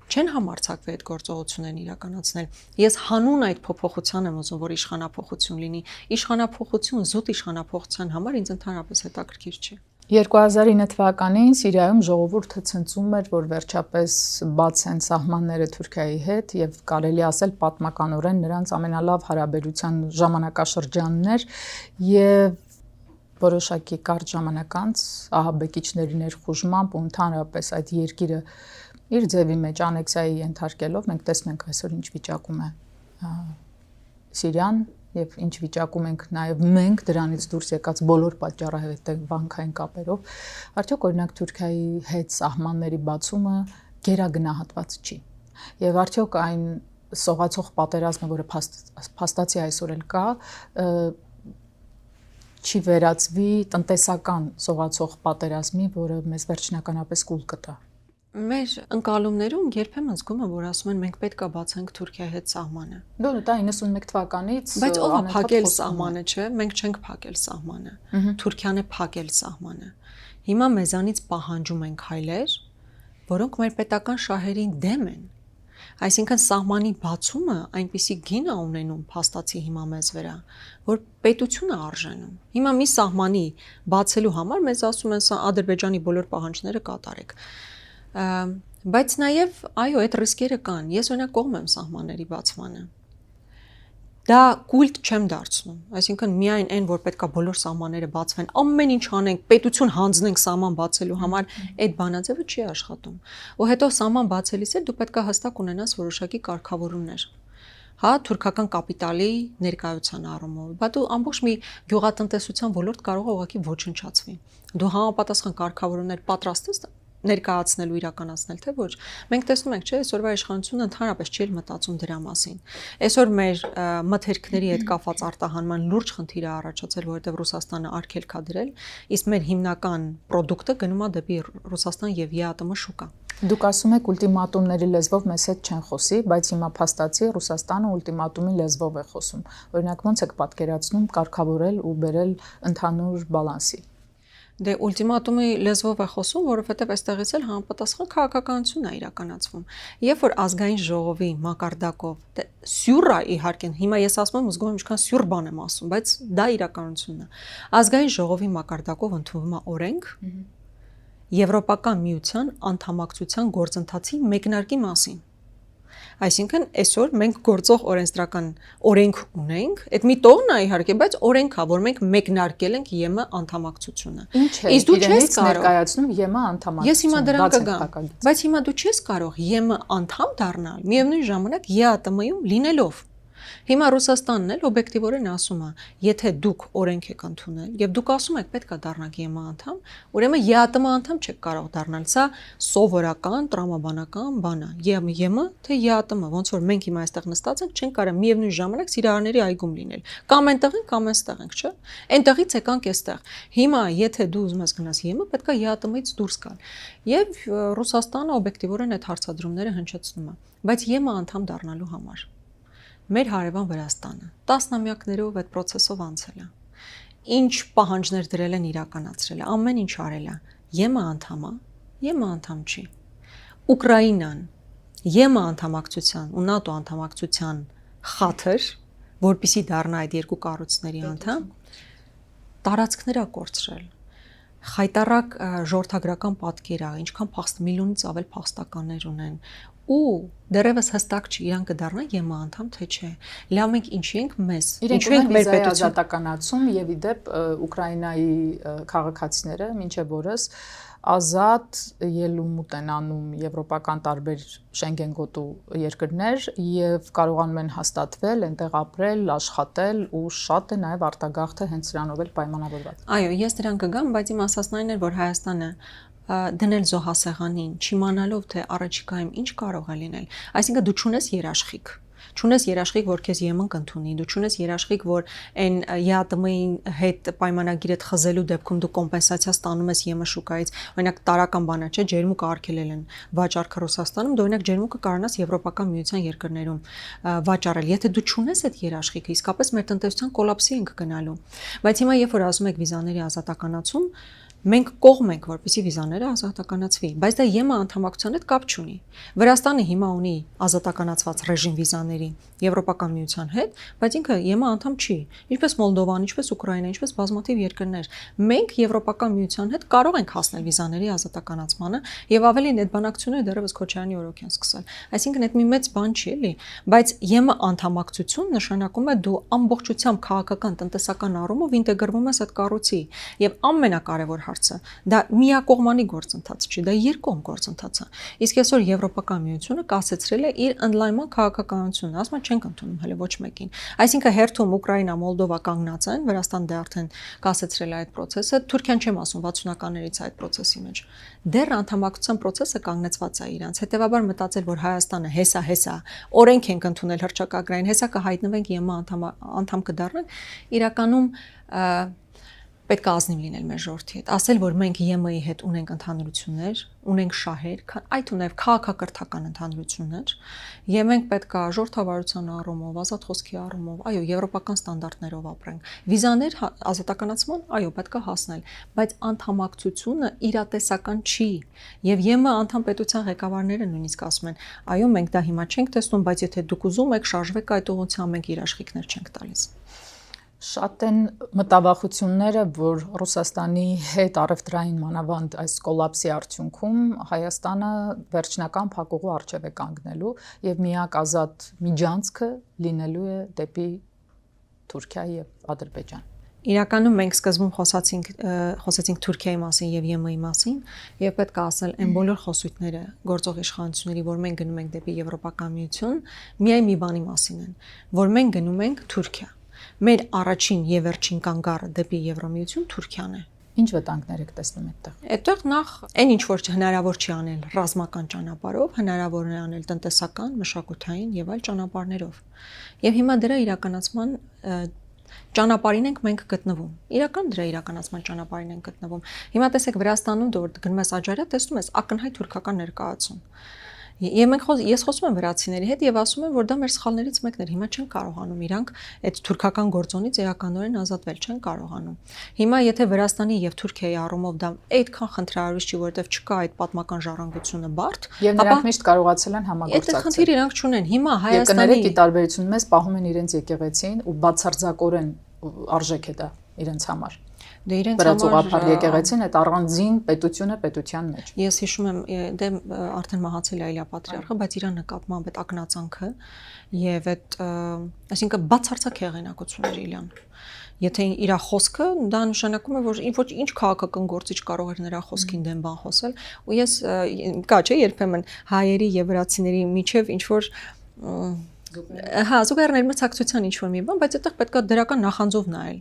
չեն համարձակվի այդ գործողություններն իրականացնել։ Ես հանուն այդ փոփոխության եմ ուզում, որ իշխանափոխություն լինի։ Իշխանափոխություն, զուտ իշխանափոխության համար ինձ ընդհանրապես հետաքրքիր չի։ 2009 թվականին Սիրիայում ժողովուրդը ցնծում էր, որ վերջապես բաց են սահմանները Թուրքիայի հետ եւ կարելի ասել պատմականորեն նրանց ամենալավ հարաբերության ժամանակաշրջանն էր եւ որոշակի կարճ ժամանակ անց ահաբեկիչների ներխուժմամբ ու ընդհանրապես այդ երկիրը իր ձևի մեջ անեքսիայի ենթարկելով մենք տեսնենք այսօր ինչ վիճակում է Սիրիան եւ ինչ վիճակում ենք նաեւ մենք դրանից դուրս եկած բոլոր պատճառահետևանքային կապերով արդյոք օրինակ Թուրքիայի հետ սահմանների բացումը գերագնահատված չի եւ արդյոք այն սողացող պատերազմը, որը փաստացի այսօր էլ կա, չի վերածվի տնտեսական սողացող պատերազմի, որը մեզ վերջնականապես կուլ կտա։ Մեր ընկալումներում երբեմն զգում եմ, որ ասում են մենք պետք է բացենք Թուրքիայի հետ սահմանը։ Դա 91 թվականից բայց ով է փակել սահմանը, չէ՞, մենք չենք փակել սահմանը։ Թուրքիան է փակել սահմանը։ Հիմա մեզանից պահանջում են քայլեր, որոնք մեր պետական շահերին դեմ են։ Այսինքն սահմանի բացումը այնպիսի գին է ունենում փաստացի հիմա մեզ վրա, որ պետությունը արժանում։ Հիմա մի սահմանի բացելու համար մեզ ասում են սա Ադրբեջանի բոլոր պահանջները կատարեք։ Բայց նաև այո, այդ ռիսկերը կան։ Ես օրինակ կողմ եմ սահմանների բացմանը։ Դա կուլտ չեմ դարձնում, այսինքն միայն այն, որ պետքա բոլոր սահմանները բացվեն, ամեն ինչ անենք, պետություն հանձնենք սահման բացելու համար, այդ բանաձևը չի աշխատում։ Ու հետո սահման բացելիս էլ դու պետքա հստակ ունենաս որոշակի կարգավորումներ։ Հա, թուրքական կապիտալի ներկայության առումով, բայց դու ամբողջ մի գյուղատնտեսության ոլորտ կարող է ուղղակի ոչնչացվի։ Դու համապատասխան կարգավորումներ պատրաստ ես ներկայացնելու իրականացնել, թե ոչ։ Մենք տեսնում ենք, չէ, այսօրվա իշխանությունը ընդհանրապես չի մտածում դրա մասին։ Այսօր մեր մթերքների հետ կապված արտահանման լուրջ խնդիր է առաջացել, որովհետև Ռուսաստանը արգելք է դրել, իսկ մեր հիմնական պրոդուկտը գնում է դեպի Ռուսաստան եւ ԵԱՏՄ շուկա։ Դուք ասում եք ուլտիմատումների լեզվով մեզ հետ չեն խոսի, բայց հիմա փաստացի Ռուսաստանը ուլտիմատումի լեզվով է խոսում։ Օրինակ ո՞նց եք պատկերացնում կարգավորել ու բերել ընդհանուր բալանսի։ Դե ուլտիմատումի լեզվով է խոսում, որովհետև այստեղից էլ համապատասխան քաղաքականություն է իրականացվում։ Երբ որ ազգային ժողովի մակարդակով, դե սյուռա իհարկե, հիմա ես ասում եմ զգում եմ ինչքան սյուռ բան եմ ասում, բայց դա իրականությունն է։ Ազգային ժողովի մակարդակով ընդունվում է օրենք Եվրոպական միության անդամակցության գործընթացի մեկնարկի մասին։ Այսինքն այսօր մենք գործող օրենսդրական օրենք ունենք, այդ մի տողն է իհարկե, բայց օրենք է, որ մենք մեկնարկել ենք ԵՄ անդամակցությունը։ Իսկ դու չես ներկայացնում ԵՄ անդամակցություն։ Ես հիմա դրան կգամ, բայց հիմա դու չես կարող ԵՄ անդամ դառնալ միևնույն ժամանակ ԵԱՏՄ-ում լինելով։ Հիմա Ռուսաստանն էլ օբյեկտիվորեն ասում է, եթե դուք օրենք եք ընդունել եւ դուք ասում եք պետք է դառնաք ԵՄ անդամ, ուրեմն ԵԱՏՄ անդամ չեք կարող դառնալ։ Սա սովորական տրամաբանական բան է։ ԵՄ թե ԵԱՏՄ, ոնց որ մենք հիմա այստեղ նստած ենք, չենք կարող միևնույն ժամանակ Սիրահարների այգում լինել։ Կամ այնտեղ ենք, կամ այստեղ ենք, չէ՞։ Այնտեղից եկանք այստեղ։ Հիմա եթե դու ուզում ես գնաս ԵՄ, պետք է ԵԱՏՄ-ից դուրս գալ։ Եվ Ռուսաստանը օբյեկտիվորեն այդ հարցադրումները հնչեցնում է։ Բայց ԵՄ անդամ դառնալու համար մեր հարևան Վրաստանը տասնամյակներով այդ process-ով անցել է։ Ինչ պահանջներ դրել են իրականացրել է, ամեն ինչ արել է։ ԵՄ անդամ է, ԵՄ անդամ չի։ Ուկրաինան ԵՄ անդամակցության ու ՆԱՏՕ անդամակցության խաթր, որպեսզի դառնա այդ երկու կառույցների անդամ, տարածքներ է կորցրել։ Խայտարակ ժողովրդագրական պատկեր է, ինչքան միլիոնից ավել փախստականներ ունեն ու դեռևս հստակ չի իրան կդառնա ԵՄ անդամ թե չէ։ Լավ մենք ինչի ենք մեզ, ինչու ենք մեր պետություն ազատականացում եւ իդեպ Ուկրաինայի քաղաքացիները մինչեւ օրս ազատ ելումուտ են անում եվրոպական տարբեր Շենգեն գոտու երկրներ եւ կարողանում են հաստատվել, այնտեղ ապրել, աշխատել ու շատ է նաեւ արտագաղթը հենց սրանով էլ պայմանավորված։ Այո, ես դրան կգամ, բայց իմ ասածն այն էր, որ Հայաստանը դնել զոհասեղանին, չիմանալով թե առաջիկայում ինչ կարող է լինել։ Այսինքն դու չունես երաշխիք։ Չունես երաշխիք, որ քեզ ԵՄ-ն կընդունի, դու չունես երաշխիք, որ այն ԵԱՏՄ-ի հետ պայմանագիրը խզելու դեպքում դու կոմպենսացիա ստանում ես ԵՄ շուկայից, օրինակ տարական բան է, չէ, ջերմուկը արգելել են վաճառքը Ռուսաստանում, դու օրինակ ջերմուկը կարողանաս Եվրոպական միության երկրներում վաճառել։ Եթե դու չունես այդ երաշխիքը, իսկապես մեր տնտեսության կոլապսի ենք գնալու։ Բայց հիմա երբ որ ասում եք վիզաների ազատականացում, մենք կողմ ենք, որպեսզի վիզաները ազատականացվի, բայց դա ԵՄ անդամակցության հետ կապ չունի։ Վրաստանը հիմա ունի ազատականացված ռեժիմ վիզաների Եվրոպական միության հետ, բայց ինքը ԵՄ անդամ չի, ինչպես Մոլդովան, ինչպես Ուկրաինա, ինչպես բազմաթիվ երկրներ։ Մենք Եվրոպական միության հետ կարող ենք հասնել վիզաների ազատականացմանը եւ ավելին այդ բանակցությունը դեռևս Քոչարյանի օրոք են սկսել։ Այսինքն այդ մի մեծ բան չի էլի, բայց ԵՄ անդամակցություն նշանակում է դու ամբողջությամբ քաղաքական, տնտեսական առումով ինտեգրվում ես այդ կառույցի եւ ամենակարևոր հարցը դա միակողմանի գործընթաց չի, դա երկկողմ գործընթաց է։ Իսկ այսօր Եվրոպական միությունը կասեցրել է իր ընդլայնման քաղաքականությունը, ասում են չենք ընդունում հələ ոչ մեկին։ Այսինքն հերթում Ուկրաինա, Մոլդովա կանգնած են, Վրաստան դե արդեն կասեցրել է այդ process-ը, Թուրքիան չեմ ասում 60-ականներից այդ process-ի մեջ։ Դեռ անդամակցության process-ը կանգնեցված է իրանց։ Հետևաբար մտածել, որ Հայաստանը հեսա, օրենք ենք ընդունել հռչակագրային, հեսա կհայտնվենք ԵՄ անդամ կդառնանք, իրականում պետք է ազնիվ լինել մեր ժողովրդի հետ, ասել, որ մենք ԵՄ-ի հետ ունենք ընդհանրություններ, ունենք շահեր, այդ ու նաև քաղաքակրթական ընդհանրություններ, եւ մենք պետք է ժողովրդավարության առումով, ազատ խոսքի առումով, այո, եվրոպական ստանդարտներով ապրենք։ Վիզաներ ազատականացման, այո, պետք է հասնել, բայց անդամակցությունը իրատեսական չի, եւ ԵՄ անդամ պետության ղեկավարները նույնիսկ ասում են, այո, մենք դա հիմա չենք տեսնում, բայց եթե դուք ուզում եք շարժվեք այդ ուղղությամբ, մենք երաշխիքներ չենք տալիս։ Շատ են մտավախությունները, որ Ռուսաստանի հետ առևտրային մանավանդ այս կոլապսի արդյունքում Հայաստանը վերջնական փակուղու առջև է կանգնելու եւ միակ ազատ միջանցքը լինելու է դեպի Թուրքիա եւ Ադրբեջան։ Իրականում մենք սկզբում խոսեցինք Թուրքիայի մասին եւ ԵՄ-ի մասին եւ պետք է ասել այն բոլոր խոսույթները գործող իշխանությունների, որ մենք գնում ենք դեպի Եվրոպական միություն, միայն մի բանի մասին են, որ մենք գնում ենք Թուրքիա։ Մեր առաջին եւ վերջին կանգառը դեպի Եվրոմիություն Թուրքիան է։ Ինչ վտանգներ եք տեսնում այդտեղ։ Այդտեղ նախ այն ինչ որ հնարավոր չի անել ռազմական ճանապարհով, հնարավոր է անել տնտեսական, մշակութային եւ այլ ճանապարհներով։ Եվ հիմա դրա իրականացման ճանապարհին ենք մենք գտնվում։ Իրական դրա իրականացման ճանապարհին ենք գտնվում։ Հիմա տեսեք Վրաստանում դու գնում ես Աջարիա, տեսնում ես ակնհայտ թուրքական ներկայացում։ Եվ ես խոսում եմ վրացիների հետ եւ ասում եմ, որ դա մեր սխալներից մեկն էր։ Հիմա չեն կարողանում իրանք այդ թուրքական գործոնից էականորեն ազատվել, չեն կարողանում։ Հիմա եթե Վրաստանի եւ Թուրքիայի առումով դա այդքան խնդրահարույց չի, որովհետեւ չկա այդ պատմական ժառանգությունը բարդ, եւ նրանք միշտ կարողացել են համագործակցել։ Այդ խնդիրը իրանք չունեն։ Հիմա Հայաստանի Հայաստանի տարբերությունն մեզ պահում են իրենց եկեղեցին ու բացարձակորեն արժեք է դա իրենց համար։ Դե իրենց Վրացուղափար եկեղեցին այդ առանձին պետությունը պետության մեջ։ Ես հիշում եմ դե արդեն մահացել է Այլիա պատրիարխը, բայց իր նկատմամբ այդ ակնածանքը եւ այդ այսինքն բացարձակ հեղինակություն էր Իլյան։ Եթե իր խոսքը դա նշանակում է որ ինչ քաղաքական գործիչ կարող էր նրա խոսքին դեմ բան խոսել ու ես կա չէ երբեմն հայերի եւ վրացիների միջև ինչ որ Հա, զուգահեռ մրցակցության ինչ-որ մի բան, բայց այդտեղ պետքա դրական նախանձով նայել,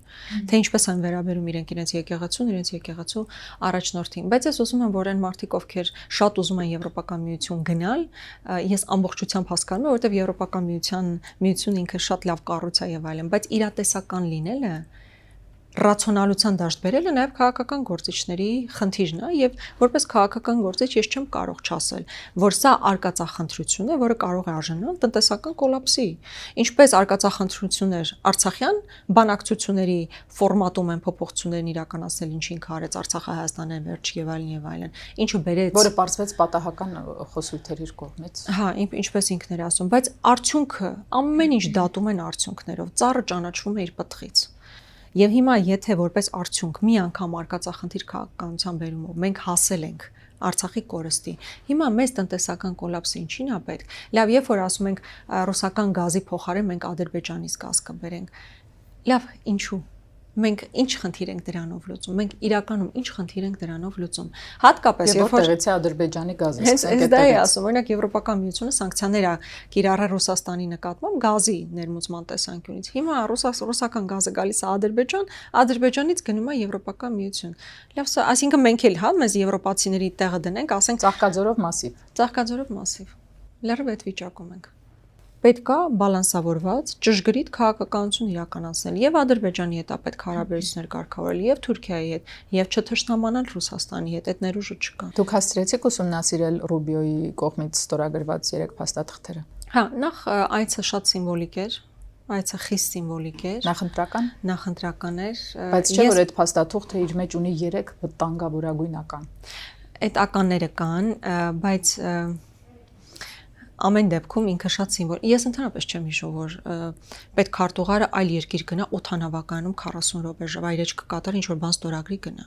թե ինչպես են վերաբերում իրենց եկեղեցուն, իրենց եկեղեցու առաջնորդին։ Բայց ես ուզում եմ, որ այն մարդիկ, ովքեր շատ ուզում են Եվրոպական միություն գնալ, ես ամբողջությամբ հասկանում եմ, որովհետև Եվրոպական միությունը ինքը շատ լավ կառույց է եւ այլն, բայց իրատեսական լինելը ռացիոնալության դաշտ բերելը նաև քաղաքական գործիչների խնդիրն է եւ որպես քաղաքական գործիչ ես չեմ կարող չասել, որ սա արկածախնդրություն է, որը կարող է արժանանալ տնտեսական կոլապսի։ Ինչպես արկածախնդրություններ Արցախյան բանակցությունների ֆորմատում են փոփոխություններն իրականացնել, ինչ ինքը արեց Արցախը Հայաստանը վերջ եւ այլն, ինչը բերեց որը պարզվեց պատահական խոսույթեր իր կողմից։ Հա, ինչպես ինքն էր ասում, բայց արդյունքը ամեն ինչ դատում են արդյունքներով, ծառը ճանաչվում է իր պտղից։ Եվ հիմա եթե որպես արդյունք մի անգամ արկածախնդիր քաղաքականության բերումով մենք հասել ենք Արցախի կորստի, հիմա մեծ տնտեսական կոլապսը ինչին է պետք։ Լավ, երբ որ ասում ենք ռուսական գազի փոխարեն մենք Ադրբեջանից գազ կբերենք։ Լավ, ինչու։ Մենք ինչ խնդիր ենք դրանով լուծում։ Մենք իրականում ինչ խնդիր ենք դրանով լուծում։ Հատկապես երբ որ տեղից է Ադրբեջանի գազը։ Հենց դա է ասում, օրինակ Եվրոպական միությունը սանկցիաներ է կիրառել Ռուսաստանի նկատմամբ գազի ներմուծման տեսանկյունից։ Հիմա ռուսական գազը գալիս է Ադրբեջան, Ադրբեջանից գնում է Եվրոպական միություն։ Լավ, այսինքն մենք էլ հա մեզ եվրոպացիների տեղը դնենք, ասենք Ծաղկաձորով մասիվ։ Ծաղկաձորով մասիվ։ Լրիվ այդ վիճակում ենք։ Պետք է բալանսավորված ճշգրիտ քաղաքականություն իրականացնել եւ Ադրբեջանի հետ պետք հարաբերություններ կարգավորել եւ Թուրքիայի հետ եւ չթշնամանալ Ռուսաստանի հետ, այդ ներուժը չկա։ Դուք հասցրեցիք ուսումնասիրել Ռուբիոյի կողմից ստորագրված 3 փաստաթղթերը։ Հա, նախ այցը շատ սիմվոլիկ էր, այցը խիստ սիմվոլիկ էր։ Նախընտրական էր, բայց չէ որ այդ փաստաթուղթը իր մեջ ունի 3 վտանգավորագույն ական։ Այդ ականները կան, բայց ամեն դեպքում ինքը շատ սիմվոլ։ Ես ընդհանրապես չեմ հիշում, որ պետք քարտուղարը այլ երկիր գնա օդանավականում 40 րոպե վայրեջ կկատարի ինչ-որ բան ստորագրի գնա։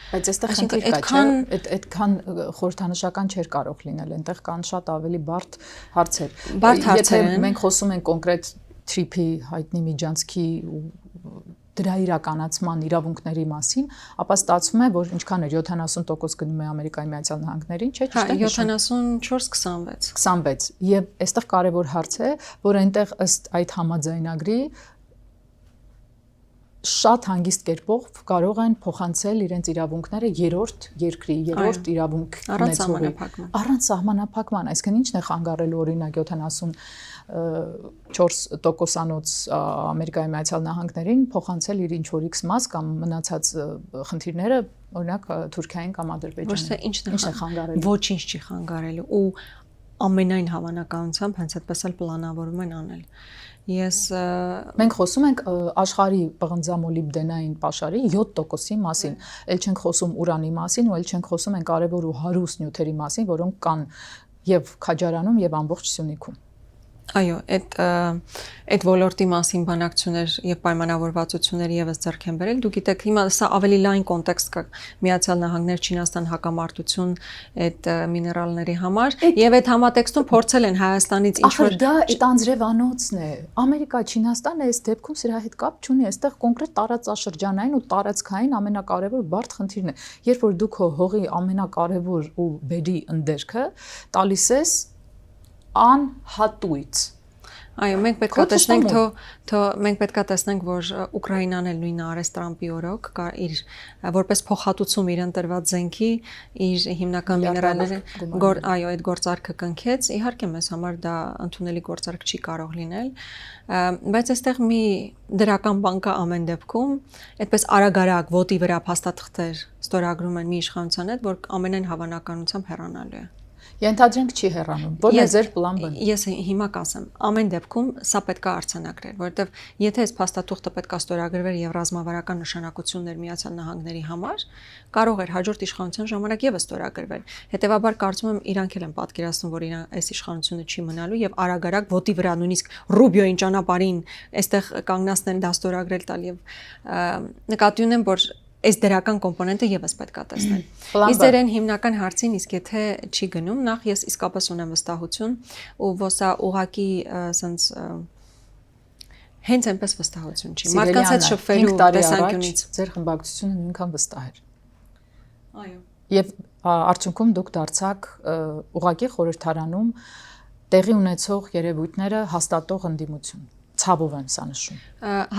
Բայց այստեղ խնդիր կա, չէ՞, այդքան խորհրդանշական չէր կարող լինել, այնտեղ կան շատ ավելի բարդ հարցեր։ Եթե մենք խոսում ենք կոնկրետ թրիփի հայտնի Միջանցքի դրա իրականացման իրավունքների մասին, ապա ստացվում է, որ ինչքան էր 70% գնում է Ամերիկայի Միացյալ Նահանգներին, չէ՞, ճիշտ է։ 74-26։ 26։ Եվ այստեղ կարևոր հարց է, որ այնտեղ ըստ այդ համաձայնագրի շատ հանգիստ կերպով կարող են փոխանցել իրենց իրավունքները երրորդ երկրի, երրորդ իրավունք ունեցողի առանց սահմանափակման, այսինքն ինչն է խանգարելու օրինակ 74%-անոց Ամերիկայի Միացյալ Նահանգներին փոխանցել իր ինչ-որ X մաս կամ մնացած խնդիրները օրինակ Թուրքիային կամ Ադրբեջանին։ Ինչն է խանգարելու։ Ոչինչ չի խանգարելու ու ամենայն հավանականությամբ հենց այդպես էլ պլանավորում են անել։ Մենք խոսում ենք աշխարհի պղնձամոլիբդենային պաշարի 7%-ի մասին, ել չենք խոսում ուրանի մասին, ու ել չենք խոսում են կարևոր ու հարուստ նյութերի մասին, որոնք կան եւ Քաջարանում եւ ամբողջ Սյունիքում։ Այո, այդ ոլորտի մասին բանակցություններ եւ պայմանավորվածություններ եւս ձեռք են բերել։ Դուք գիտեք, հիմա սա ավելի լայն կոնտեքստ կա Միացյալ Նահանգներ, Չինաստան հակամարտություն այդ միներալների համար եւ այդ համատեքստում փորձել են Հայաստանից ինչ-որ դա այդ անձրևանոցն է։ Ամերիկա, Չինաստանը այս դեպքում սրա հետ կապ չունի, այստեղ կոնկրետ տարածաշրջանային ու տարածքային ամենակարևոր բարդ խնդիրն է։ Երբ որ դուք հողի ամենակարևոր ու բերի ընդերքը տալիս ես անհատույց Այո, մենք պետք է տեսնենք, մենք պետք է տեսնենք, որ Ուկրաինան էլ նույնը արեց Տրամպի օրոք, իր որպես փոխհատուցում իր ընտրված զենքի, իր հիմնական միներալները, այո, այդ գործարքը կնքեց։ Իհարկե, մեզ համար դա ընդունելի գործարք չի կարող լինել, բայց այստեղ մի դրական բան կա ամեն դեպքում, այդպես արագ-արագ ոտի վրա փաստաթղթեր ստորագրում են մի իշխանության հետ, որ ամենայն հավանականությամբ հեռանալու է։ Ենթադրենք չի հեռանում։ Որն է ձեր պլան B։ Ես հիմա կասեմ, ամեն դեպքում սա պետք է արձանագրել, որովհետև եթե այս փաստաթուղթը պետք է ստորագրվեր եւ ռազմավարական նշանակություններ Միացյալ Նահանգների համար, կարող էր հաջորդ իշխանության ժամանակ եւս ստորագրվել։ Հետևաբար կարծում եմ իրանք էլ են պատկերացնում, որ այս իշխանությունը չի մնալու եւ արագ-արագ ոտի վրա նույնիսկ Ռուբիոյին ճանապարհին այստեղ կանգնացնել դա ստորագրել տալ եւ նկատի ունեմ, որ այս դրական կոմպոնենտը եւս պետք է տեսնել։ Իսկ դերեն հիմնական հարցին, իսկ եթե չի գնում, նախ ես իսկապես ունեմ վստահություն, ու ոսա ուղակի ասենց հենց այնպես վստահություն չի։ Մարդկանց հետ շփվելու տեսանկյունից ձեր խմբակցությունը նույնքան վստահ էր։ Այո։ Եվ արդյունքում դուք դարձաք ուղակի խորհրդարանում տեղի ունեցող երևույթները հաստատող ընդդիմություն։ Ցավով եմ սա նշում։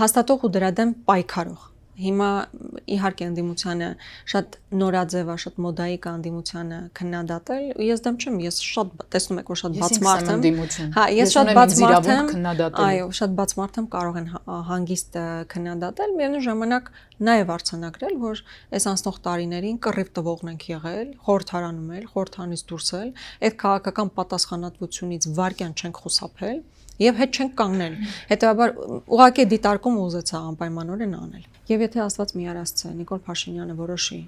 Հաստատող ու դրա դեմ պայքարող։ Հիմա իհարկե ընդդիմությանը շատ նորաձև է, շատ մոդայիկ է ընդդիմությանը քննադատել, ու ես դեմ չեմ, ես շատ տեսնում եք, որ շատ բաց մարդ եմ։ Հա, ես շատ բաց մարդ եմ։ Այո, շատ բաց մարդ եմ, կարող են հանգիստ քննադատել, միևնույն ժամանակ նաև արձանագրել, որ այս անցնող տարիներին կռիվ տվողն ենք եղել, խորհրդարանում էլ, խորհրդանից դուրս էլ, այդ քաղաքական պատասխանատվությունից վարքյան չենք խուսափել եւ հետ չենք կանգնել։ Հետեւաբար ուղղակի դիտարկում ուզեցա անպայմանորեն անել։ Եվ եթե Աստված մի արածցե Նիկոլ Փաշինյանը որոշի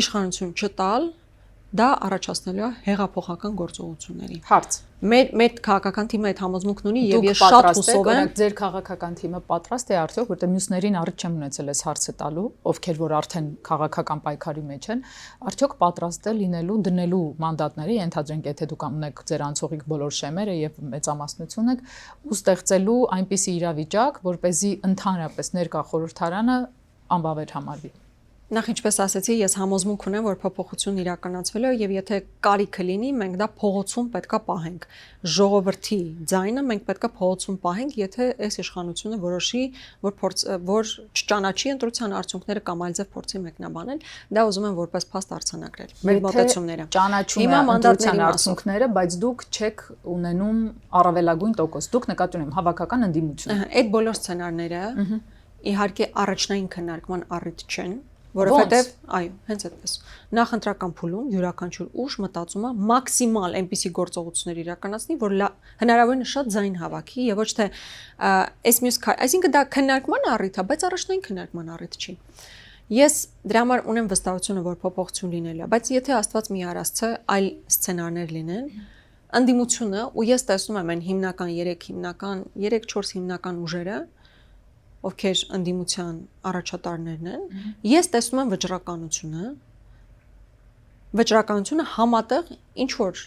իշխանություն չտալ, դա առաջացնելու է հեղափոխական գործողությունների։ Հարց։ Մեր քաղաքական թիմը այդ համոզմունքն ունի եւ ես շատ հուսով եմ, ձեր քաղաքական թիմը պատրաստ է արդյոք, որտեղ մյուսներին առիթ չեմ ունեցել այս հարցը տալու, ովքեր որ արդեն քաղաքական պայքարի մեջ են, արդյոք պատրաստ է լինելու դնելու մանդատների, ենթադրենք, եթե դուք ունեք ձեր անցողիկ բոլոր շեմերը եւ մեծամասնություն եք, ու ստեղծելու այնպիսի իրավիճակ, որպեսզի ընդհանրապես ներկա խորհրդարանը անբավեր համարվի։ Նախ ինչպես ասացի, ես համոզմունք ունեմ, որ փոփոխություն իրականացվելու է եւ եթե կարիքը լինի, մենք դա փողոցում պետքա պահենք։ Ժողովրդի ձայնը մենք պետքա փողոցում պահենք, եթե այս իշխանությունը որոշի, որ չճանաչի ընտրության արդյունքները կամ այլ ձև փորձի մեկնաբանել, դա ուզում եմ որպես փաստ արձանագրել։ Մեր մոտեցումները։ Ճանաչում է ընտրության արդյունքները, բայց դուք չեք ունենում առավելագույն տոկոս։ Դուք նկատի ունեմ հավաքական ընդդիմություն։ Այդ բոլոր սցենարները իհարկե առաջնային քննարկման առիթ չեն։ Որովհետև, այո, հենց այդպես։ Նախընտրական փուլում յուրաքանչյուր ուժ մտածում է մաքսիմալ այնպիսի գործողություններ իրականացնի, որ հնարավորինս շատ ձայն հավաքի եւ ոչ թե այս մյուս, այսինքն դա քննարկման առիթ է, բայց առաջնային քննարկման առիթ չի։ Ես դրա համար ունեմ վստահությունը, որ փոփոխություն լինելու է, բայց եթե Աստված մի արածցե այլ սցենարներ լինեն, ընդդիմությունը, ու ես տեսնում եմ այն հիմնական 3-4 հիմնական ուժերը, ովքեր ընդդիմության առաջատարներն են, ես տեսնում եմ վճռականությունը համատեղ ինչ որ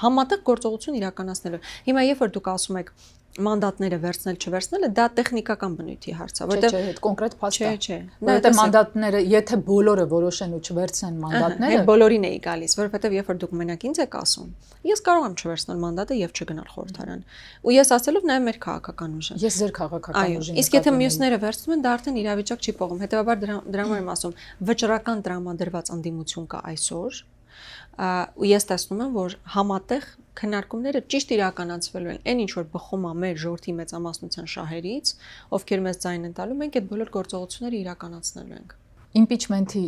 համատեղ գործողություն իրականացնելու։ Հիմա երբ որ դուք ասում եք մանդատները վերցնել չվերցնելը, դա տեխնիկական բնույթի հարց է, որտեղ չէ, այդ կոնկրետ փաստ է։ Չէ։ Որտեղ մանդատները, եթե բոլորը որոշեն ու չվերցնեն մանդատները, այդ բոլորին էի գալիս, որովհետև երբ որ դուք մենակ ինձ եք ասում, ես կարող եմ չվերցնել մանդատը եւ չգնալ խորհրդարան։ Ու ես ասելով նաեւ մեր քաղաքական ուժը։ Ես ձեր քաղաքական ուժին։ Իսկ եթե մյուսները վերցնում են, դա արդեն իրավիճակ չի փոխում։ Հետեւաբար դրա համար եմ ասում, վճռական տրամադրված ընդդիմություն կա այսօր, ու ես տեսնում եմ, որ համատեղ քննարկումները ճիշտ իրականացվելու են։ Այն ինչ որ բխում է մեր ժողովրդի մեծամասնության շահերից, ովքեր մեզ ձայն են տալու, մենք այդ բոլոր գործողությունները իրականացնելու ենք։ Իմպիչմենթի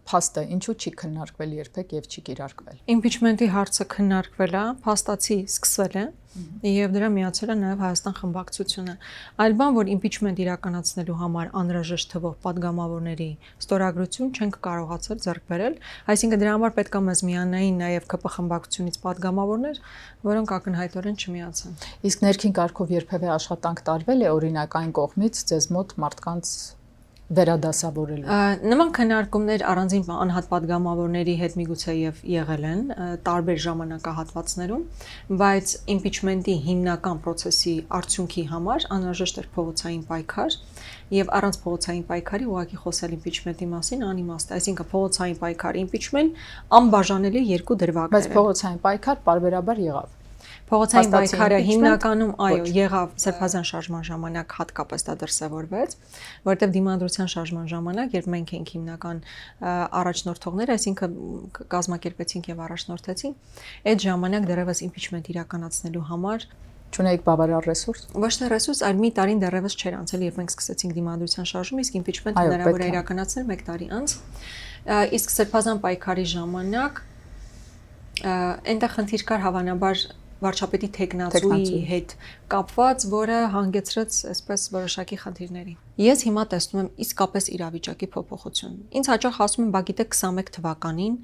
փաստը ինչու չի քննարկվել երբեք եւ չի կիրարկվել։ Իմպիչմենտի հարցը քննարկվել է, փաստացի սկսվել է եւ դրա միացել է նաեւ Հայաստան խմբակցությունը։ Այլ բան, որ իմպիչմենտ իրականացնելու համար անհրաժեշտ թվով падգամավորների ստորագրություն չենք կարողացել ձեռք բերել, այսինքն դրա համար պետք է մեզ միանային նաեւ ԿՊ խմբակցությունից падգամավորներ, որոնք ակնհայտորեն չմիացան։ Իսկ ներքին կարգով երբևէ աշխատանք տարվել է օրինակ այն կողմից ձեզ մոտ մարդկանց վերադասավորելու։ Նման քննարկումներ առանձին անհատ падգամավորների հետ միգուցե եւ եղել են տարբեր ժամանակահատվածներում, բայց իմպիչմենտի հիմնական process-ի արդյունքի համար անհրաժեշտ էր փողոցային պայքար եւ առանց փողոցային պայքարի ուղղակի խոսել իմպիչմենտի մասին անիմաստ է, այսինքն փողոցային պայքար, իմպիչմենտ անբաժանելի երկու դրվագներ են։ Բայց փողոցային պայքար պարբերաբար եղավ։ Փողոցային Փաստացի պայքարը impeachment, հիմնականում այո ոչ։ եղավ սրբազան շարժման ժամանակ հատկապես դա դրսևորվեց, որովհետև դիմադրության շարժման ժամանակ, երբ մենք ենք հիմնական առաջնորդողները, այսինքն կազմակերպեցինք եւ առաջնորդեցինք, այդ ժամանակ դեռևս impeachment իրականացնելու համար Չունեիք բավարար ռեսուրս։ ոչ թե ռեսուրս, այլ մի տարին դեռևս չէր անցել, երբ մենք սկսեցինք դիմադրության շարժումը, իսկ impeachment Այո, հնարավոր է պետք է։ իրականացնել 1 տարի անց։ Իսկ սրբազան պայքարի ժամանակ այնտեղ խնդիր կար հավանաբար վարչապետի տեխնացուի հետ կապված, որը հանգեցրեց այսպես որոշակի խնդիրների։ Ես հիմա տեսնում եմ իսկապես իրավիճակի փոփոխություն։ Ինձ հաճախ ասում են, բա գիտեք 21 թվականին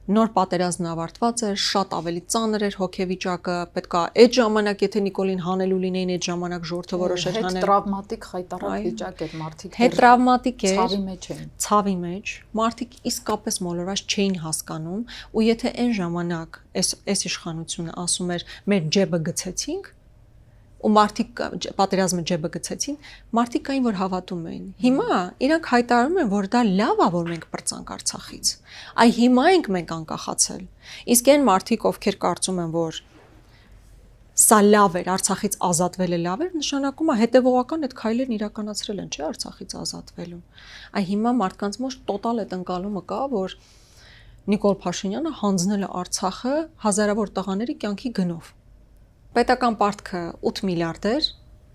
նոր պատերազմն ավարտված էր, շատ ավելի ծանր էր հոգեվիճակը, պետքա այդ ժամանակ եթե Նիկոլին հանելու լինեին, այդ ժամանակ ժողովուրդը որոշեր Հետ հանել։ տրավմատիկ խայտարակ վիճակ էր, մարդիկ Հետ տրավմատիկ էր, ցավի մեջ էին։ ցավի մեջ, մարդիկ իսկապես մոլորված չէին հասկանում, ու եթե այն ժամանակ այս իշխանությունը ասում էր մեր ջեբը գցեցինք, ու մարդիկ պատերազմը ջեբը գցեցին, մարդիկ կային, որ հավատում էին։ Հիմա իրանք հայտարարում են, որ դա լավ է, որ մենք պրծանք Արցախից։ Այ հիմա ենք մենք անկախացել։ Իսկ այն մարդիկ, ովքեր կարծում են, որ սա լավ էր, Արցախից ազատվելը լավ էր, նշանակում է հետևողական այդ քայլերն իրականացրել են, չէ՞, Արցախից ազատվելու։ Այ հիմա մարդկանց մոտ տոտալ այդ ընկալումը կա, որ Նիկոլ Փաշինյանը հանձնել է Արցախը հազարավոր տղաների կյանքի գնով։ Պետական պարտքը 8 միլիարդ էր,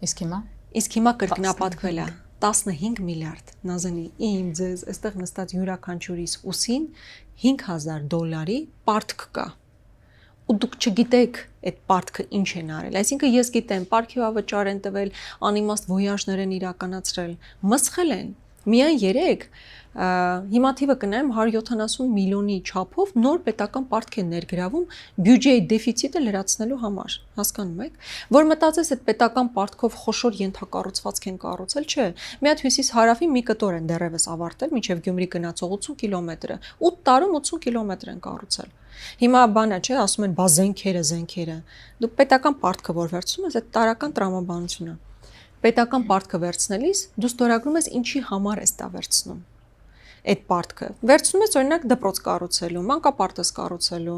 իսկ հիմա կրկնապատկվել է 15 միլիարդ։ Նազանի, իմ ձեզ այստեղ նստած յուրաքանչյուրիս ուսին $5,000 պարտք կա։ Ու դուք չգիտեք այդ պարտքը ինչ են արել։ Այսինքն ես գիտեմ, պարգևավճար են տվել, անիմաստ ոյաժներ են իրականացրել, մսխել են։ Միայն 3 հիմա թիվը կնայեմ 170 միլիոնի չափով նոր պետական պարտք են ներգրավում բյուջեի դեֆիցիտը լրացնելու համար, հասկանում եք, որ մտածես այդ պետական պարտքով խոշոր ենթակառուցվածք են կառուցել, չէ, մի հատ հյուսիս հարավի մի կտոր են դեռևս ավարտել, մինչև Գյումրի գնացող 80 կիլոմետրը, 8 տարում 80 կիլոմետր են կառուցել։ Հիմա բանը չէ, ասում են, բա զենքերը, դու պետական պարտքը որ վերցնում ես, այդ տարական տրամաբանություն է։ Պետական պարտքը վերցնելիս դու ստորագրում ես ինչի համար ես դա վերցնում։ Այդ պարտքը վերցնում ես օրինակ դպրոց կառուցելու, մանկապարտեզ կառուցելու,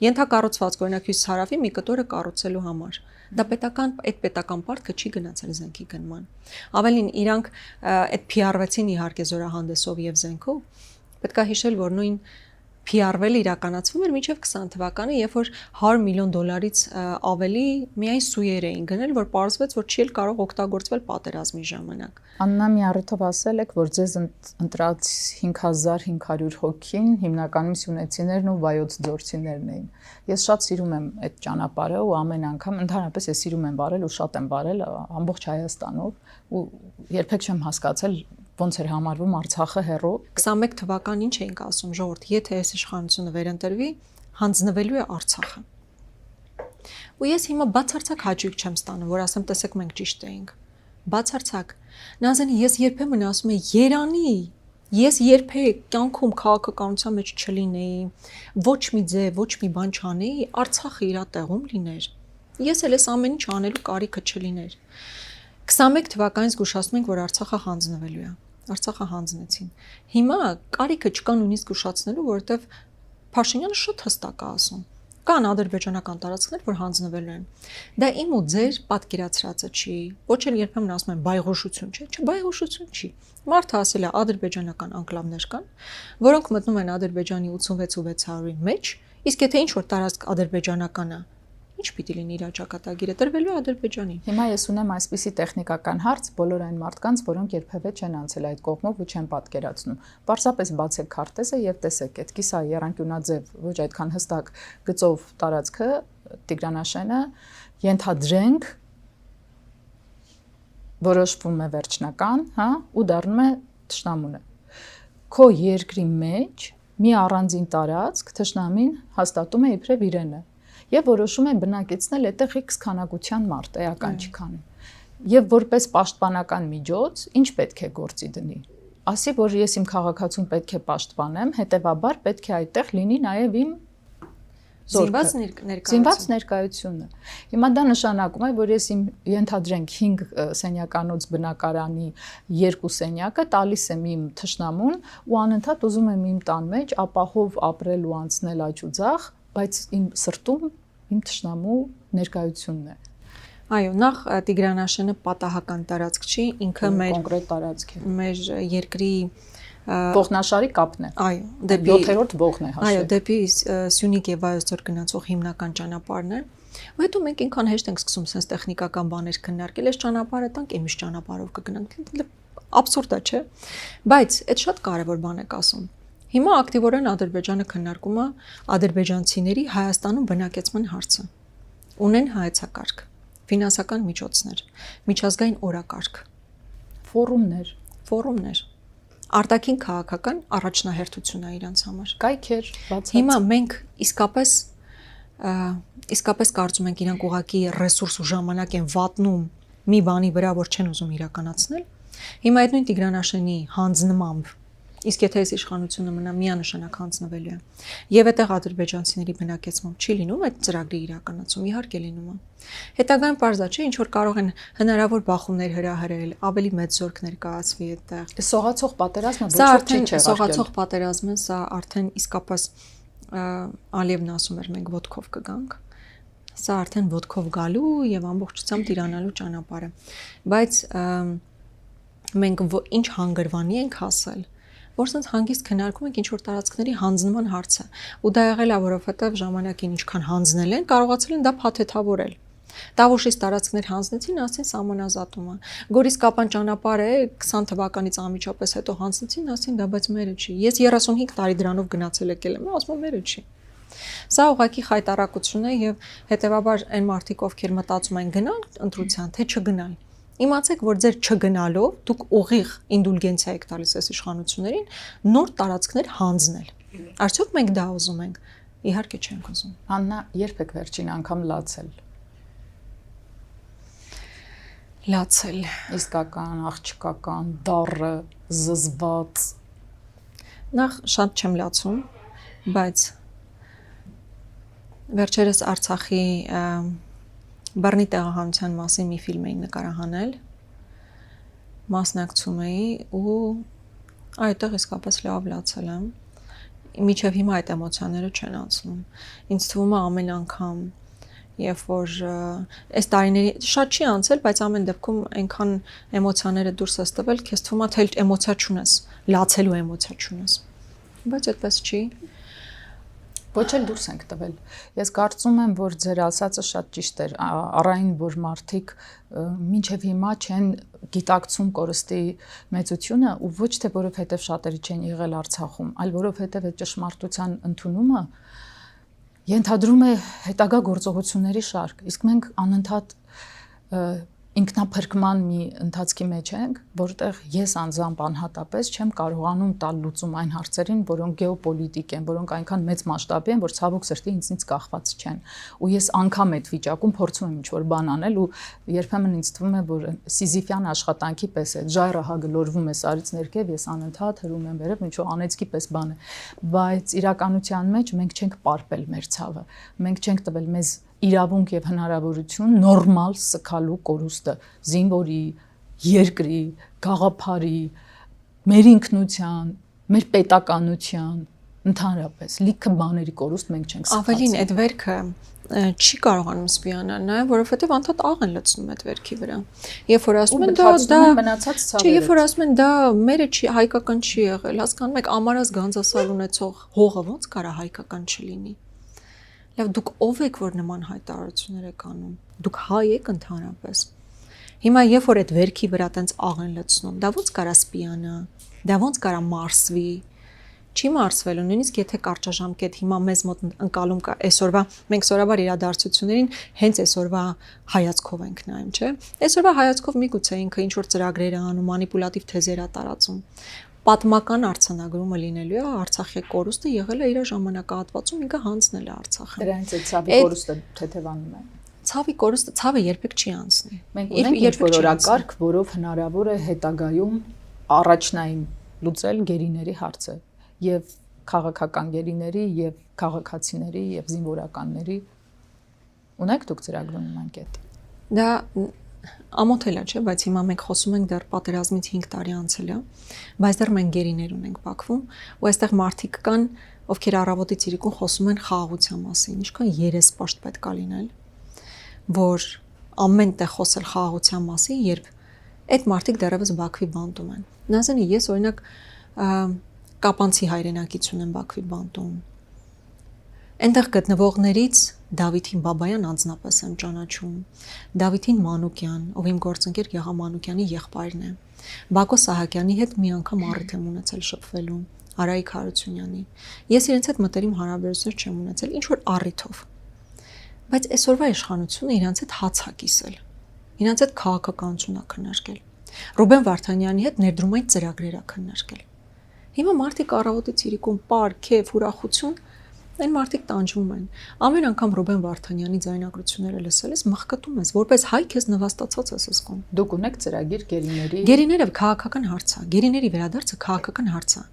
ենթակառուցվածք օրինակ հյուսիս հարավի մի կտորը կառուցելու համար։ Դա այդ պետական պարտքը չի գնացել զենքի գնման։ Ավելին իրանք այդ PR-վեցին իհարկե զորահանդեսով եւ զենքով։ Պետք է հիշել, որ նույն PR-ը իրականացվում էր մինչև 20 թվականը, երբ որ $100 միլիոն ավելի միայն սուեր էին գնել, որ պարզվեց, որ չի էլ կարող օգտագործվել պատերազմի ժամանակ։ Աննա մի առիթով ասել եք, որ ձեզ ընտրած 5500 հոգին հիմնականում սյունեցիներն ու վայոց ձորցիներն էին։ Ես շատ սիրում եմ այդ ճանապարհը ու ամեն անգամ ընդհանրապես ես սիրում եմ վարել ու շատ եմ վարել ամբողջ Հայաստանով ու երբեք չեմ հասկացել ոնց էր համարվում Արցախը հեռու։ 21 թվականին ինչ էինք ասում, ժողովուրդ, եթե այս իշխանությունը վերընտրվի, հանձնվելու է Արցախը։ Ու ես հիմա բացարձակ հաճույք չեմ ստանում, որ ասեմ, տեսեք, մենք ճիշտ էինք։ Բացարձակ։ Նազանի, ես երբեմն ասում եմ, Երանի, ես երբեք կյանքում քաղաքականության մեջ չլինեի, ոչ մի ձև, ոչ մի բան չանեի, Արցախը իր տեղում լիներ։ Ես էլ այս ամեն ինչ անելու կարիքը չլիներ։ 21 թվականից զգուշացնում ենք, որ Արցախը հանձնվելու է։ Արցախը հանձնեցին։ Հիմա կարիքը չկա նույնիսկ զգուշացնելու, որովհետև Փաշինյանը շատ հստակ է ասում։ Կան ադրբեջանական տարածքներ, որ հանձնվելու են։ Դա իմ ու ձեր պատկերացրածը չի։ Ոչ էլ երբեմն ասում են բայղուշություն, չէ՞, չբայղուշություն չի։ Մարդը ասել է ադրբեջանական անկլավներ կան, որոնք մտնում են Ադրբեջանի 86-600-ի մեջ, իսկ եթե ինչ որ տարածք ադրբեջանական է, ինչ պիտի լինի իր ճակատագիրը տրվելու Ադրբեջանին։ Հիմա ես ունեմ այսպիսի տեխնիկական հարց բոլոր այն մարդկանց, որոնք երբևէ չեն անցել այդ կողմով ու չեն պատկերացնում։ Պարզապես բացեք քարտեզը եւ տեսեք այդ կիսա եռանկյունաձև ոչ այդքան հստակ գծով տարածքը Տիգրանաշենը ենթադրենք որոշվում է վերջնական, հա, ու դառնում է թշնամունը։ Քո երկրի մեջ մի առանձին տարածք թշնամին հաստատում է իբրև իրենը եւ որոշում է բնակեցնել այդտեղ X քանակության մարդ, էական չքանի։ Եվ որպես պաշտպանական միջոց, ինչ պետք է գործի դնի։ Ասի, որ ես իմ քաղաքացուն պետք է պաշտպանեմ, հետեւաբար պետք է այդտեղ լինի նաեւ իմ զինված ներկայությունը։ Հիմա դա նշանակում է, որ ես իմ ենթադրենք 5 սենյականոց բնակարանի 2 սենյակը տալիս եմ իմ թշնամուն ու անընդհատ ուզում եմ իմ տան մեջ ապահով ապրել ու անցնել աճ ու ձախ, բայց իմ սրտում իմ թշնամու ներկայությունն է։ Այո, նախ Տիգրանաշենը պատահական տարածք չի, ինքը կոնկրետ տարածք է։ մեր երկրի Ողնաշարի կապն է։ այո, դեպի 7-րդ ողն է հաշվի։ Այո, դեպի Սյունիք եւ Վայոց ձոր գնացող հիմնական ճանապարհն է։ Ու հետո մենք ինքան հեշտ ենք սկսում sense տեխնիկական բաներ քննարկել, այս ճանապարհը տանք, եմիշ ճանապարհով կգնանք։ Աբսուրդ է, չէ՞։ Բայց այդ շատ կարևոր բան եք ասում։ Հիմա ակտիվորեն Ադրբեջանը քննարկում է ադրբեջանցիների Հայաստանում բնակեցման հարցը։ Ունեն հայեցակարգ, ֆինանսական միջոցներ, միջազգային օրակարգ, ֆորումներ, արտաքին քաղաքական առաջնահերթություն է իրանց համար։ Կայքեր, բացած։ Հիմա մենք իսկապես կարծում ենք իրանք ուղակի ռեսուրս ու ժամանակ են վատնում մի բանի վրա, որ չեն ուզում իրականացնել։ Հիմա այդ նույն Տիգրանաշենի հանձնմամբ, իսկ եթե այս իշխանությունը մնա միանշանակ հանձնվելու է, եւ այդտեղ ադրբեջանցիների բնակեցմամբ չի լինում այդ ծրագրի իրականացում, իհարկե լինում է։ Հետագայում պարզա չէ, ինչ որ կարող են հնարավոր բախումներ հրահրել, ավելի մեծ զորք ներկայացվի այդտեղ։ Սողացող պատերազմը Սա ոչ ոք չի արդեն չեղարկել։ սողացող պատերազմ է, սա արդեն իսկապես Ալիևն ասում էր մենք ոտքով կգանք։ Սա արդեն ոտքով գալու եւ ամբողջությամբ տիրանալու ճանապարհ է։ Բայց մենք ինչ հանգրվանի ենք հասել, որ sense հանգիստ քննարկում ենք ինչ որ տարածքների հանձնման հարցը։ Ու դա եղել է, որովհետեւ ժամանակին ինչքան հանձնել են, կարողացել են դա փաթեթավորել։ Տավուշից տարածքներ հանձնեցին, ասին սահմանազատումը։ Գորիս-Կապան ճանապարհը 20 թվականից անմիջապես հետո հանձնեցին, ասին դա բայց մերը չի։ Ես 35 տարի դրանով գնացել եկել եմ, ասում եմ մերը չի։ Սա ուղղակի խայտարակություն է եւ հետեւաբար այն մարդիկ, ովքեր մտածում են գնալ ընտրության, թե չգնալ։ Իմացեք, որ ձեր չգնալով դուք ուղիղ ինդուլգենցիա եք տալիս այս իշխանություններին նոր տարածքներ հանձնել։ Արդյոք մենք դա ուզում ենք։ Իհարկե չենք ուզում։ Աննա, երբ եք վերջին անգամ լացել։ Լացել։ Իսկական, աղջկական, դառը, զզված։ Նախ շատ չեմ լացում, բայց վերջերս Արցախի բռնի տեղահանության մասին մի ֆիլմ էի նկարահանել, մասնակցում էի ու այդտեղ իսկապես լավ լացել եմ։ Մինչև հիմա այդ էմոցիաները չեն անցնում։ Ինձ թվում է ամեն անգամ, երբ որ այս տարիների շատ չի անցել, բայց ամեն դեպքում այնքան էմոցիաները դուրս ես տվել, քեզ թվում է թե էմոցիա չունես, լացելու էմոցիա չունես։ Բայց այդպես չի։ Ոչ էլ դուրս ենք տվել։ Ես կարծում եմ, որ ձեր ասածը շատ ճիշտ էր, առայն որ մարդիկ մինչև հիմա չեն գիտակցում կորստի մեծությունը ու ոչ թե որովհետև շատերը չեն եղել Արցախում, այլ որովհետև այդ ճշմարտության ընդունումը ենթադրում է հետագա գործողությունների շարք։ Իսկ մենք անընդհատ ինքնափրկման մի ընթացքի մեջ ենք, որտեղ ես անձամբ անհատապես չեմ կարողանում տալ լուծում այն հարցերին, որոնք գեոպոլիտիկ են, որոնք այնքան մեծ մասշտաբի են, որ ցավոք սրտի ինձնից կախված չեն։ Ու ես անգամ այդ վիճակում փորձում եմ ինչ-որ բան անել ու երբեմն ինձ թվում է, որ Սիզիֆյան աշխատանքի պես է, ժայռը հագլորվում է սարից ներքև, ես անընդհատ հրում եմ վերև, ինչ-որ անեծքի պես բան է։ Բայց իրականության մեջ մենք չենք պարպել մեր ցավը։ Մենք չենք տվել մեզ իրավունք եւ հնարավորություն նորմալ սկալու կորուստը զինվորի, երկրի, գաղափարի, մեր ինքնության, մեր պետականության, ընդհանրապես լիքը բաների կորուստ մենք չենք սկսել։ Ավելին այդ վերքը չի կարողանում սպիանալ, նաեւ որովհետեւ անդադ աղ են լցնում այդ վերքի վրա։ Երբ որ ասում են դա մնացած ցավերը։ Չէ, երբ որ ասում են դա մերը չի, հայկական չի եղել, հասկանում եք ամարած գանձասար ունեցող հողը ոնց կարա հայկական չլինի։ Լավ, դուք ով եք, որ նման հայտարարություններ եք անում։ Դուք հայ եք ընդհանրապես։ Հիմա երբ որ այդ վերքի վրա տենց աղ են լցնում, դա ոնց կարա սպիանա, դա ոնց կարա մարսվի։ Չի մարսվելու, նույնիսկ եթե կարճաժամկետ հիմա մեզ մոտ ընկալում կա այսօրվա, մենք սովորաբար իրադարձություններին հենց այսօրվա հայացքով ենք նայում, չէ՞։ Այսօրվա հայացքով միգուցե ինքը ինչ որ ծրագրեր է անում, մանիպուլատիվ թեզեր է տարածում։ Պատմական արձանագրումը լինելու է Արցախի կորուստը եղել է իր ժամանակահատվածում, ինքը հանձնել է Արցախը։ Դրանից է ցավի կորուստը թեթևանում է։ Ցավի կորուստը, ցավը երբեք չի անցնի։ Մենք ունենք ինչ-որ օրակարգ, որով հնարավոր է հետագայում առաջնային լուծել գերիների հարցը եւ քաղաքական գերիների եւ քաղաքացիների եւ զինվորականների։ Ունեք դուք ծրագրում նման կետ։ Դա ամոթել է, չէ, բայց հիմա մենք խոսում ենք դեռ պատերազմից 5 տարի անցել է, բայց դեռ մենք գերիներ ունենք Բաքվում, ու այստեղ մարդիկ կան, ովքեր առավոտից իրիկուն խոսում են խաղաղության մասին, ինչքան երեսպաշտ պետք է լինել։ որ ամեն տեղ խոսել խաղաղության մասին, երբ այդ մարդիկ դեռևս Բաքվի բանտում են։ Նազանի, ես օրինակ կապանցի հայրենակություն եմ Բաքվի բանտում։ Այնտեղ գտնվողներից Դավիթին Բաբայան անձնապես եմ ճանաչում, Դավիթին Մանուկյան, ով իմ գործընկեր Գեղամ Մանուկյանի եղբայրն է, Բակո Սահակյանի հետ մի անգամ առիթ եմ ունեցել շփվելու, Արայիկ Հարությունյանի։ Ես իրենց հետ մտերիմ հարաբերություններ չեմ ունեցել, ինչ որ առիթով։ Բայց այսօրվա իշխանությունը իրանց հետ հաց է կիսել, իրանց հետ քաղաքականություն է քննարկել, Ռուբեն Վարդանյանի հետ ներդրումային ծրագրեր է քննարկել։ Հիմա մարդիկ առավոտից իրիկում պար, քեֆ, ուրախություն, այն մարդիկ տանջվում են։ Ամեն անգամ Ռուբեն Վարդանյանի ձայնագրությունները լսել ես, մխկտում ես, որպես հայ քեզ նվաստացած ես զգում։ Դուք ունեք ծրագիր գերիների։ Գերիները քաղաքական հարց է, գերիների վերադարձը քաղաքական հարց է։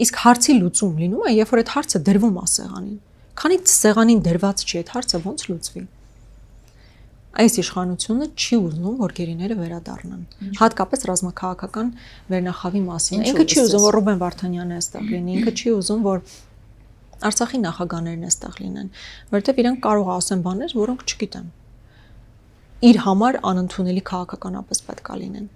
Իսկ հարցի լուծում լինում է, երբ որ այդ հարցը դրվում է սեղանին։ Քանի սեղանին դրված չի այդ հարցը ոնց լուծվի։ Այս իշխանությունը չի ուզում, որ գերիները վերադառնան։ Հատկապես ռազմաքաղաքական վերնախավի մասին։ Ինքը չի ուզում, որ Ռուբեն Վարդանյանը այստեղ լինի, ինքը չի ուզում, որ Արցախի նախագահներն այստեղ լինեն, որովհետև իրանք կարող է ասեն բաներ, որոնք չգիտեմ։ Իր համար անընդունելի քաղաքականապես պետք է լինեն։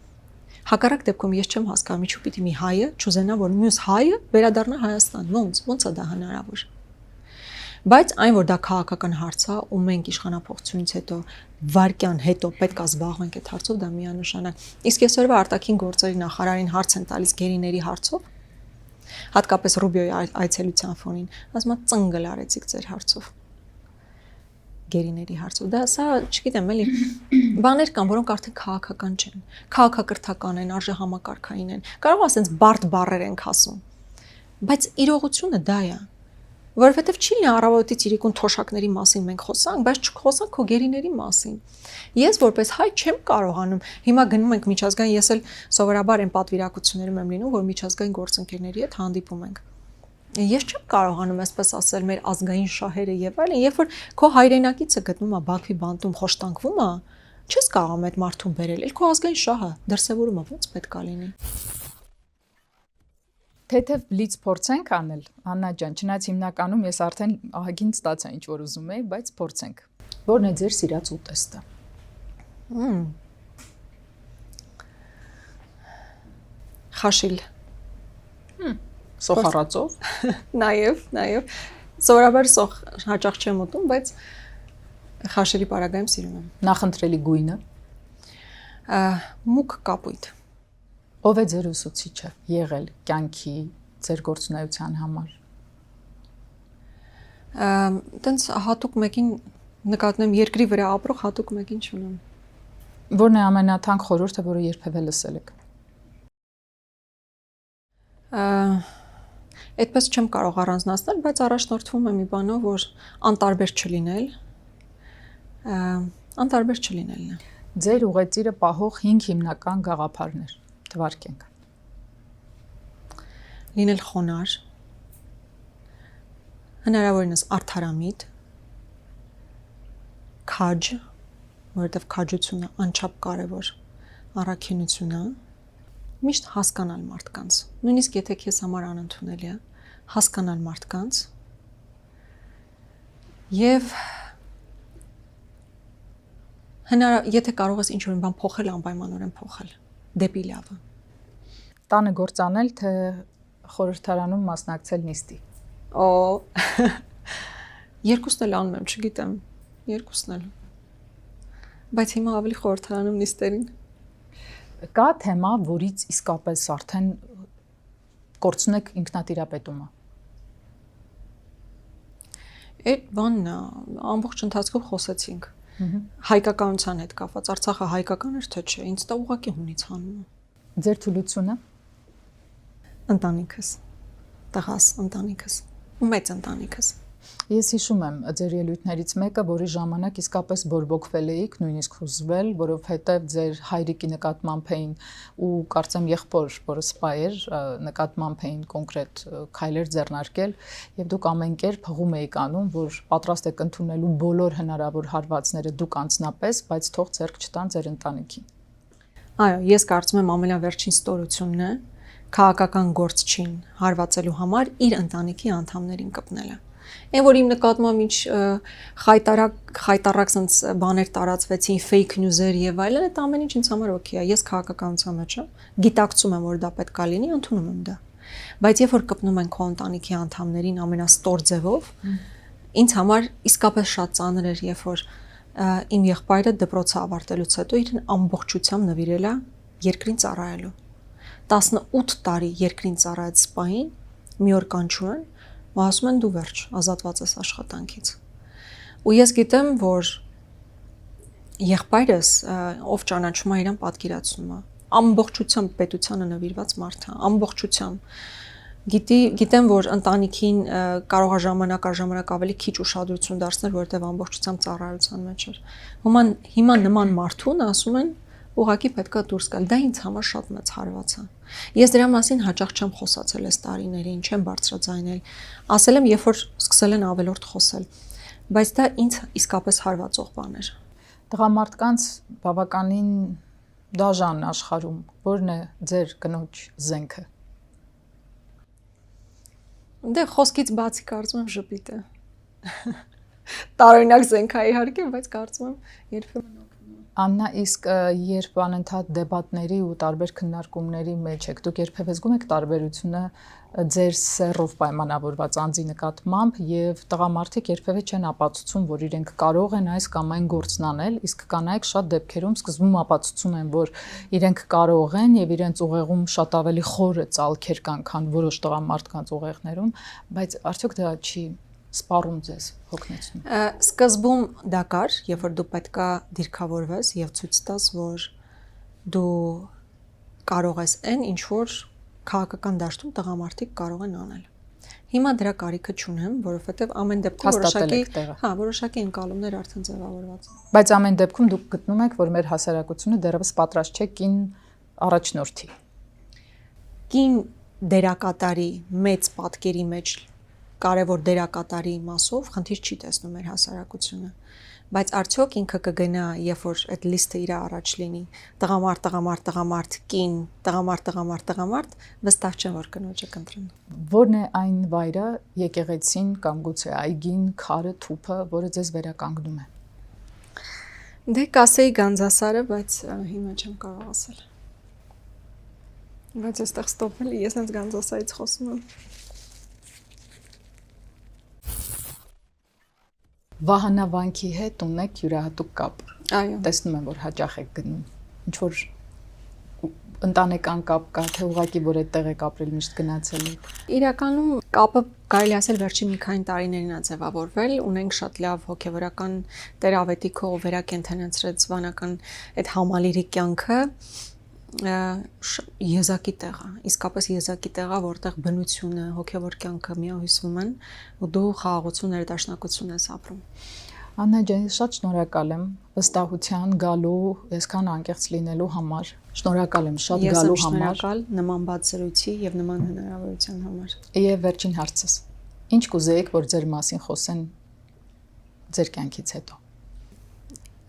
Հակառակ դեպքում ես չեմ հասկանում, ինչու պիտի մի հայը չուզենա, որ մյուս հայը վերադառնա Հայաստան։ Ոնց է դա հնարավոր։ Բայց այն, որ դա քաղաքական հարց է, ու մենք իշխանափոխությունից հետո վարկյան հետո պետք է զբաղվենք այդ հարցով, դա միանշանակ։ Իսկ այսօրվա արտաքին գործերի նախարարին հարց են տալիս գերիների հարցով, հատկապես Ռուբիոյի այցելության ֆոնին, ասում եմ ծնգլ արեցիք ձեր հարցով։ Գերիների հարցով։ Դա սա, չգիտեմ, էլի բաներ կան, որոնք արդեն քաղաքական չեն, քաղաքակրթական են, արժեհամակարգային են։ Կարող ասենց բարդ բառեր ենք ասում, բայց իրողությունը դա է։ Որովհետև չի լինի առավոտից իրիկուն թոշակների մասին մենք խոսանք, բայց չխոսանք քո գերիների մասին։ Ես որպես հայ չեմ կարողանում, հիմա գնում ենք միջազգային, ես էլ սովորաբար այն պատվիրակություններում եմ լինում, որ միջազգային գործընկերների հետ հանդիպում ենք։ Ես չեմ կարողանում այսպես ասել մեր ազգային շահերը եւ այլն, երբ որ քո հայրենակիցը գտնում է Բաքվի բանտում խոշտանգվում է, չես կարողանում այդ մարդուն բերել, ել քո ազգային շահը դրսևորումը ոնց պետք է լինի։ Թեթև բլից փորձենք անել, Աննա ջան, չնայած հիմնականում ես արդեն ահագին ստացա ինչ որ ուզում եի, բայց փորձենք։ Որն է ձեր սիրած ուտեստը։ Խաշիլ։ Սոխառածով։ Նաեւ սովորաբար սոխ հաճախ չեմ ուտում, բայց խաշիլի պարագայում սիրում եմ։ Նախընտրելի գույնը։ Մուկ կապույտ։ Ով է ձեր ուսուցիչը եղել կյանքի ձեր գործունեության համար։ Տենց հատուկ մեկին նկատեմ երկրի վրա ապրող հատուկ մեկին չունեմ։ Որն է ամենաթանկ խորհուրդը, որը երբևէ լսել եք։ Այդպես չեմ կարող առանձնացնել, բայց առաջնորդվում եմ մի բանով, որ անտարբեր չլինելն է։ Ձեր ուղեծիրը պահող 5 հիմնական գաղափարներ թվարկենք։ Լինել խոնար, հնարավորինս արդարամիտ, քաջ, որովհետև քաջությունը անչափ կարևոր առաքինություն է, միշտ հասկանալ մարդկանց, նույնիսկ եթե քեզ համար անընդունելի է, հասկանալ մարդկանց եւ եթե կարող ես ինչ-որ բան փոխել, անպայմանորեն փոխել դեպի լավը։ Տանը գործանել, թե խորհրդարանում մասնակցել նիստի։ Երկուսն էլ անում եմ, չգիտեմ, երկուսն էլ։ Բայց հիմա ավելի խորհրդարանում նիստերին։ Կա թեմա, որից իսկապես արդեն կորցնեք ինքնատիրապետումը։ Այդ բանն է, ամբողջ ընթացքով խոսեցինք։ Հայկականության հետ կապված, Արցախը հայկական էր թե չէ, ինձ դա ուղղակի հունից հանում է։ Ձեր թուլությունը։ Ընտանիքս, տղաս, ընտանիքս, ու մեծ ընտանիքս։ Ես հիշում եմ ձեր ելույթներից մեկը, որի ժամանակ իսկապես բորբոքվել էիք, նույնիսկ հուզվել, որովհետև ձեր հայրիկի նկատմամբ էին ու կարծեմ եղբոր, որը սպա էր, նկատմամբ էին կոնկրետ քայլեր ձեռնարկել, եւ դուք ամեն կերպ հղում էիք անում, որ պատրաստ եք ընդունելու բոլոր հնարավոր հարվածները դուք անձնապես, բայց թող ձեռք չտան ձեր ընտանիքին։ Այո, ես կարծում եմ ամենավերջին ստորությունն է քաղաքական գործչին հարվածելու համար իր ընտանիքի անդամներին կպնելը։ Այն որ իմ նկատմամբ ինչ խայտարակ sense բաներ տարածվեցին, fake news-եր եւ այլն, այդ ամեն ինչ ինձ համար օքեյ է։ Ես քաղաքականության մեջ եմ, գիտակցում եմ, որ դա պետք է լինի, ընդունում եմ դա։ Բայց երբ որ կպնում են քո ընտանիքի անդամներին ամենաստոր ձևով, ինձ համար իսկապես շատ ծանր էր, երբ որ իմ եղբայրը դպրոցը ավարտելուց հետո իր ամբողջությամբ նվիրել է երկրին ծառայելու։ 18 տարի երկրին ծառայած սպային մի օր կանչում են, ու ասում են դու վերջ, ազատված ես աշխատանքից։ Ու ես գիտեմ, որ եղբայրս, ով ճանաչում է իրան, պատկերացնում է, ամբողջությամբ պետությանը նվիրված մարդ է, ամբողջությամբ։ Գիտեմ, որ ընտանիքին կարող է ժամանակ ավելի քիչ ուշադրություն դարձնել, որովհետև ամբողջությամբ ծառայության մեջ էր։ Հիմա նման մարդուն ասում են ուղղակի պետքա դուրս գալ։ Դա ինձ համար շատ մեծ հարված է։ Ես դրա մասին հաճախ չեմ խոսացել այս տարիներին, չեմ բարձրաձայնել։ Ասել եմ, երբ որ սկսել են ավելորդ խոսել, բայց դա ինձ իսկապես հարվածող բան էր։ Տղամարդկանց բավականին դաժան աշխարհում որն է ձեր կնոջ զենքը։ Դե խոսքից բացի կարծում եմ ժպիտ է։ Տարօրինակ զենք է իհարկե, բայց կարծում եմ երբեմն Աննա, իսկ երբ անընդհատ դեբատների ու տարբեր քննարկումների մեջ եք, դուք երբևէ զգում եք տարբերությունը ձեր սեռով պայմանավորված անձի նկատմամբ եւ տղամարդիկ երբևէ չեն ապացուցում, որ իրենք կարող են այս կամ այն գործն անել, իսկ կանայք շատ դեպքերում սկզբում ապացուցում են, որ իրենք կարող են եւ իրենց ուղեղում շատ ավելի խորը ծալքեր կան, քան որոշ տղամարդկանց ուղեղներում, բայց արդյոք դա չի սպառում ձեզ հոգնեցնում։ Սկզբում դա կար, երբ որ դու պետքա դիրքավորվես եւ ցույց տաս, որ դու կարող ես այն, ինչ որ քաղաքական դաշտում տղամարդիկ կարող են անել։ Հիմա դրա կարիքը չունեմ, որովհետեւ ամեն դեպքում որոշակի ընկալումներ արդեն ձևավորված են։ Բայց ամեն դեպքում դուք գտնում եք, որ մեր հասարակությունը դեռևս պատրաստ չէ կին առաջնորդի։ Կին դերակատարի մեծ պատկերի մեջ կարևոր դերակատարի մասով խնդիր չի տեսնում մեր հասարակությունը, բայց արդյոք ինքը կգնա, երբ որ այդ լիստը իր առաջ լինի, տղամարդ, կին, տղամարդ, վստահ չեմ, որ կնոջը կընտրեն։ Որն է այն վայրը, եկեղեցին կամ գուցե այգին, քարը, թուփը, որը ձեզ վերականգնում է։ Դե կասեի Գանձասարը, բայց հիմա չեմ կարող ասել։ Բայց այստեղ ստոպել, ես հենց Գանձասարից խոսում եմ։ Վահանավանքի հետ ունեք յուրահատուկ կապ։ Այո։ Տեսնում եմ, որ հաճախ եք գնում։ Ինչ որ ընտանեկան կապ կա, թե ուղղակի որ այդտեղ եք ապրել, միշտ գնացել եք։ Իրականում կապը կարելի ասել վերջին մի քանի տարիներին է ձևավորվել, ունենք շատ լավ հոգեվորական տերավետիքով վերակենդանացրած վանական այդ համալիրի կյանքը եզակի տեղ է, իսկապես եզակի տեղ է, որտեղ բնությունը, հոգևոր կյանքը միահյուսվում են, ու դու խաղաղություն, ներդաշնակություն ես ապրում։ Աննա ջան, շատ շնորհակալ եմ վստահության գալու, այսքան անկեղծ լինելու համար։ Շնորհակալ եմ շատ գալու համար։ Շնորհակալ նման բաց զրույցի եւ նման հնարավորության համար։ Եվ վերջին հարցս։ Ինչ կուզեիք, որ ձեր մասին խոսեն ձեր կյանքից հետո։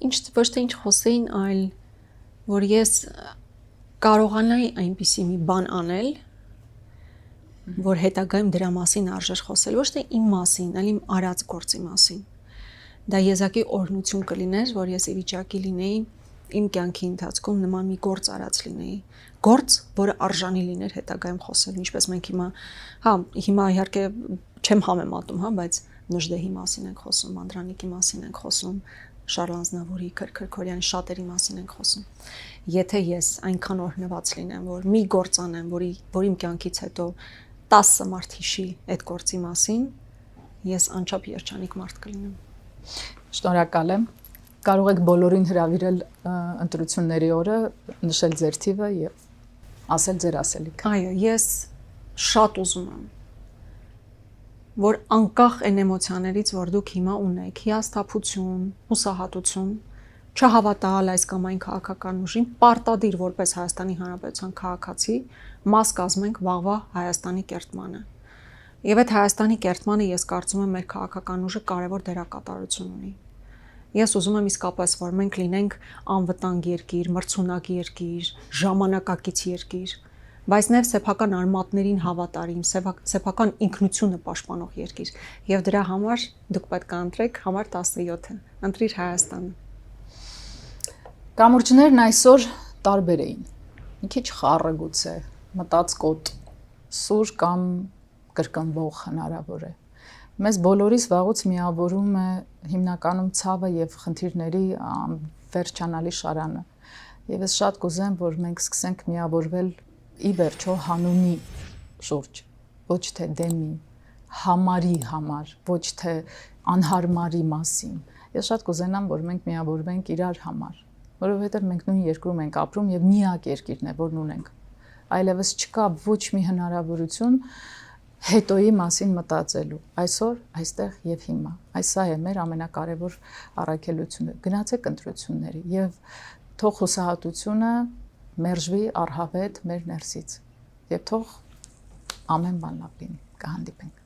Ոչ թե ինչ խոսեին, այլ որ ես կարողանայի այնպիսի մի բան անել, որ հետագայում դրա մասին արժեր խոսել, ոչ թե իմ մասին, այլ իմ արած գործի մասին։ Դա եզակի օրհնություն կլիներ, որ ես ի վիճակի լինեի իմ կյանքի ընթացքում նման մի գործ արած լինեի, գործ, որը արժանի լիներ հետագայում խոսել, ինչպես մենք հիմա իհարկե չեմ համեմատում, բայց Նժդեհի մասին ենք խոսում, Անդրանիկի մասին ենք խոսում, Շարլ Ազնավուրի, Քրքորյանի շատերի մասին ենք խոսում։ Եթե ես այնքան օրհնված լինեմ, որ մի գործ անեմ, որ իմ կյանքից հետո 10 մարդ հիշի այդ գործի մասին, ես անչափ երջանիկ մարդ կլինեմ։ Շնորհակալ եմ։ Կարող եք բոլորին հրավիրել ընտրությունների օրը, նշել ձեր թիվը եւ ասել ձեր ասելիքը։ Այո, ես շատ ուզում եմ, որ անկախ այն էմոցիաներից, որ դուք հիմա ունեք, հիասթափություն, հուսահատություն, չհավատալ այս կամ այն քաղաքական ուժին, պարտադիր որպես Հայաստանի Հանրապետության քաղաքացի, մաս կազմենք վաղվա Հայաստանի կերտմանը։ Եվ այդ Հայաստանի կերտմանը ես կարծում եմ մեր քաղաքական ուժը կարևոր դերակատարություն ունի։ Ես ուզում եմ իսկապես, որ մենք լինենք անվտանգ երկիր, մրցունակ երկիր, ժամանակակից երկիր, բայց նաև սեփական արմատներին հավատարիմ, սեփական ինքնությունը պաշտպանող երկիր։ Եվ դրա համար դուք պետք է ընտրեք համար 17-ը։ Ընտրիր Հայաստանը։ Կամուրջներն այսօր տարբեր էին։ Մի քիչ խառը գուցե, մտածկոտ, սուր կամ կրկնվող հնարավոր է։ Մեզ բոլորիս վաղուց միավորում է հիմնականում ցավը եւ խնդիրների վերջանալի շարանը։ Եվ ես շատ կուզեմ, որ մենք սկսենք միավորվել ի վերջո հանունի շուրջ, ոչ թե դեմի, համարի համար, ոչ թե անհարմարի մասին։ Ես շատ կուզենամ, որ մենք միավորվենք իրար համար, որովհետև մենք նույն երկրում ենք ապրում եւ միակ երկիրն է, որն ունենք։ Այլևս չկա ոչ մի հնարավորություն հետոյի մասին մտածելու։ Այսօր, այստեղ եւ հիմա։ Սա է մեր ամենակարևոր առաքելությունը։ Գնացեք ընտրությունների եւ թող հուսահատությունը մերժվի առհավետ մեր ներսից։ Եվ թող ամեն բան լավ լինի։ Կհանդիպենք։